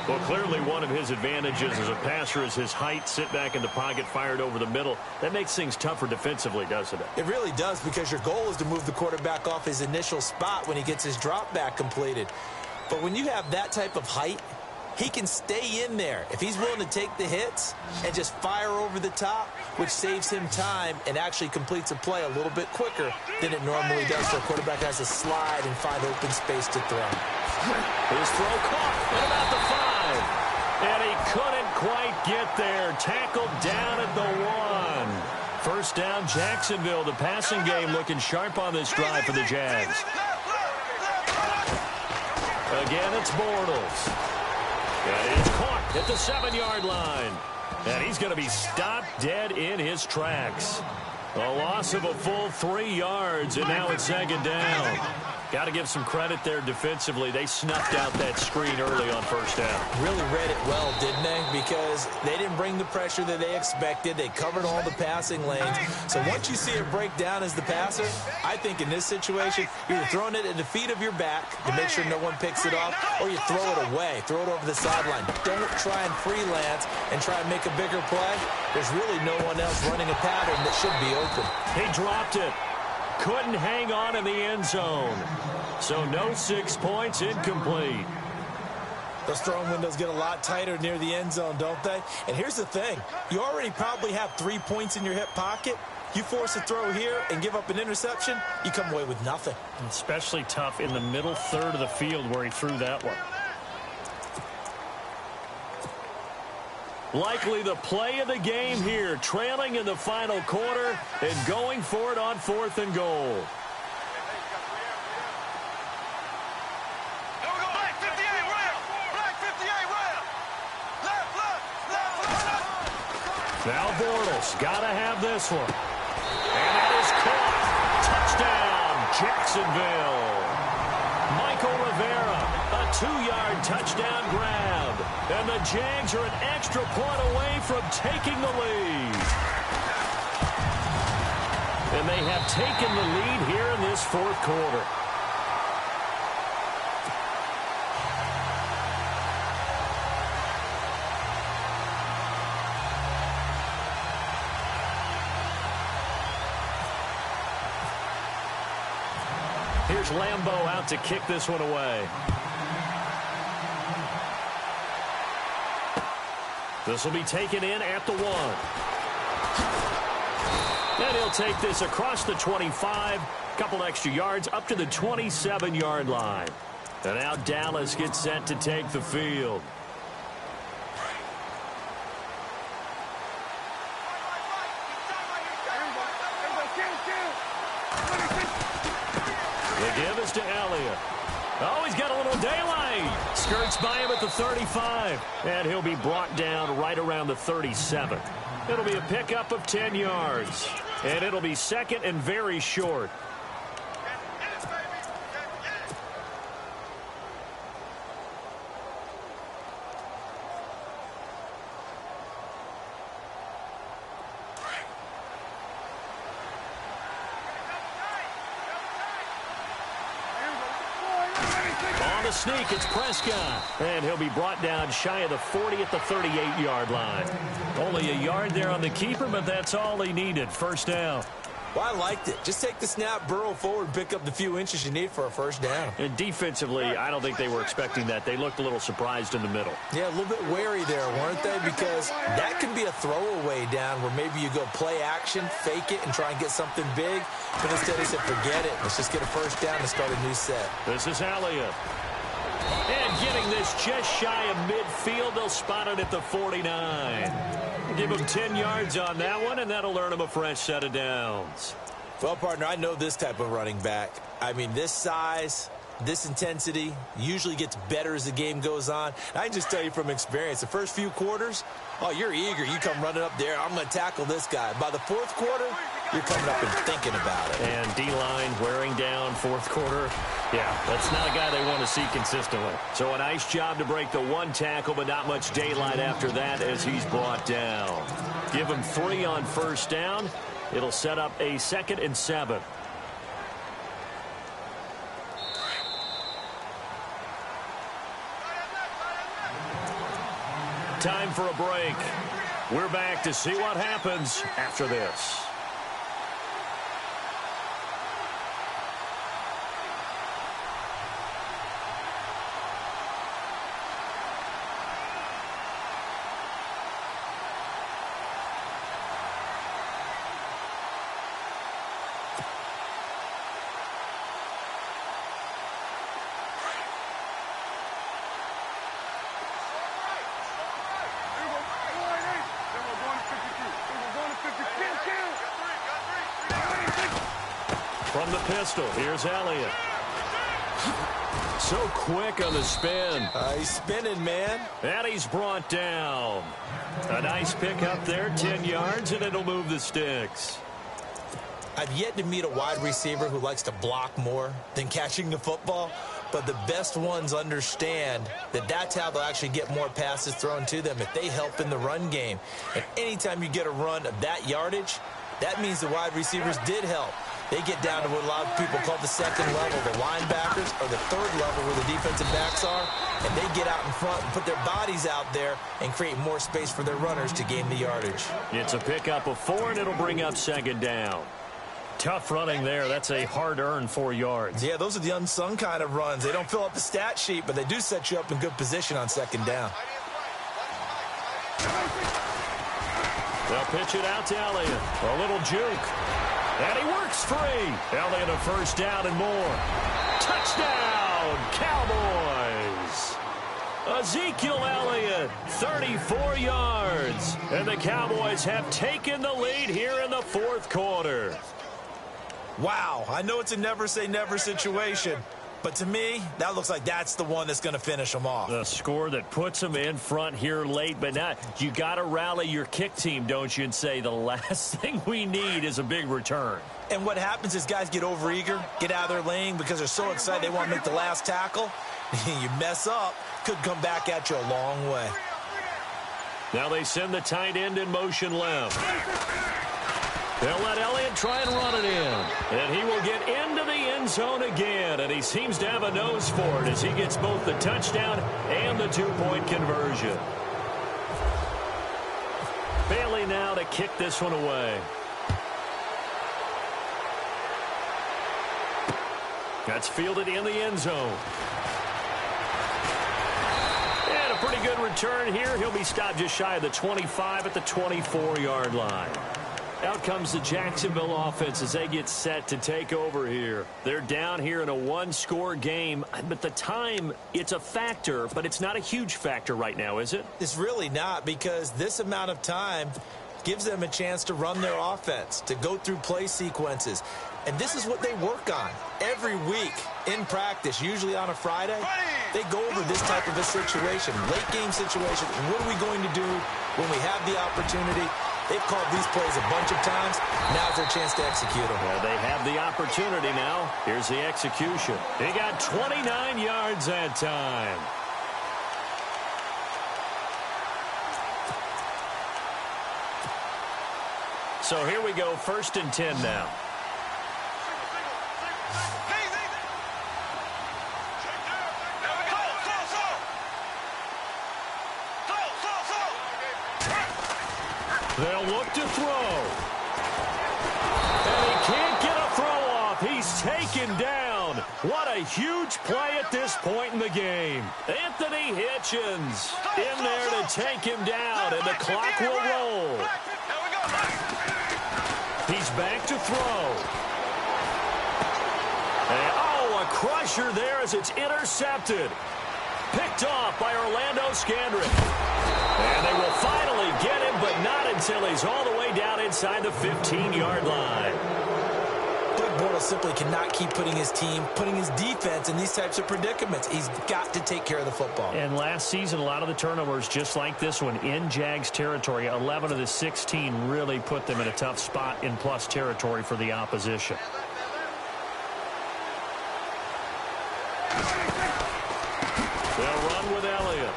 Speaker 2: Well, clearly one of his advantages as a passer is his height. Sit back in the pocket, fired over the middle. That makes things tougher defensively, doesn't it?
Speaker 3: It really does, because your goal is to move the quarterback off his initial spot when he gets his drop back completed. But when you have that type of height, he can stay in there if he's willing to take the hits and just fire over the top, which saves him time and actually completes a play a little bit quicker than it normally does, so a quarterback has to slide and find open space to throw.
Speaker 2: His throw caught at about the 5. And he couldn't quite get there. Tackled down at the 1. First down, Jacksonville. The passing game looking sharp on this drive for the Jags. Again, it's Bortles. And it's caught at the 7-yard line. And he's going to be stopped dead in his tracks. A loss of a full 3 yards, and now it's second down. Got to give some credit there defensively. They snuffed out that screen early on first down.
Speaker 3: Really read it well, didn't they? Because they didn't bring the pressure that they expected. They covered all the passing lanes. So once you see it break down as the passer, I think in this situation, you're throwing it at the feet of your back to make sure no one picks it off, or you throw it away, throw it over the sideline. Don't try and freelance and try and make a bigger play. There's really no one else running a pattern that should be open.
Speaker 2: He dropped it. Couldn't hang on in the end zone. So no 6 points, incomplete.
Speaker 3: Those throwing windows get a lot tighter near the end zone, don't they? And here's the thing. You already probably have 3 points in your hip pocket. You force a throw here and give up an interception, you come away with nothing.
Speaker 2: Especially tough in the middle third of the field where he threw that one. Likely the play of the game here, trailing in the final quarter and going for it on 4th and goal.
Speaker 4: Black 58 round. Black 58 round. Left.
Speaker 2: Now Bortles got to have this one. And that is caught. Touchdown, Jacksonville. Michael Rivera, a 2-yard touchdown grab. And the Jags are an extra point away from taking the lead. And they have taken the lead here in this 4th quarter. Here's Lambeau out to kick this one away. This will be taken in at the 1. And he'll take this across the 25. Couple extra yards up to the 27-yard line. And now Dallas gets set to take the field. The give is to Elliott. Oh, he's got a little daylight. Skirts by him at the 35. And he'll be brought down right around the 37. It'll be a pickup of 10 yards. And it'll be second and very short. the sneak. It's Prescott. And he'll be brought down shy of the 40 at the 38-yard line. Only a yard there on the keeper, but that's all he needed. First down.
Speaker 3: Well, I liked it. Just take the snap, burrow forward, pick up the few inches you need for a first down.
Speaker 2: And defensively, I don't think they were expecting that. They looked a little surprised in the middle.
Speaker 3: Yeah, a little bit wary there, weren't they? Because that can be a throwaway down where maybe you go play action, fake it, and try and get something big. But instead they said, forget it. Let's just get a first down and start a new set.
Speaker 2: This is Elliott. And getting this just shy of midfield, they'll spot it at the 49. Give him 10 yards on that one, and that'll earn him a fresh set of downs.
Speaker 3: Well, partner, I know this type of running back. I mean, this size, this intensity usually gets better as the game goes on. I can just tell you from experience, the first few quarters, oh, you're eager. You come running up there, I'm going to tackle this guy. By the fourth quarter, you're coming up and thinking about it.
Speaker 2: And D-line wearing down fourth quarter. Yeah, that's not a guy they want to see consistently. So a nice job to break the one tackle, but not much daylight after that as he's brought down. Give him 3 on first down. It'll set up a 2nd and 7. Time for a break. We're back to see what happens after this. From the pistol, here's Elliott. So quick on the spin.
Speaker 3: He's spinning, man.
Speaker 2: And he's brought down. A nice pick up there, 10 yards, and it'll move the sticks.
Speaker 3: I've yet to meet a wide receiver who likes to block more than catching the football, but the best ones understand that that's how they'll actually get more passes thrown to them if they help in the run game. And anytime you get a run of that yardage, that means the wide receivers did help. They get down to what a lot of people call the second level, the linebackers, or the third level where the defensive backs are, and they get out in front and put their bodies out there and create more space for their runners to gain the yardage.
Speaker 2: It's a pickup of 4, and it'll bring up 2nd down. Tough running there. That's a hard-earned 4 yards.
Speaker 3: Yeah, those are the unsung kind of runs. They don't fill up the stat sheet, but they do set you up in good position on 2nd down.
Speaker 2: They'll pitch it out to Elliott. A little juke. And he works free. Elliott a first down and more. Touchdown, Cowboys. Ezekiel Elliott, 34 yards. And the Cowboys have taken the lead here in the fourth quarter.
Speaker 3: Wow, I know it's a never-say-never situation, but to me, that looks like that's the one that's going to finish them off.
Speaker 2: The score that puts them in front here late, but not. You got to rally your kick team, don't you, and say the last thing we need is a big return.
Speaker 3: And what happens is guys get overeager, get out of their lane because they're so excited they want to make the last tackle. You mess up, could come back at you a long way.
Speaker 2: Now they send the tight end in motion left. They'll let Elliott try and run it in. And he will get into the end zone again. And he seems to have a nose for it as he gets both the touchdown and the 2-point conversion. Bailey now to kick this one away. That's fielded in the end zone. And a pretty good return here. He'll be stopped just shy of the 25 at the 24-yard line. Out comes the Jacksonville offense as they get set to take over here. They're down here in a one-score game, but the time, it's a factor, but it's not a huge factor right now, is it?
Speaker 3: It's really not, because this amount of time gives them a chance to run their offense, to go through play sequences. And this is what they work on every week in practice, usually on a Friday. They go over this type of a situation, late game situation. What are we going to do when we have the opportunity? They've called these plays a bunch of times. Now's their chance to execute them.
Speaker 2: Well, they have the opportunity now. Here's the execution. He got 29 yards that time. So here we go, 1st and 10 now. They'll look to throw. And he can't get a throw off. He's taken down. What a huge play at this point in the game. Anthony Hitchens in there to take him down, and the clock will roll. He's back to throw. And, oh, a crusher there as it's intercepted. Picked off by Orlando Scandrick. And they will finally get him, but not until he's all the way down inside the 15-yard line.
Speaker 3: Doug Bortles simply cannot keep putting his team, putting his defense in these types of predicaments. He's got to take care of the football.
Speaker 2: And last season, a lot of the turnovers, just like this one, in Jags territory, 11 of the 16 really put them in a tough spot in plus territory for the opposition. They'll run with Elliott.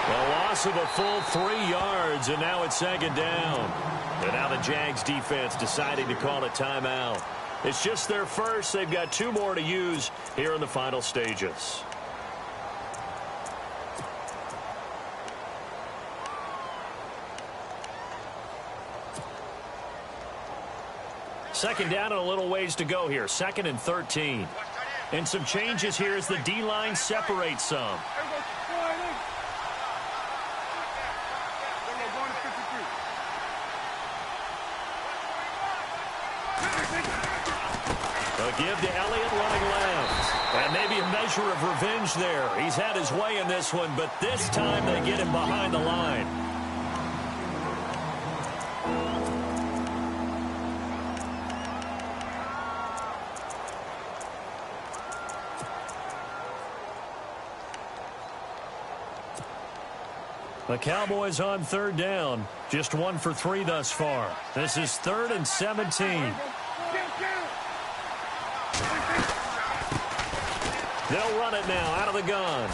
Speaker 2: A loss of a full 3 yards, and now it's second down. And now the Jags defense deciding to call a timeout. It's just their first. They've got 2 more to use here in the final stages. Second down and a little ways to go here. 2nd and 13. And some changes here as the D-line separates some. A give to Elliott running left. And maybe a measure of revenge there. He's had his way in this one, but this time they get him behind the line. The Cowboys on 3rd down. Just 1 for 3 thus far. This is 3rd and 17. They'll run it now out of the gun.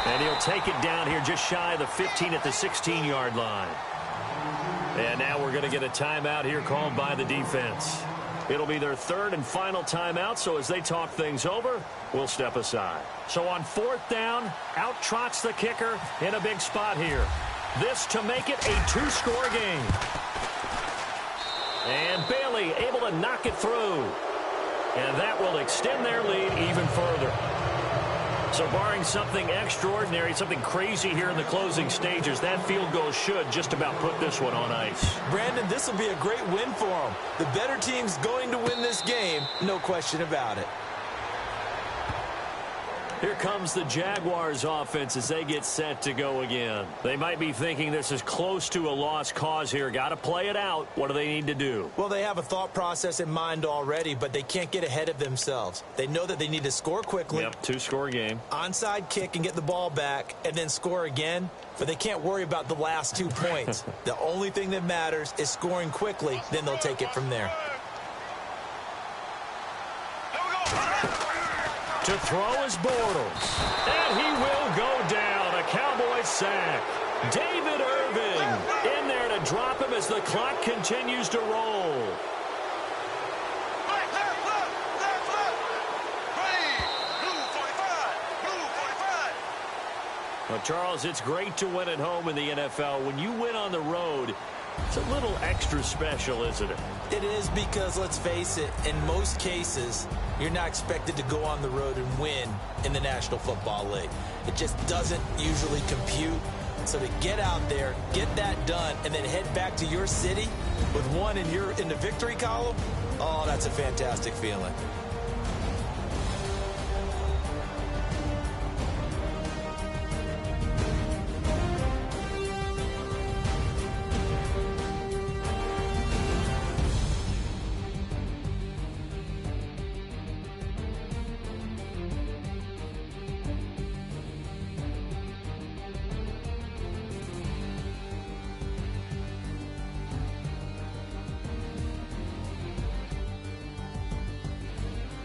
Speaker 2: And he'll take it down here just shy of the 15 at the 16-yard line. And now we're going to get a timeout here called by the defense. It'll be their 3rd and final timeout, so as they talk things over, we'll step aside. So on 4th down, out trots the kicker in a big spot here. This to make it a 2-score game. And Bailey able to knock it through. And that will extend their lead even further. So barring something extraordinary, something crazy here in the closing stages, that field goal should just about put this one on ice.
Speaker 3: Brandon, this will be a great win for them. The better team's going to win this game, no question about it.
Speaker 2: Here comes the Jaguars offense as they get set to go again. They might be thinking this is close to a lost cause here. Got to play it out. What do they need to do?
Speaker 3: Well, they have a thought process in mind already, but they can't get ahead of themselves. They know that they need to score quickly.
Speaker 2: Yep, 2-score game.
Speaker 3: Onside kick and get the ball back and then score again, but they can't worry about the last 2 points. The only thing that matters is scoring quickly, then they'll take it from there.
Speaker 2: To throw is Bortles. And he will go down. A Cowboys sack. David Irving in there to drop him as the clock continues to roll. Well, Charles, it's great to win at home in the NFL. When you win on the road, it's a little extra special, isn't it?
Speaker 3: It is because, let's face it, in most cases, you're not expected to go on the road and win in the National Football League. It just doesn't usually compute. So to get out there, get that done, and then head back to your city with one in the victory column, oh, that's a fantastic feeling.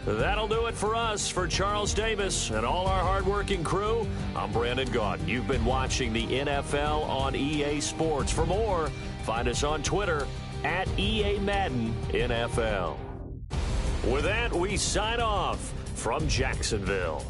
Speaker 2: That'll do it for us. For Charles Davis and all our hardworking crew, I'm Brandon Gaudin. You've been watching the NFL on EA Sports. For more, find us on Twitter at EA Madden NFL. With that, we sign off from Jacksonville.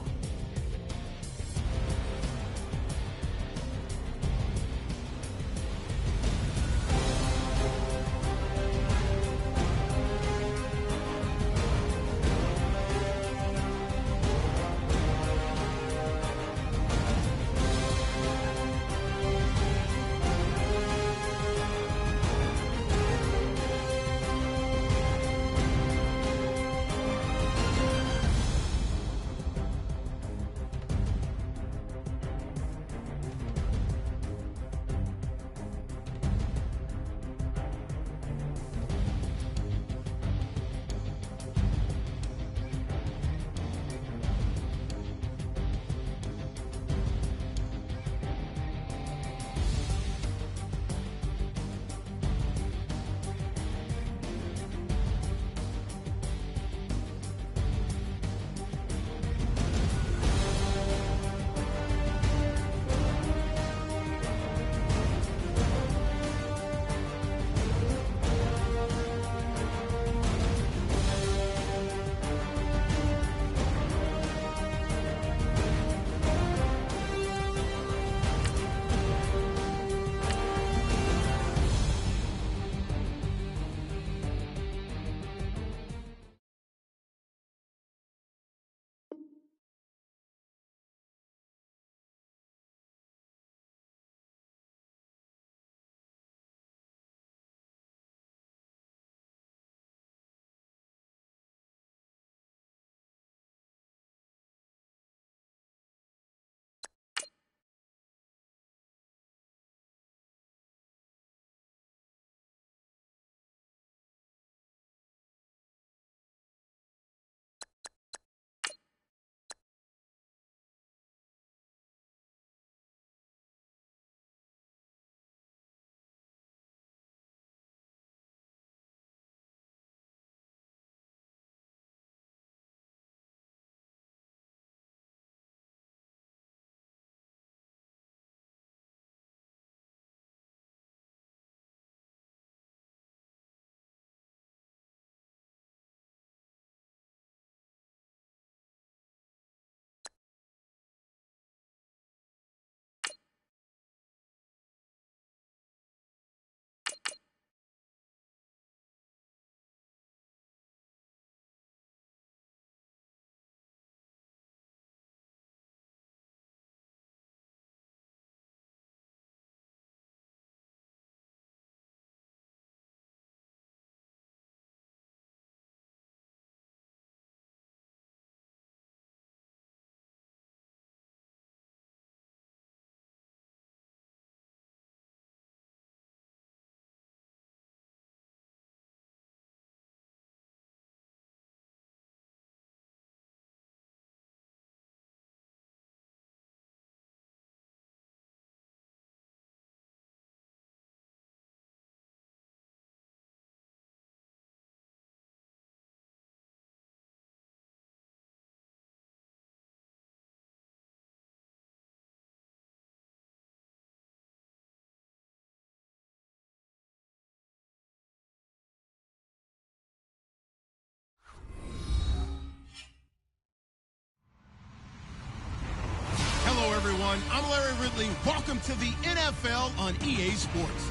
Speaker 1: Ridley. Welcome to the NFL on EA Sports.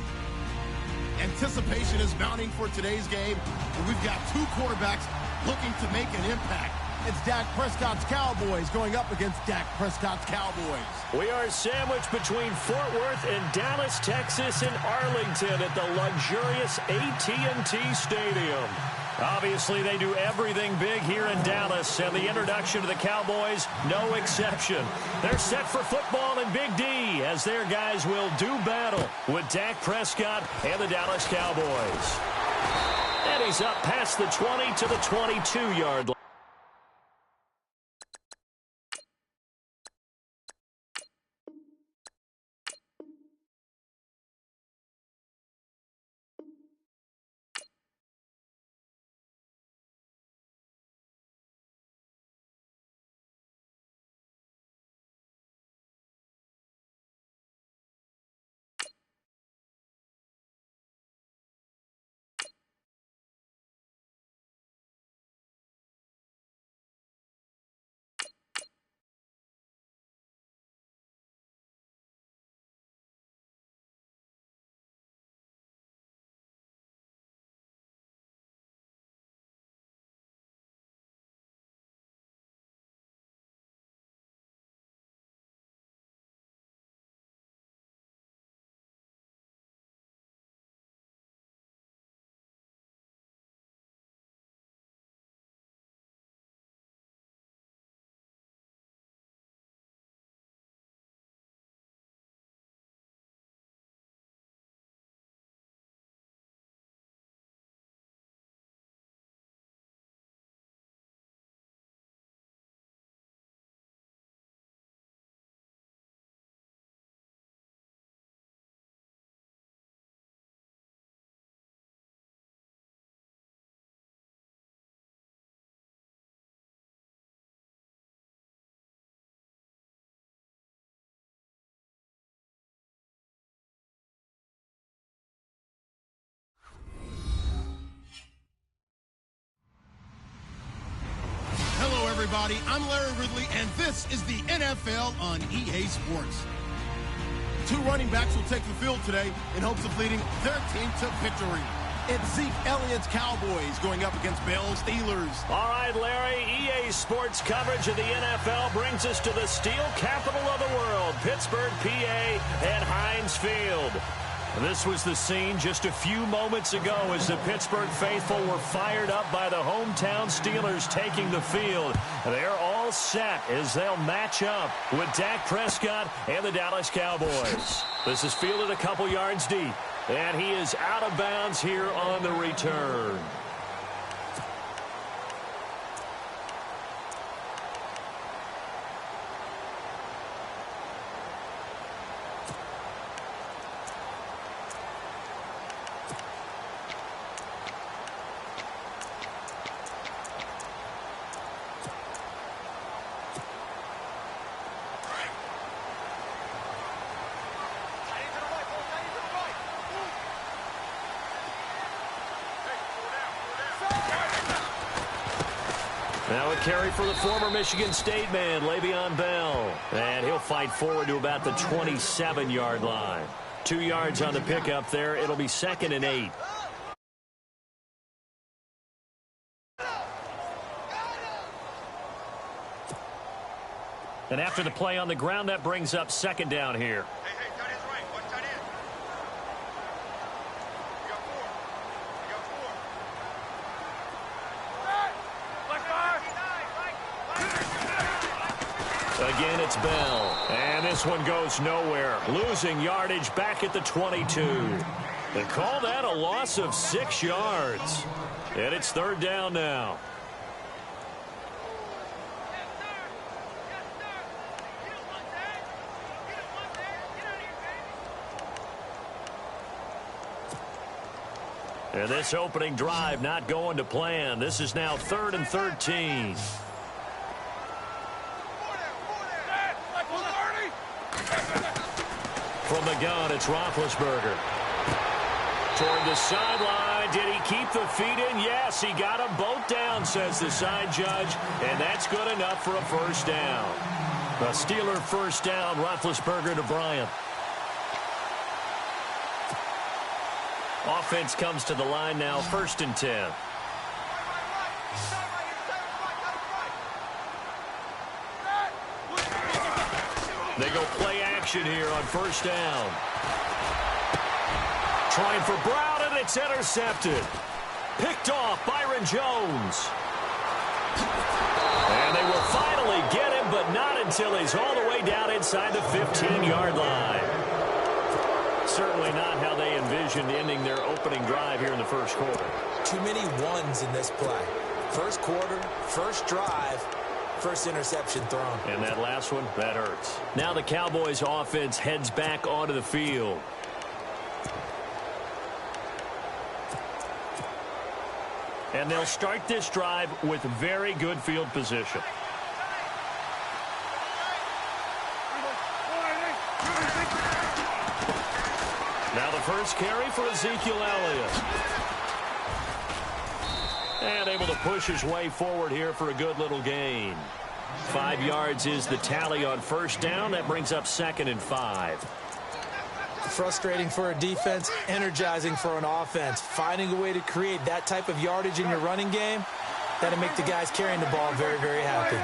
Speaker 1: Anticipation is mounting for today's game, and we've got two quarterbacks looking to make an impact. It's Dak Prescott's Cowboys going up against Dak Prescott's Cowboys.
Speaker 2: We are sandwiched between Fort Worth and Dallas, Texas, and Arlington at the luxurious AT&T Stadium. Obviously, they do everything big here in Dallas, and the introduction to the Cowboys, no exception. They're set for football in Big D, as their guys will do battle with Dak Prescott and the Dallas Cowboys. And he's up past the 20 to the 22-yard line.
Speaker 1: Everybody, I'm Larry Ridley, and this is the NFL on EA Sports. Two running backs will take the field today in hopes of leading their team to victory. It's Zeke Elliott's Cowboys going up against Bill's Steelers.
Speaker 2: All right, Larry, EA Sports coverage of the NFL brings us to the steel capital of the world, Pittsburgh, PA, at Heinz Field. This was the scene just a few moments ago as the Pittsburgh faithful were fired up by the hometown Steelers taking the field. They're all set as they'll match up with Dak Prescott and the Dallas Cowboys. This is fielded a couple yards deep, and he is out of bounds here on the return. Now a carry for the former Michigan State man, Le'Veon Bell. And he'll fight forward to about the 27-yard line. 2 yards on the pickup there. It'll be 2nd and 8. And after the play on the ground, that brings up 2nd down here.
Speaker 4: Hey, tight end's right. One tight end. You got 4. You got 4.
Speaker 2: Again, it's Bell. And this one goes nowhere. Losing yardage back at the 22. They call that a loss of 6 yards. And it's 3rd down now. And this opening drive not going to plan. This is now 3rd and 13. From the gun, it's Roethlisberger. Toward the sideline. Did he keep the feet in? Yes, he got them both down, says the side judge. And that's good enough for a 1st down. The Steeler first down, Roethlisberger to Bryant. Offense comes to the line now, 1st and 10. They go play action here on 1st down. Trying for Brown, and it's intercepted. Picked off Byron Jones. And they will finally get him, but not until he's all the way down inside the 15-yard line. Certainly not how they envisioned ending their opening drive here in the first quarter.
Speaker 3: Too many ones in this play. First quarter, first drive, first interception thrown.
Speaker 2: And that last one, that hurts. Now the Cowboys offense heads back onto the field. And they'll start this drive with very good field position. Now the first carry for Ezekiel Elliott. And able to push his way forward here for a good little gain. 5 yards is the tally on 1st down. That brings up 2nd and 5.
Speaker 3: Frustrating for a defense, energizing for an offense. Finding a way to create that type of yardage in your running game, that'll make the guys carrying the ball very, very happy.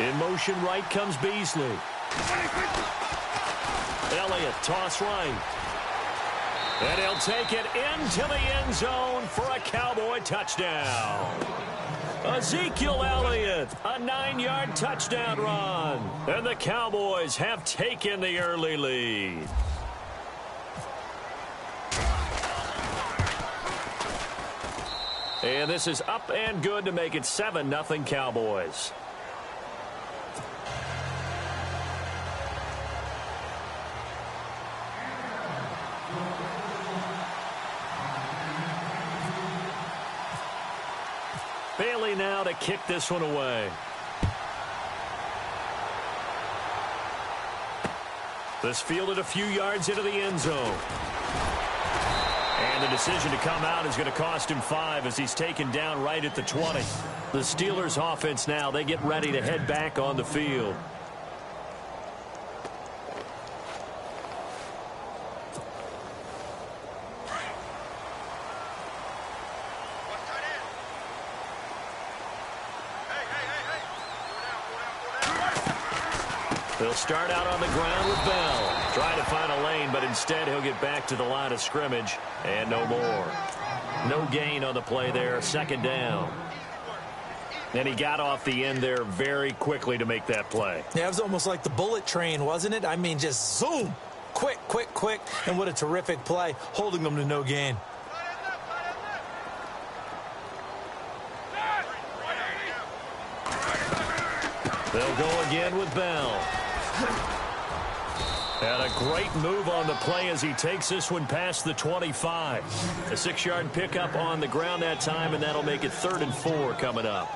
Speaker 2: In motion right comes Beasley. Elliott, toss right. And he'll take it into the end zone for a Cowboy touchdown. Ezekiel Elliott, a 9-yard touchdown run. And the Cowboys have taken the early lead. And this is up and good to make it 7-0 Cowboys. Bailey now to kick this one away. This fielded a few yards into the end zone. And the decision to come out is going to cost him 5 as he's taken down right at the 20. The Steelers offense now, they get ready to head back on the field. They'll start out on the ground with Bell. Trying to find a lane, but instead he'll get back to the line of scrimmage. And no more. No gain on the play there. 2nd down. And he got off the end there very quickly to make that play.
Speaker 3: Yeah, it was almost like the bullet train, wasn't it? I mean, just zoom. Quick, quick, quick. And what a terrific play, holding them to no gain.
Speaker 2: They'll go again with Bell. And a great move on the play as he takes this one past the 25. A 6-yard pickup on the ground that time, and that'll make it 3rd and 4 coming up.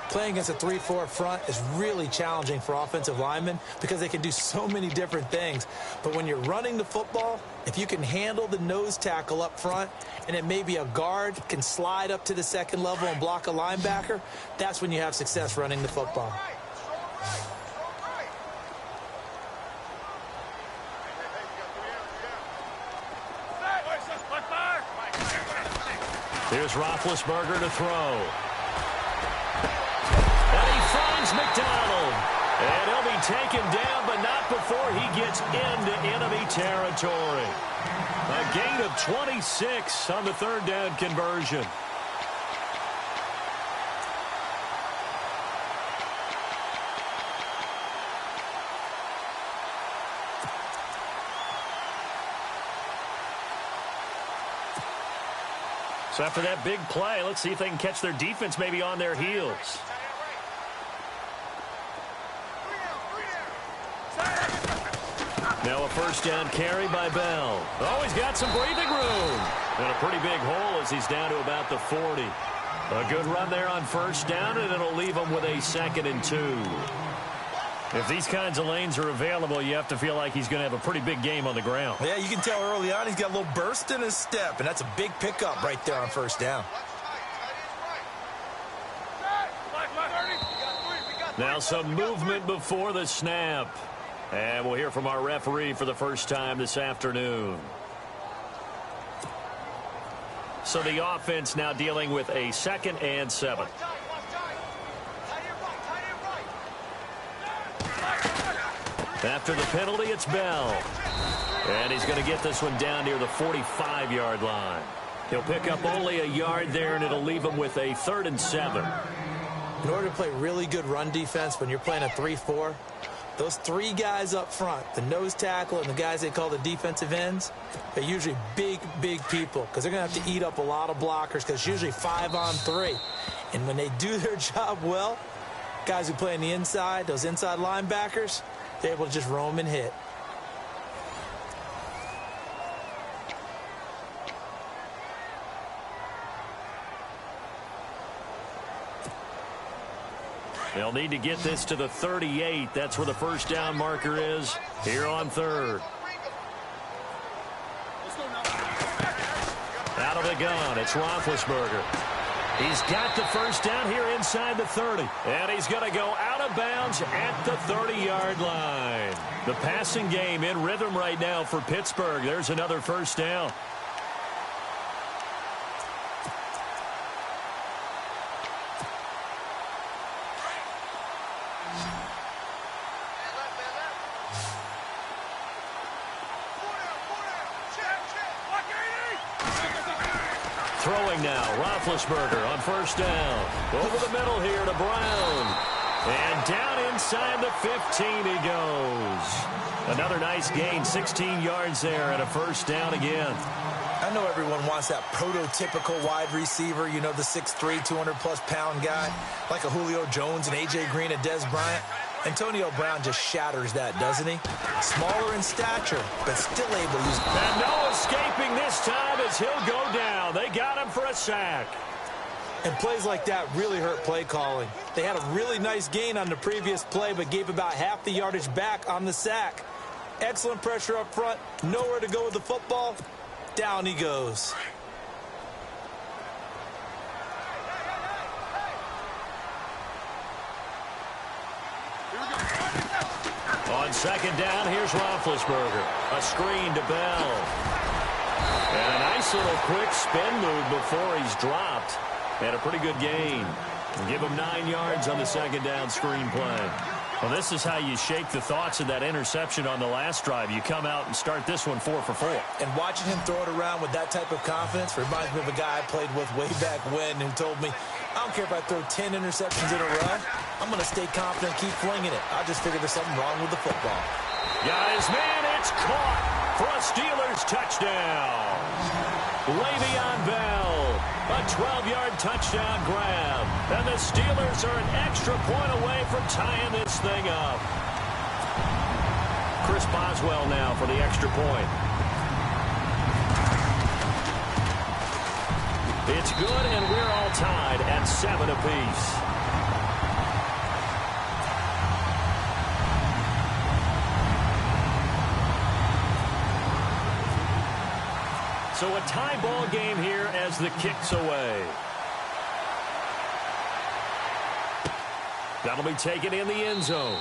Speaker 3: Playing against a 3-4 front is really challenging for offensive linemen because they can do so many different things. But when you're running the football, if you can handle the nose tackle up front, and it may be a guard can slide up to the 2nd level and block a linebacker, that's when you have success running the football.
Speaker 2: Here's Roethlisberger to throw. And he finds McDonald. And he'll be taken down, but not before he gets into enemy territory. A gain of 26 on the 3rd down conversion. So after that big play, let's see if they can catch their defense maybe on their heels. Now a 1st down carry by Bell. Oh, he's got some breathing room. And a pretty big hole as he's down to about the 40. A good run there on 1st down, and it'll leave him with a 2nd and 2. If these kinds of lanes are available, you have to feel like he's going to have a pretty big game on the ground.
Speaker 3: Yeah, you can tell early on he's got a little burst in his step, and that's a big pickup right there on 1st down.
Speaker 2: Now some movement before the snap. And we'll hear from our referee for the first time this afternoon. So the offense now dealing with a 2nd and 7. After the penalty, it's Bell. And he's going to get this one down near the 45-yard line. He'll pick up only a yard there, and it'll leave him with a 3rd and 7.
Speaker 3: In order to play really good run defense when you're playing a 3-4, those 3 guys up front, the nose tackle and the guys they call the defensive ends, they're usually big people because they're going to have to eat up a lot of blockers because it's usually 5-on-3. And when they do their job well, guys who play on the inside, those inside linebackers, they're able to just roam and hit.
Speaker 2: They'll need to get this to the 38. That's where the first down marker is here on 3rd. Out of the gun, it's Roethlisberger. He's got the first down here inside the 30. And he's going to go out of bounds at the 30-yard line. The passing game in rhythm right now for Pittsburgh. There's another first down. Throwing now, Roethlisberger on first down. Over the middle here to Brown. And down inside the 15 he goes. Another nice gain, 16 yards there and a first down again.
Speaker 3: I know everyone wants that prototypical wide receiver, you know, the 6'3", 200-plus pound guy, like a Julio Jones and A.J. Green and Dez Bryant. Antonio Brown just shatters that, doesn't he? Smaller in stature, but still able to use...
Speaker 2: And no escaping this time as he'll go down. They got him for a sack.
Speaker 3: And plays like that really hurt play calling. They had a really nice gain on the previous play, but gave about half the yardage back on the sack. Excellent pressure up front, nowhere to go with the football. Down he goes.
Speaker 2: On second down, here's Roethlisberger. A screen to Bell. And a nice little quick spin move before he's dropped. And a pretty good gain. Give him 9 yards on the second down screen play. Well, this is how you shake the thoughts of that interception on the last drive. You come out and start this one 4 for 4.
Speaker 3: And watching him throw it around with that type of confidence reminds me of a guy I played with way back when who told me, I don't care if I throw 10 interceptions in a row. I'm going to stay confident and keep flinging it. I just figure there's something wrong with the football.
Speaker 2: Guys, man, it's caught for a Steelers touchdown. Le'Veon Bell, a 12-yard touchdown grab. And the Steelers are an extra point away from tying this thing up. Chris Boswell now for the extra point. It's good, and we're all tied at 7 apiece. So a tie ball game here as the kick's away. That'll be taken in the end zone.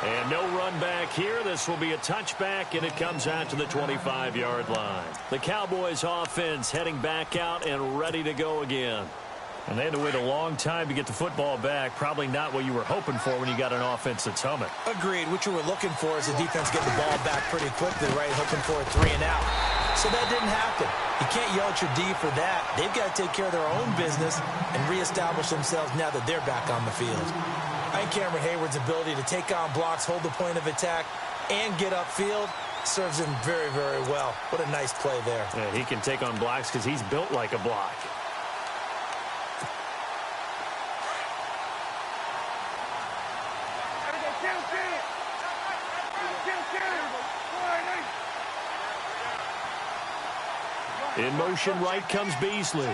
Speaker 2: And no run back here. This will be a touchback, and it comes out to the 25-yard line. The Cowboys offense heading back out and ready to go again. And they had to wait a long time to get the football back. Probably not what you were hoping for when you got an offense that's humming.
Speaker 3: Agreed. What you were looking for is the defense getting the ball back pretty quickly, right? Hoping for a 3 and out. So that didn't happen. You can't yell at your D for that. They've got to take care of their own business and reestablish themselves now that they're back on the field. I think Cameron Hayward's ability to take on blocks, hold the point of attack, and get upfield serves him very, very well. What a nice play there.
Speaker 2: Yeah, he can take on blocks because he's built like a block. In motion right comes Beasley.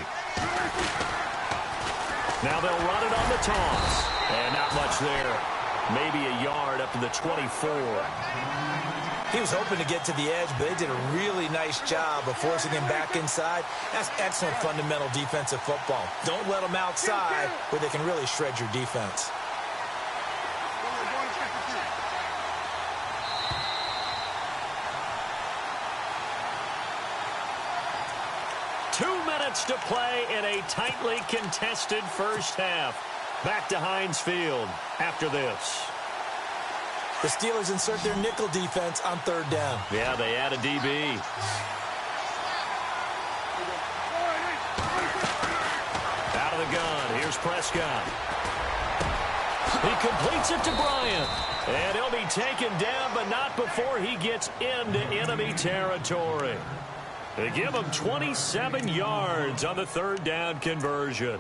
Speaker 2: Now they'll run it on the toss. And not much there. Maybe a yard up to the 24.
Speaker 3: He was hoping to get to the edge, but they did a really nice job of forcing him back inside. That's excellent fundamental defensive football. Don't let them outside where they can really shred your defense.
Speaker 2: minutes to play in a tightly contested first half. Back to Heinz Field after this.
Speaker 3: The Steelers insert their nickel defense on third down.
Speaker 2: Yeah, they add a DB. Out of the gun, here's Prescott. He completes it to Bryant. And he'll be taken down, but not before he gets into enemy territory. They give him 27 yards on the third down conversion.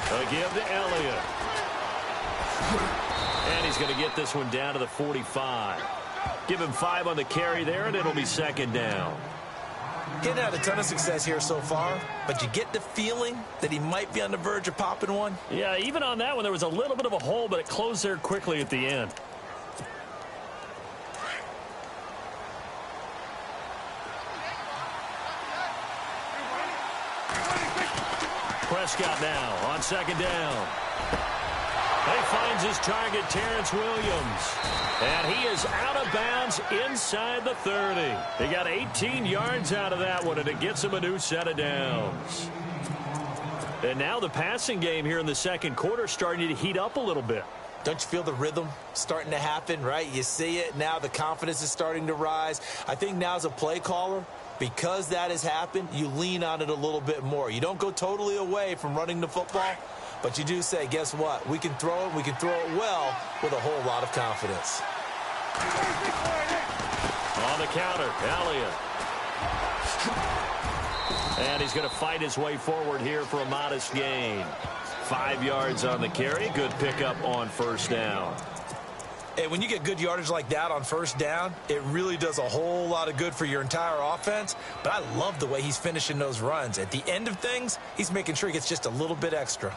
Speaker 2: A give to Elliott. And he's going to get this one down to the 45. Give him 5 on the carry there, and it'll be second down.
Speaker 3: Getting had a ton of success here so far, but you get the feeling that he might be on the verge of popping one.
Speaker 2: Yeah, even on that one, there was a little bit of a hole, but it closed there quickly at the end. Prescott now on second down. He finds his target, Terrence Williams. And he is out of bounds inside the 30. He got 18 yards out of that one, and it gets him a new set of downs. And now the passing game here in the second quarter starting to heat up a little bit.
Speaker 3: Don't you feel the rhythm starting to happen, right? You see it. Now the confidence is starting to rise. I think now as a play caller, because that has happened, you lean on it a little bit more. You don't go totally away from running the football, but you do say, guess what? We can throw it. We can throw it well with a whole lot of confidence.
Speaker 2: On the counter, Elliott. And he's going to fight his way forward here for a modest gain. 5 yards on the carry. Good pickup on first down.
Speaker 3: And when you get good yardage like that on first down, it really does a whole lot of good for your entire offense. But I love the way he's finishing those runs. At the end of things, he's making sure he gets just a little bit extra.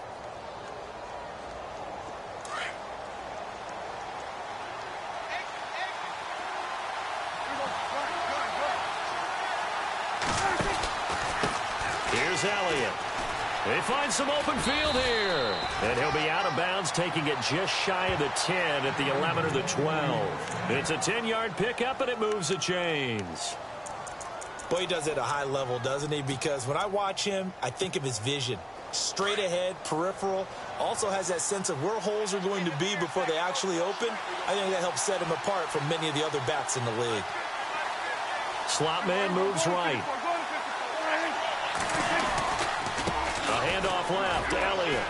Speaker 2: Here's Elliott. They find some open field here. And he'll be out of bounds, taking it just shy of the 10 at the 11 or the 12. It's a 10-yard pickup, and it moves the chains.
Speaker 3: Boy, he does it at a high level, doesn't he? Because when I watch him, I think of his vision. Straight ahead, peripheral. Also has that sense of where holes are going to be before they actually open. I think that helps set him apart from many of the other backs in the league.
Speaker 2: Slot man moves right. Handoff left to Elliott.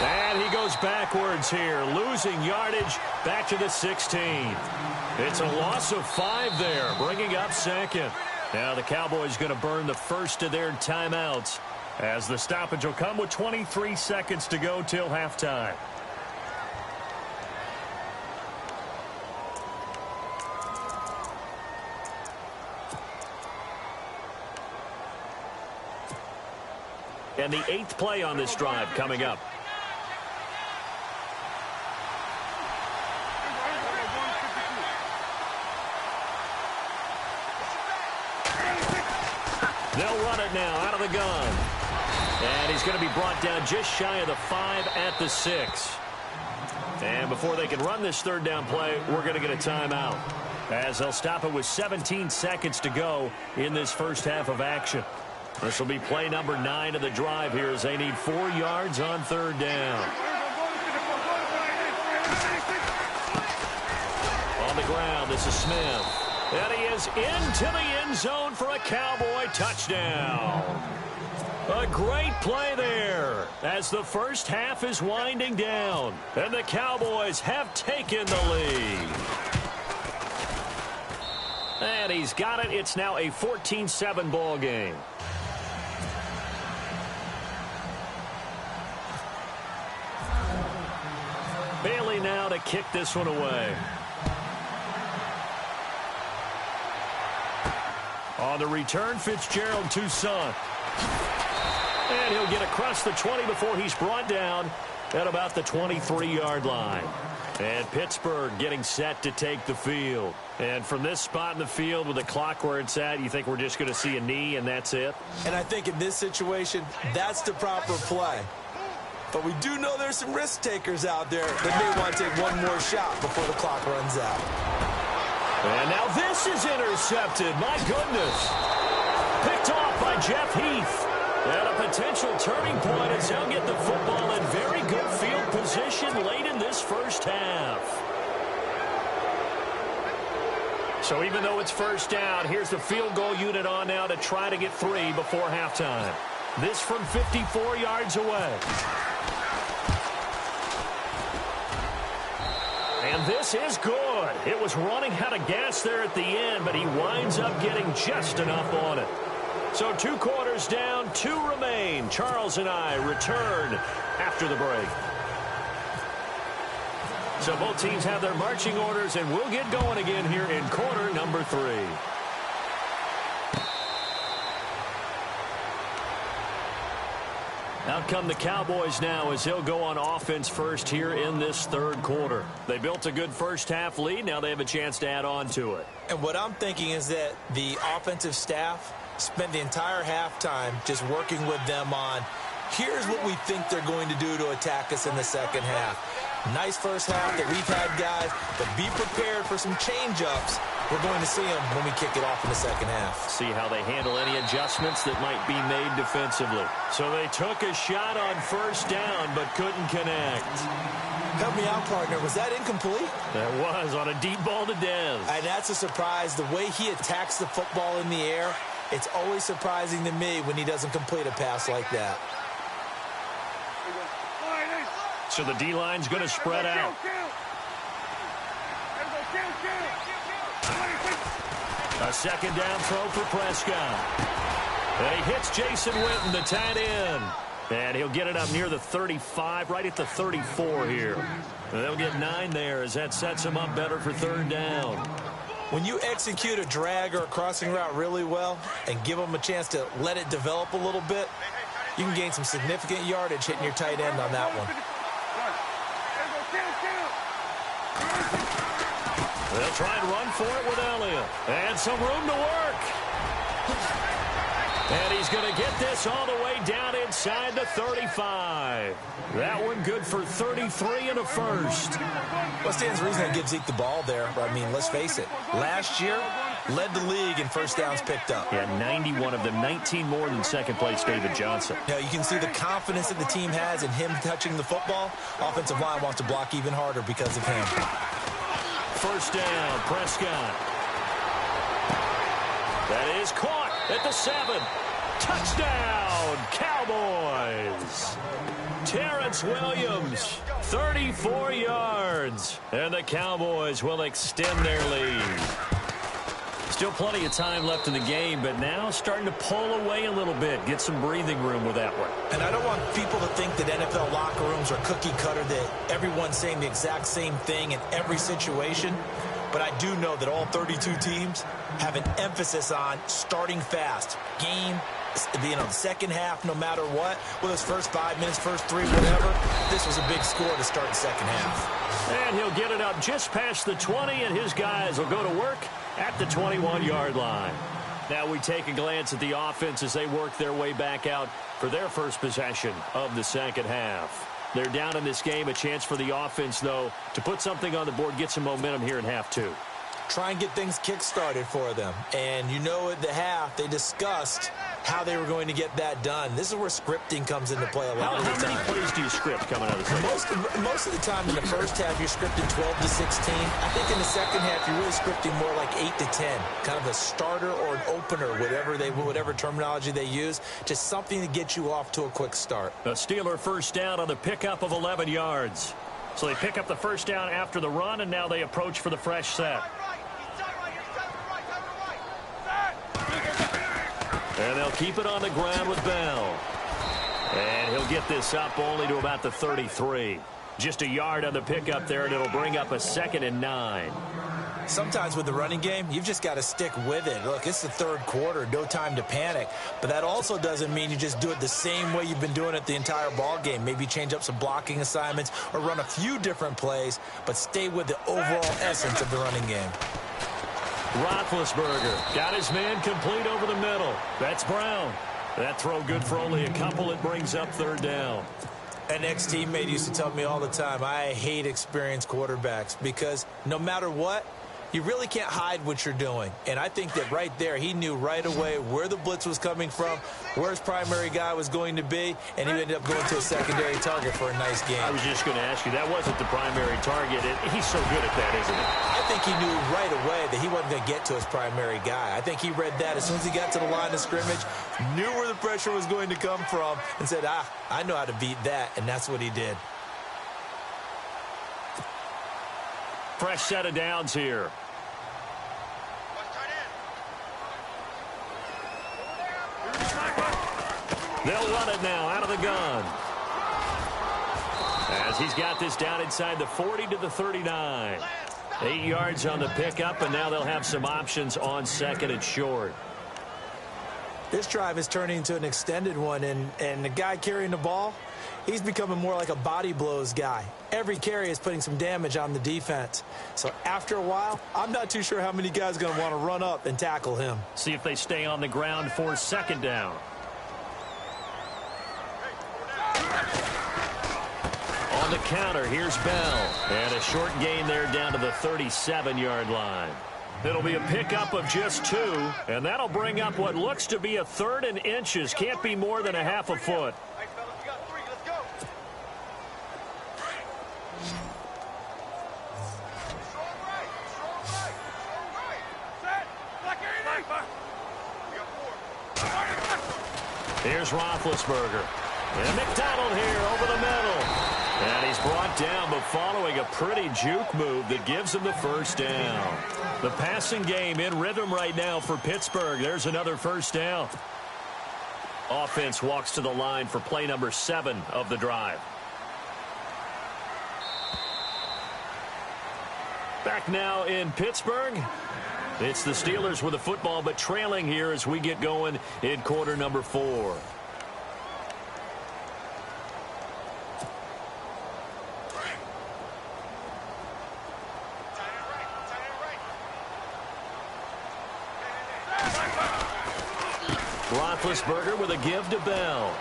Speaker 2: And he goes backwards here, losing yardage back to the 16. It's a loss of 5 there, bringing up second. Now the Cowboys going to burn the first of their timeouts as the stoppage will come with 23 seconds to go till halftime. And the 8th play on this drive coming up. They'll run it now out of the gun. And he's going to be brought down just shy of the 5 at the 6. And before they can run this third down play, we're going to get a timeout, as they'll stop it with 17 seconds to go in this first half of action. This will be play number 9 of the drive here as they need 4 yards on third down. On the ground, this is Smith. And he is into the end zone for a Cowboy touchdown. A great play there as the first half is winding down. And the Cowboys have taken the lead. And he's got it. It's now a 14-7 ball game. Bailey now to kick this one away. On the return, Fitzgerald to Son. And he'll get across the 20 before he's brought down at about the 23-yard line. And Pittsburgh getting set to take the field. And from this spot in the field with the clock where it's at, you think we're just going to see a knee and that's it?
Speaker 3: And I think in this situation, that's the proper play. But we do know there's some risk takers out there that may want to take one more shot before the clock runs out.
Speaker 2: And now this is intercepted. My goodness. Picked off by Jeff Heath. And a potential turning point as they'll get the football in very good field position late in this first half. So even though it's first down, here's the field goal unit on now to try to get 3 before halftime. This from 54 yards away. And this is good. It was running out of gas there at the end, but he winds up getting just enough on it. So 2 quarters down, 2 remain. Charles and I return after the break. So both teams have their marching orders, and we'll get going again here in quarter number 3. Out come the Cowboys now as they'll go on offense first here in this third quarter. They built a good first half lead. Now they have a chance to add on to it.
Speaker 3: And what I'm thinking is that the offensive staff spend the entire halftime just working with them on, here's what we think they're going to do to attack us in the second half. Nice first half that we've had, guys, but be prepared for some change-ups. We're going to see them when we kick it off in the second half.
Speaker 2: See how they handle any adjustments that might be made defensively. So they took a shot on first down, but couldn't connect.
Speaker 3: Help me out, partner. Was that incomplete?
Speaker 2: That was on a deep ball to Dez.
Speaker 3: And that's a surprise. The way he attacks the football in the air, it's always surprising to me when he doesn't complete a pass like that.
Speaker 2: So the D-line's going to spread out. A second down throw for Prescott. And he hits Jason Witten, the tight end. And he'll get it up near the 35, right at the 34 here. And they'll get 9 there as that sets him up better for third down.
Speaker 3: When you execute a drag or a crossing route really well and give them a chance to let it develop a little bit, you can gain some significant yardage hitting your tight end on that one.
Speaker 2: They'll try and run for it with Elliott. And some room to work. And he's going to get this all the way down inside the 35. That one good for 33 and a first.
Speaker 3: Well, stands to reason that gives Zeke the ball there. I mean, let's face it. Last year, led the league in first downs picked up.
Speaker 2: Yeah, 91 of them, 19 more than second place David Johnson.
Speaker 3: Now, you can see the confidence that the team has in him touching the football. Offensive line wants to block even harder because of him.
Speaker 2: First down, Prescott. That is caught at the 7. Touchdown, Cowboys. Terrence Williams, 34 yards. And the Cowboys will extend their lead. Still plenty of time left in the game, but now starting to pull away a little bit. Get some breathing room with that one.
Speaker 3: And I don't want people to think that NFL locker rooms are cookie cutter, that everyone's saying the exact same thing in every situation. But I do know that all 32 teams have an emphasis on starting fast. Game, the second half, no matter what. Whether it's first 5 minutes, first 3, whatever. This was a big score to start the second half.
Speaker 2: And he'll get it up just past the 20, and his guys will go to work at the 21-yard line. Now we take a glance at the offense as they work their way back out for their first possession of the second half. They're down in this game. A chance for the offense, though, to put something on the board, get some momentum here in half 2.
Speaker 3: Try and get things kick-started for them. And you know at the half, they discussed how they were going to get that done. This is where scripting comes into play a lot of the time.
Speaker 2: How many plays do you script coming out of the second?
Speaker 3: Most of the time in the first half, you're scripting 12 to 16. I think in the second half, you're really scripting more like 8 to 10. Kind of a starter or an opener, whatever terminology they use. Just something to get you off to a quick start.
Speaker 2: A Steeler first down on the pickup of 11 yards. So they pick up the first down after the run, and now they approach for the fresh set. And they'll keep it on the ground with Bell. And he'll get this up only to about the 33. Just a yard on the pickup there, and it'll bring up a 2nd and 9.
Speaker 3: sometimes with the running game, you've just got to stick with it. Look, it's the third quarter, no time to panic. But that also doesn't mean you just do it the same way you've been doing it the entire ball game. Maybe change up some blocking assignments or run a few different plays, but stay with the overall essence of the running game.
Speaker 2: Roethlisberger got his man complete over the middle. That's Brown. That throw good for only a couple. It brings up third down.
Speaker 3: An ex-teammate used to tell me all the time, I hate experienced quarterbacks because no matter what, you really can't hide what you're doing. And I think that right there, he knew right away where the blitz was coming from, where his primary guy was going to be, and he ended up going to a secondary target for a nice game.
Speaker 2: I was just going to ask you, that wasn't the primary target. He's so good at that, isn't he?
Speaker 3: I think he knew right away that he wasn't going to get to his primary guy. I think he read that as soon as he got to the line of scrimmage, knew where the pressure was going to come from, and said, I know how to beat that, and that's what he did.
Speaker 2: Fresh set of downs here. They'll run it now out of the gun. As he's got this down inside the 40 to the 39. 8 yards on the pickup, and now they'll have some options on second and short.
Speaker 3: This drive is turning into an extended one, and the guy carrying the ball, he's becoming more like a body blows guy. Every carry is putting some damage on the defense. So after a while, I'm not too sure how many guys are going to want to run up and tackle him.
Speaker 2: See if they stay on the ground for second down. On the counter, here's Bell. And a short gain there down to the 37-yard line. It'll be a pickup of just 2, and that'll bring up what looks to be a third and inches. Can't be more than a half a foot. Here's Roethlisberger. And McDonald here over the middle. And he's brought down, but following a pretty juke move that gives him the first down. The passing game in rhythm right now for Pittsburgh. There's another first down. Offense walks to the line for play number 7 of the drive. Back now in Pittsburgh. It's the Steelers with the football, but trailing here as we get going in quarter number 4. Roethlisberger with a give to Bell.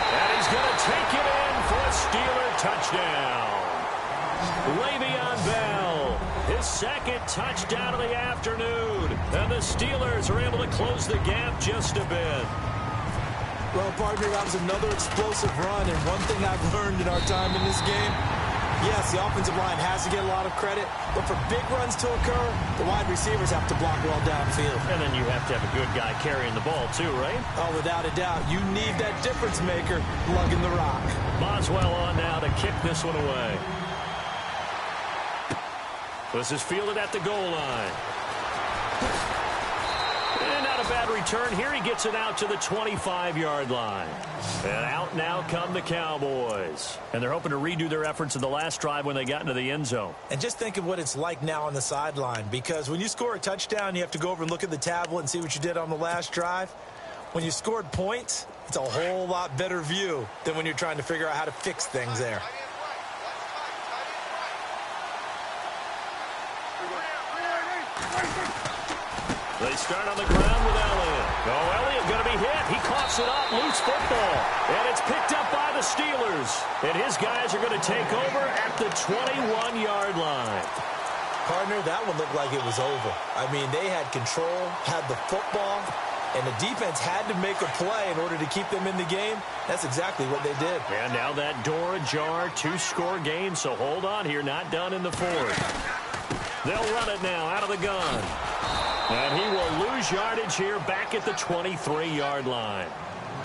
Speaker 2: And he's going to take it in for a Steeler touchdown. Le'Veon Bell, his second touchdown of the afternoon. And the Steelers are able to close the gap just a bit.
Speaker 3: Well, partner, that was another explosive run. And one thing I've learned in our time in this game, yes, the offensive line has to get a lot of credit, but for big runs to occur, the wide receivers have to block well downfield.
Speaker 2: And then you have to have a good guy carrying the ball too, right?
Speaker 3: Oh, without a doubt. You need that difference maker lugging the rock.
Speaker 2: Boswell on now to kick this one away. This is fielded at the goal line. And not a bad return here. He gets it out to the 25-yard line. And out now come the Cowboys. And they're hoping to redo their efforts in the last drive when they got into the end zone.
Speaker 3: And just think of what it's like now on the sideline, because when you score a touchdown, you have to go over and look at the tablet and see what you did on the last drive. When you scored points, it's a whole lot better view than when you're trying to figure out how to fix things there.
Speaker 2: They start on the ground with Elliott. Oh, Elliott going to be hit. He coughs it up. Loose football. And it's picked up by the Steelers. And his guys are going to take over at the 21-yard line.
Speaker 3: Partner, that one looked like it was over. I mean, they had control, had the football, and the defense had to make a play in order to keep them in the game. That's exactly what they did.
Speaker 2: And now that door ajar, 2-score game. So hold on here. Not done in the fourth. They'll run it now out of the gun. And he will lose yardage here back at the 23-yard line.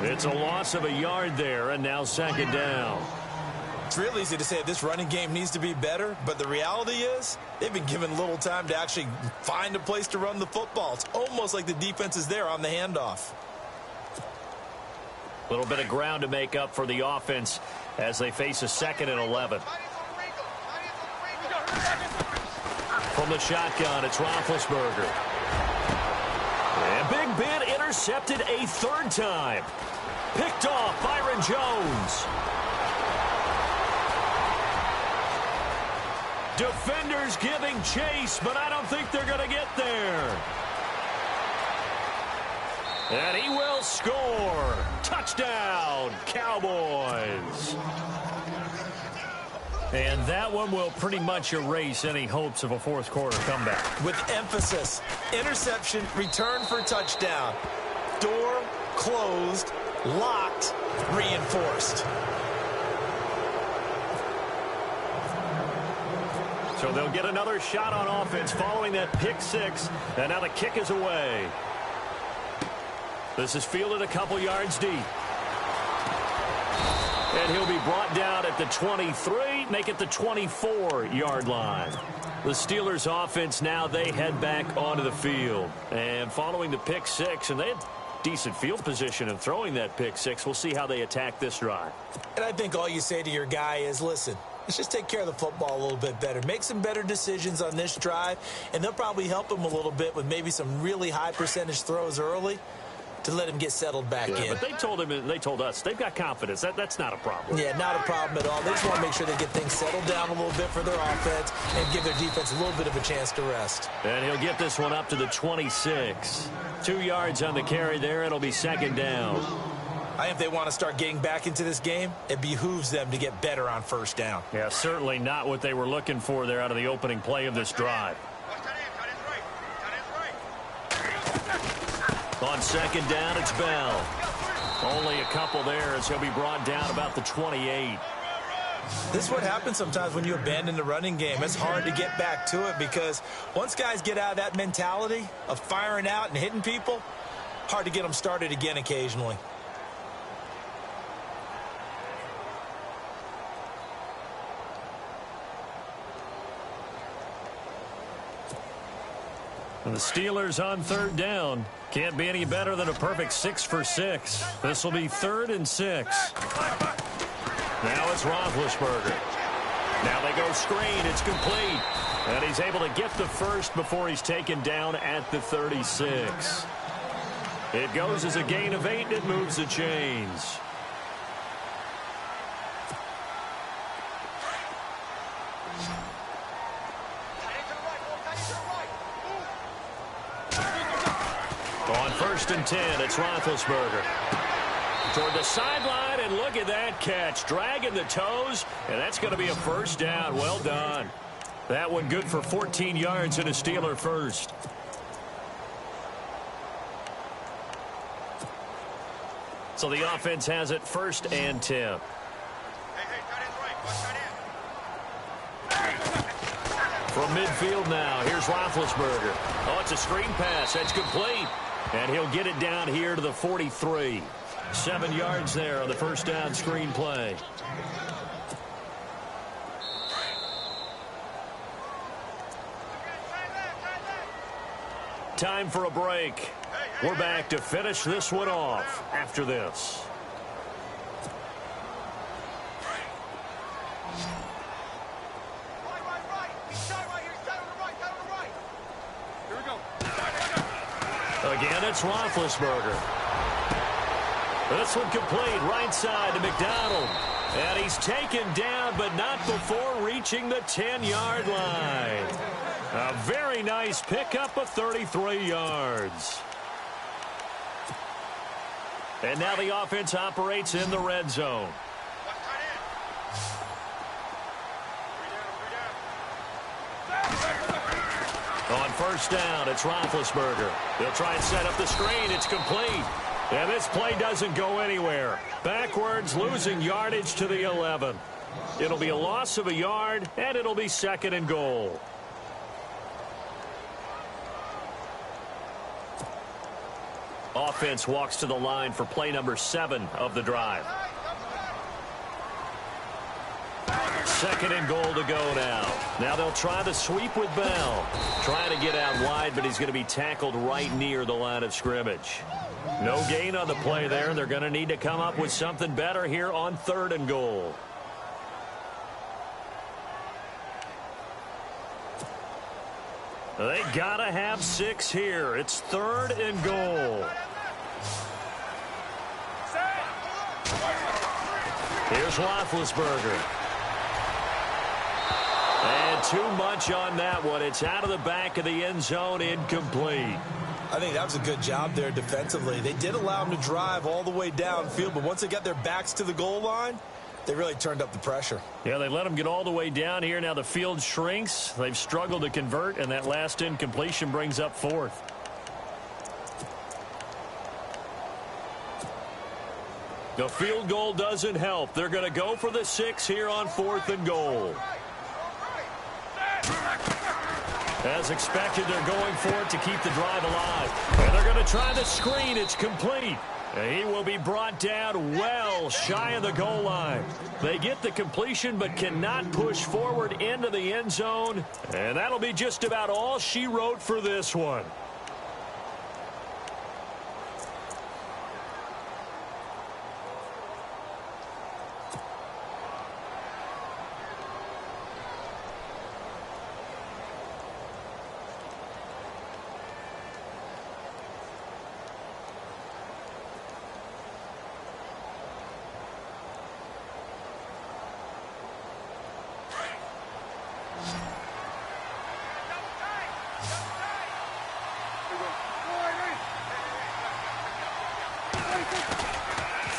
Speaker 2: It's a loss of a yard there, and now second down.
Speaker 3: It's real easy to say this running game needs to be better, but the reality is they've been given little time to actually find a place to run the football. It's almost like the defense is there on the handoff.
Speaker 2: A little bit of ground to make up for the offense as they face a 2nd and 11. From the shotgun, it's Roethlisberger. And Big Ben intercepted a third time. Picked off Byron Jones. Defenders giving chase, but I don't think they're going to get there. And he will score. Touchdown, Cowboys. And that one will pretty much erase any hopes of a fourth quarter comeback.
Speaker 3: With emphasis, interception, return for touchdown. Door closed, locked, reinforced.
Speaker 2: So they'll get another shot on offense following that pick six. And now the kick is away. This is fielded a couple yards deep. And he'll be brought down at the 23, make it the 24-yard line. The Steelers offense now, they head back onto the field. And following the pick six, and they had decent field position in throwing that pick six. We'll see how they attack this drive.
Speaker 3: And I think all you say to your guy is, listen, let's just take care of the football a little bit better. Make some better decisions on this drive, and they'll probably help him a little bit with maybe some really high percentage throws early to let him get settled back in.
Speaker 2: But they told him, and they told us, they've got confidence. That's not a problem.
Speaker 3: Yeah, not a problem at all. They just want to make sure they get things settled down a little bit for their offense and give their defense a little bit of a chance to rest.
Speaker 2: And he'll get this one up to the 26. 2 yards on the carry there. It'll be second down.
Speaker 3: I think if they want to start getting back into this game, it behooves them to get better on first down.
Speaker 2: Yeah, certainly not what they were looking for there out of the opening play of this drive. On second down, it's Bell. Only a couple there as he'll be brought down about the 28.
Speaker 3: This is what happens sometimes when you abandon the running game. It's hard to get back to it because once guys get out of that mentality of firing out and hitting people, hard to get them started again occasionally.
Speaker 2: And the Steelers on third down. Can't be any better than a perfect 6 for 6. This will be 3rd and 6. Now it's Roethlisberger. Now they go screen. It's complete. And he's able to get the first before he's taken down at the 36. It goes as a gain of 8, and it moves the chains. On 1st and 10, it's Roethlisberger. Toward the sideline, and look at that catch. Dragging the toes, and that's going to be a first down. Well done. That one good for 14 yards and a Steeler first. So the offense has it 1st and 10. From midfield now, here's Roethlisberger. Oh, it's a screen pass. That's complete. And he'll get it down here to the 43. 7 yards there on the first down screen play. Time for a break. We're back to finish this one off after this. Again, it's Roethlisberger. This one complete, right side to McDonald. And he's taken down, but not before reaching the 10-yard line. A very nice pickup of 33 yards. And now the offense operates in the red zone. On first down, it's Roethlisberger. They'll try and set up the screen. It's complete. And this play doesn't go anywhere. Backwards, losing yardage to the 11. It'll be a loss of a yard, and it'll be 2nd and goal. Offense walks to the line for play number 7 of the drive. 2nd and goal to go now. Now they'll try the sweep with Bell. Trying to get out wide, but he's going to be tackled right near the line of scrimmage. No gain on the play there. They're going to need to come up with something better here on 3rd and goal. They gotta have 6 here. It's 3rd and goal. Here's Roethlisberger. And too much on that one. It's out of the back of the end zone, incomplete.
Speaker 3: I think that was a good job there defensively. They did allow them to drive all the way downfield, but once they got their backs to the goal line, they really turned up the pressure.
Speaker 2: Yeah, they let them get all the way down here. Now the field shrinks. They've struggled to convert, and that last incompletion brings up 4th. The field goal doesn't help. They're going to go for the 6 here on 4th and goal. As expected, they're going for it to keep the drive alive. And they're going to try the screen. It's complete. He will be brought down well shy of the goal line. They get the completion but cannot push forward into the end zone. And that'll be just about all she wrote for this one.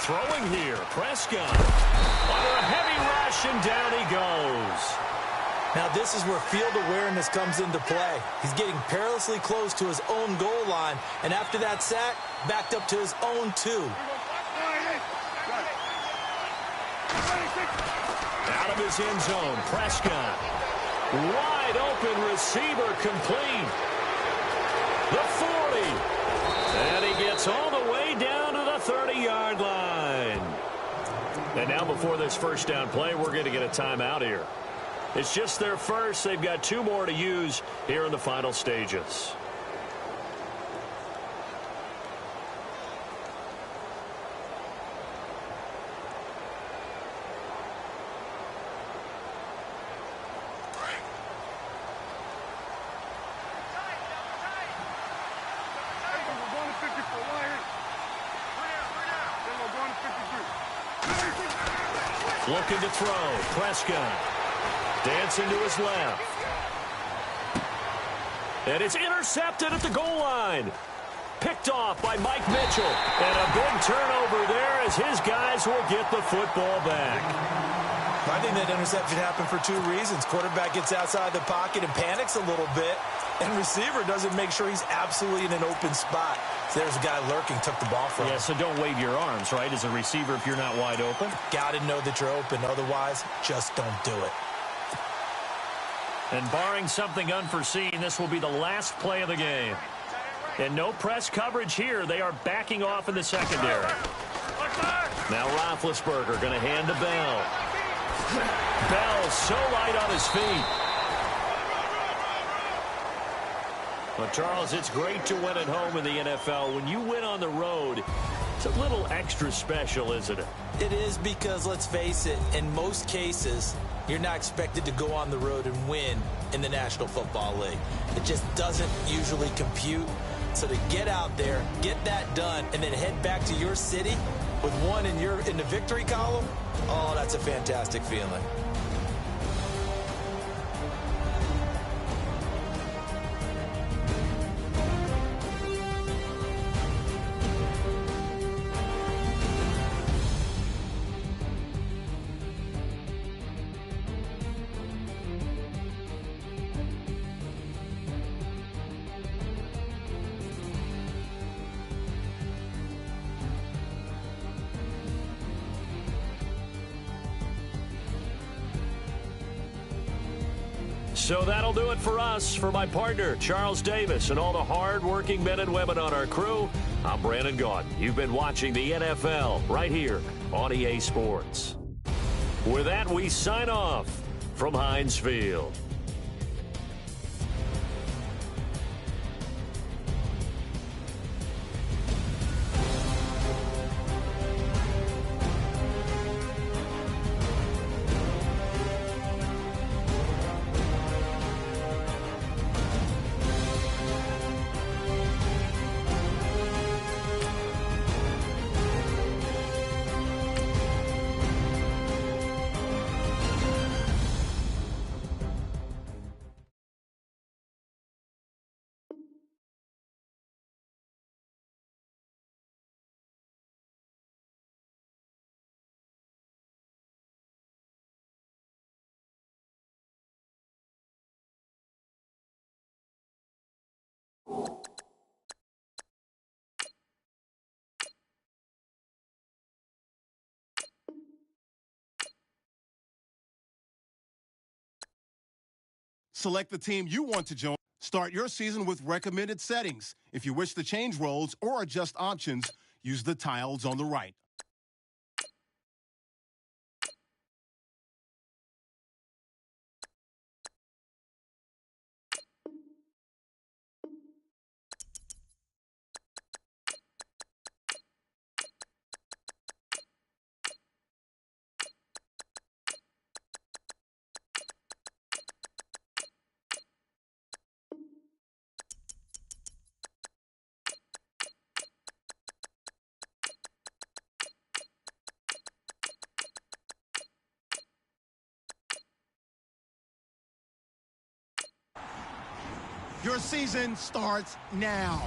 Speaker 2: Throwing here, Prescott. Under a heavy rush, and down he goes.
Speaker 3: Now this is where field awareness comes into play. He's getting perilously close to his own goal line, and after that sack, backed up to his own 2.
Speaker 2: Out of his end zone, Prescott. Wide open receiver, complete. The 40. And he gets all the way down to the 30-yard line. And now before this first down play, we're going to get a timeout here. It's just their first. They've got 2 more to use here in the final stages. Looking to throw. Prescott. Dancing to his left. And it's intercepted at the goal line. Picked off by Mike Mitchell. And a big turnover there as his guys will get the football back.
Speaker 3: I think that interception happened for 2 reasons. Quarterback gets outside the pocket and panics a little bit. And receiver doesn't make sure he's absolutely in an open spot. So there's a guy lurking, took the ball from him.
Speaker 2: Yeah, so don't wave your arms, right, as a receiver if you're not wide open.
Speaker 3: Got to know that you're open. Otherwise, just don't do it.
Speaker 2: And barring something unforeseen, this will be the last play of the game. And no press coverage here. They are backing off in the secondary. Now Roethlisberger going to hand to Bell. Bell so light on his feet. Well, Charles, it's great to win at home in the NFL. When you win on the road, it's a little extra special, isn't it?
Speaker 3: It is because, let's face it, in most cases, you're not expected to go on the road and win in the National Football League. It just doesn't usually compute. So to get out there, get that done, and then head back to your city with 1 in the victory column, oh, that's a fantastic feeling.
Speaker 2: So that'll do it for us. For my partner, Charles Davis, and all the hard-working men and women on our crew, I'm Brandon Gaudin. You've been watching the NFL right here on EA Sports. With that, we sign off from Heinz Field.
Speaker 1: Select the team you want to join. Start your season with recommended settings. If you wish to change roles or adjust options, use the tiles on the right. Your season starts now.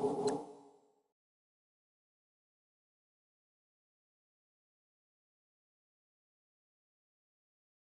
Speaker 3: it.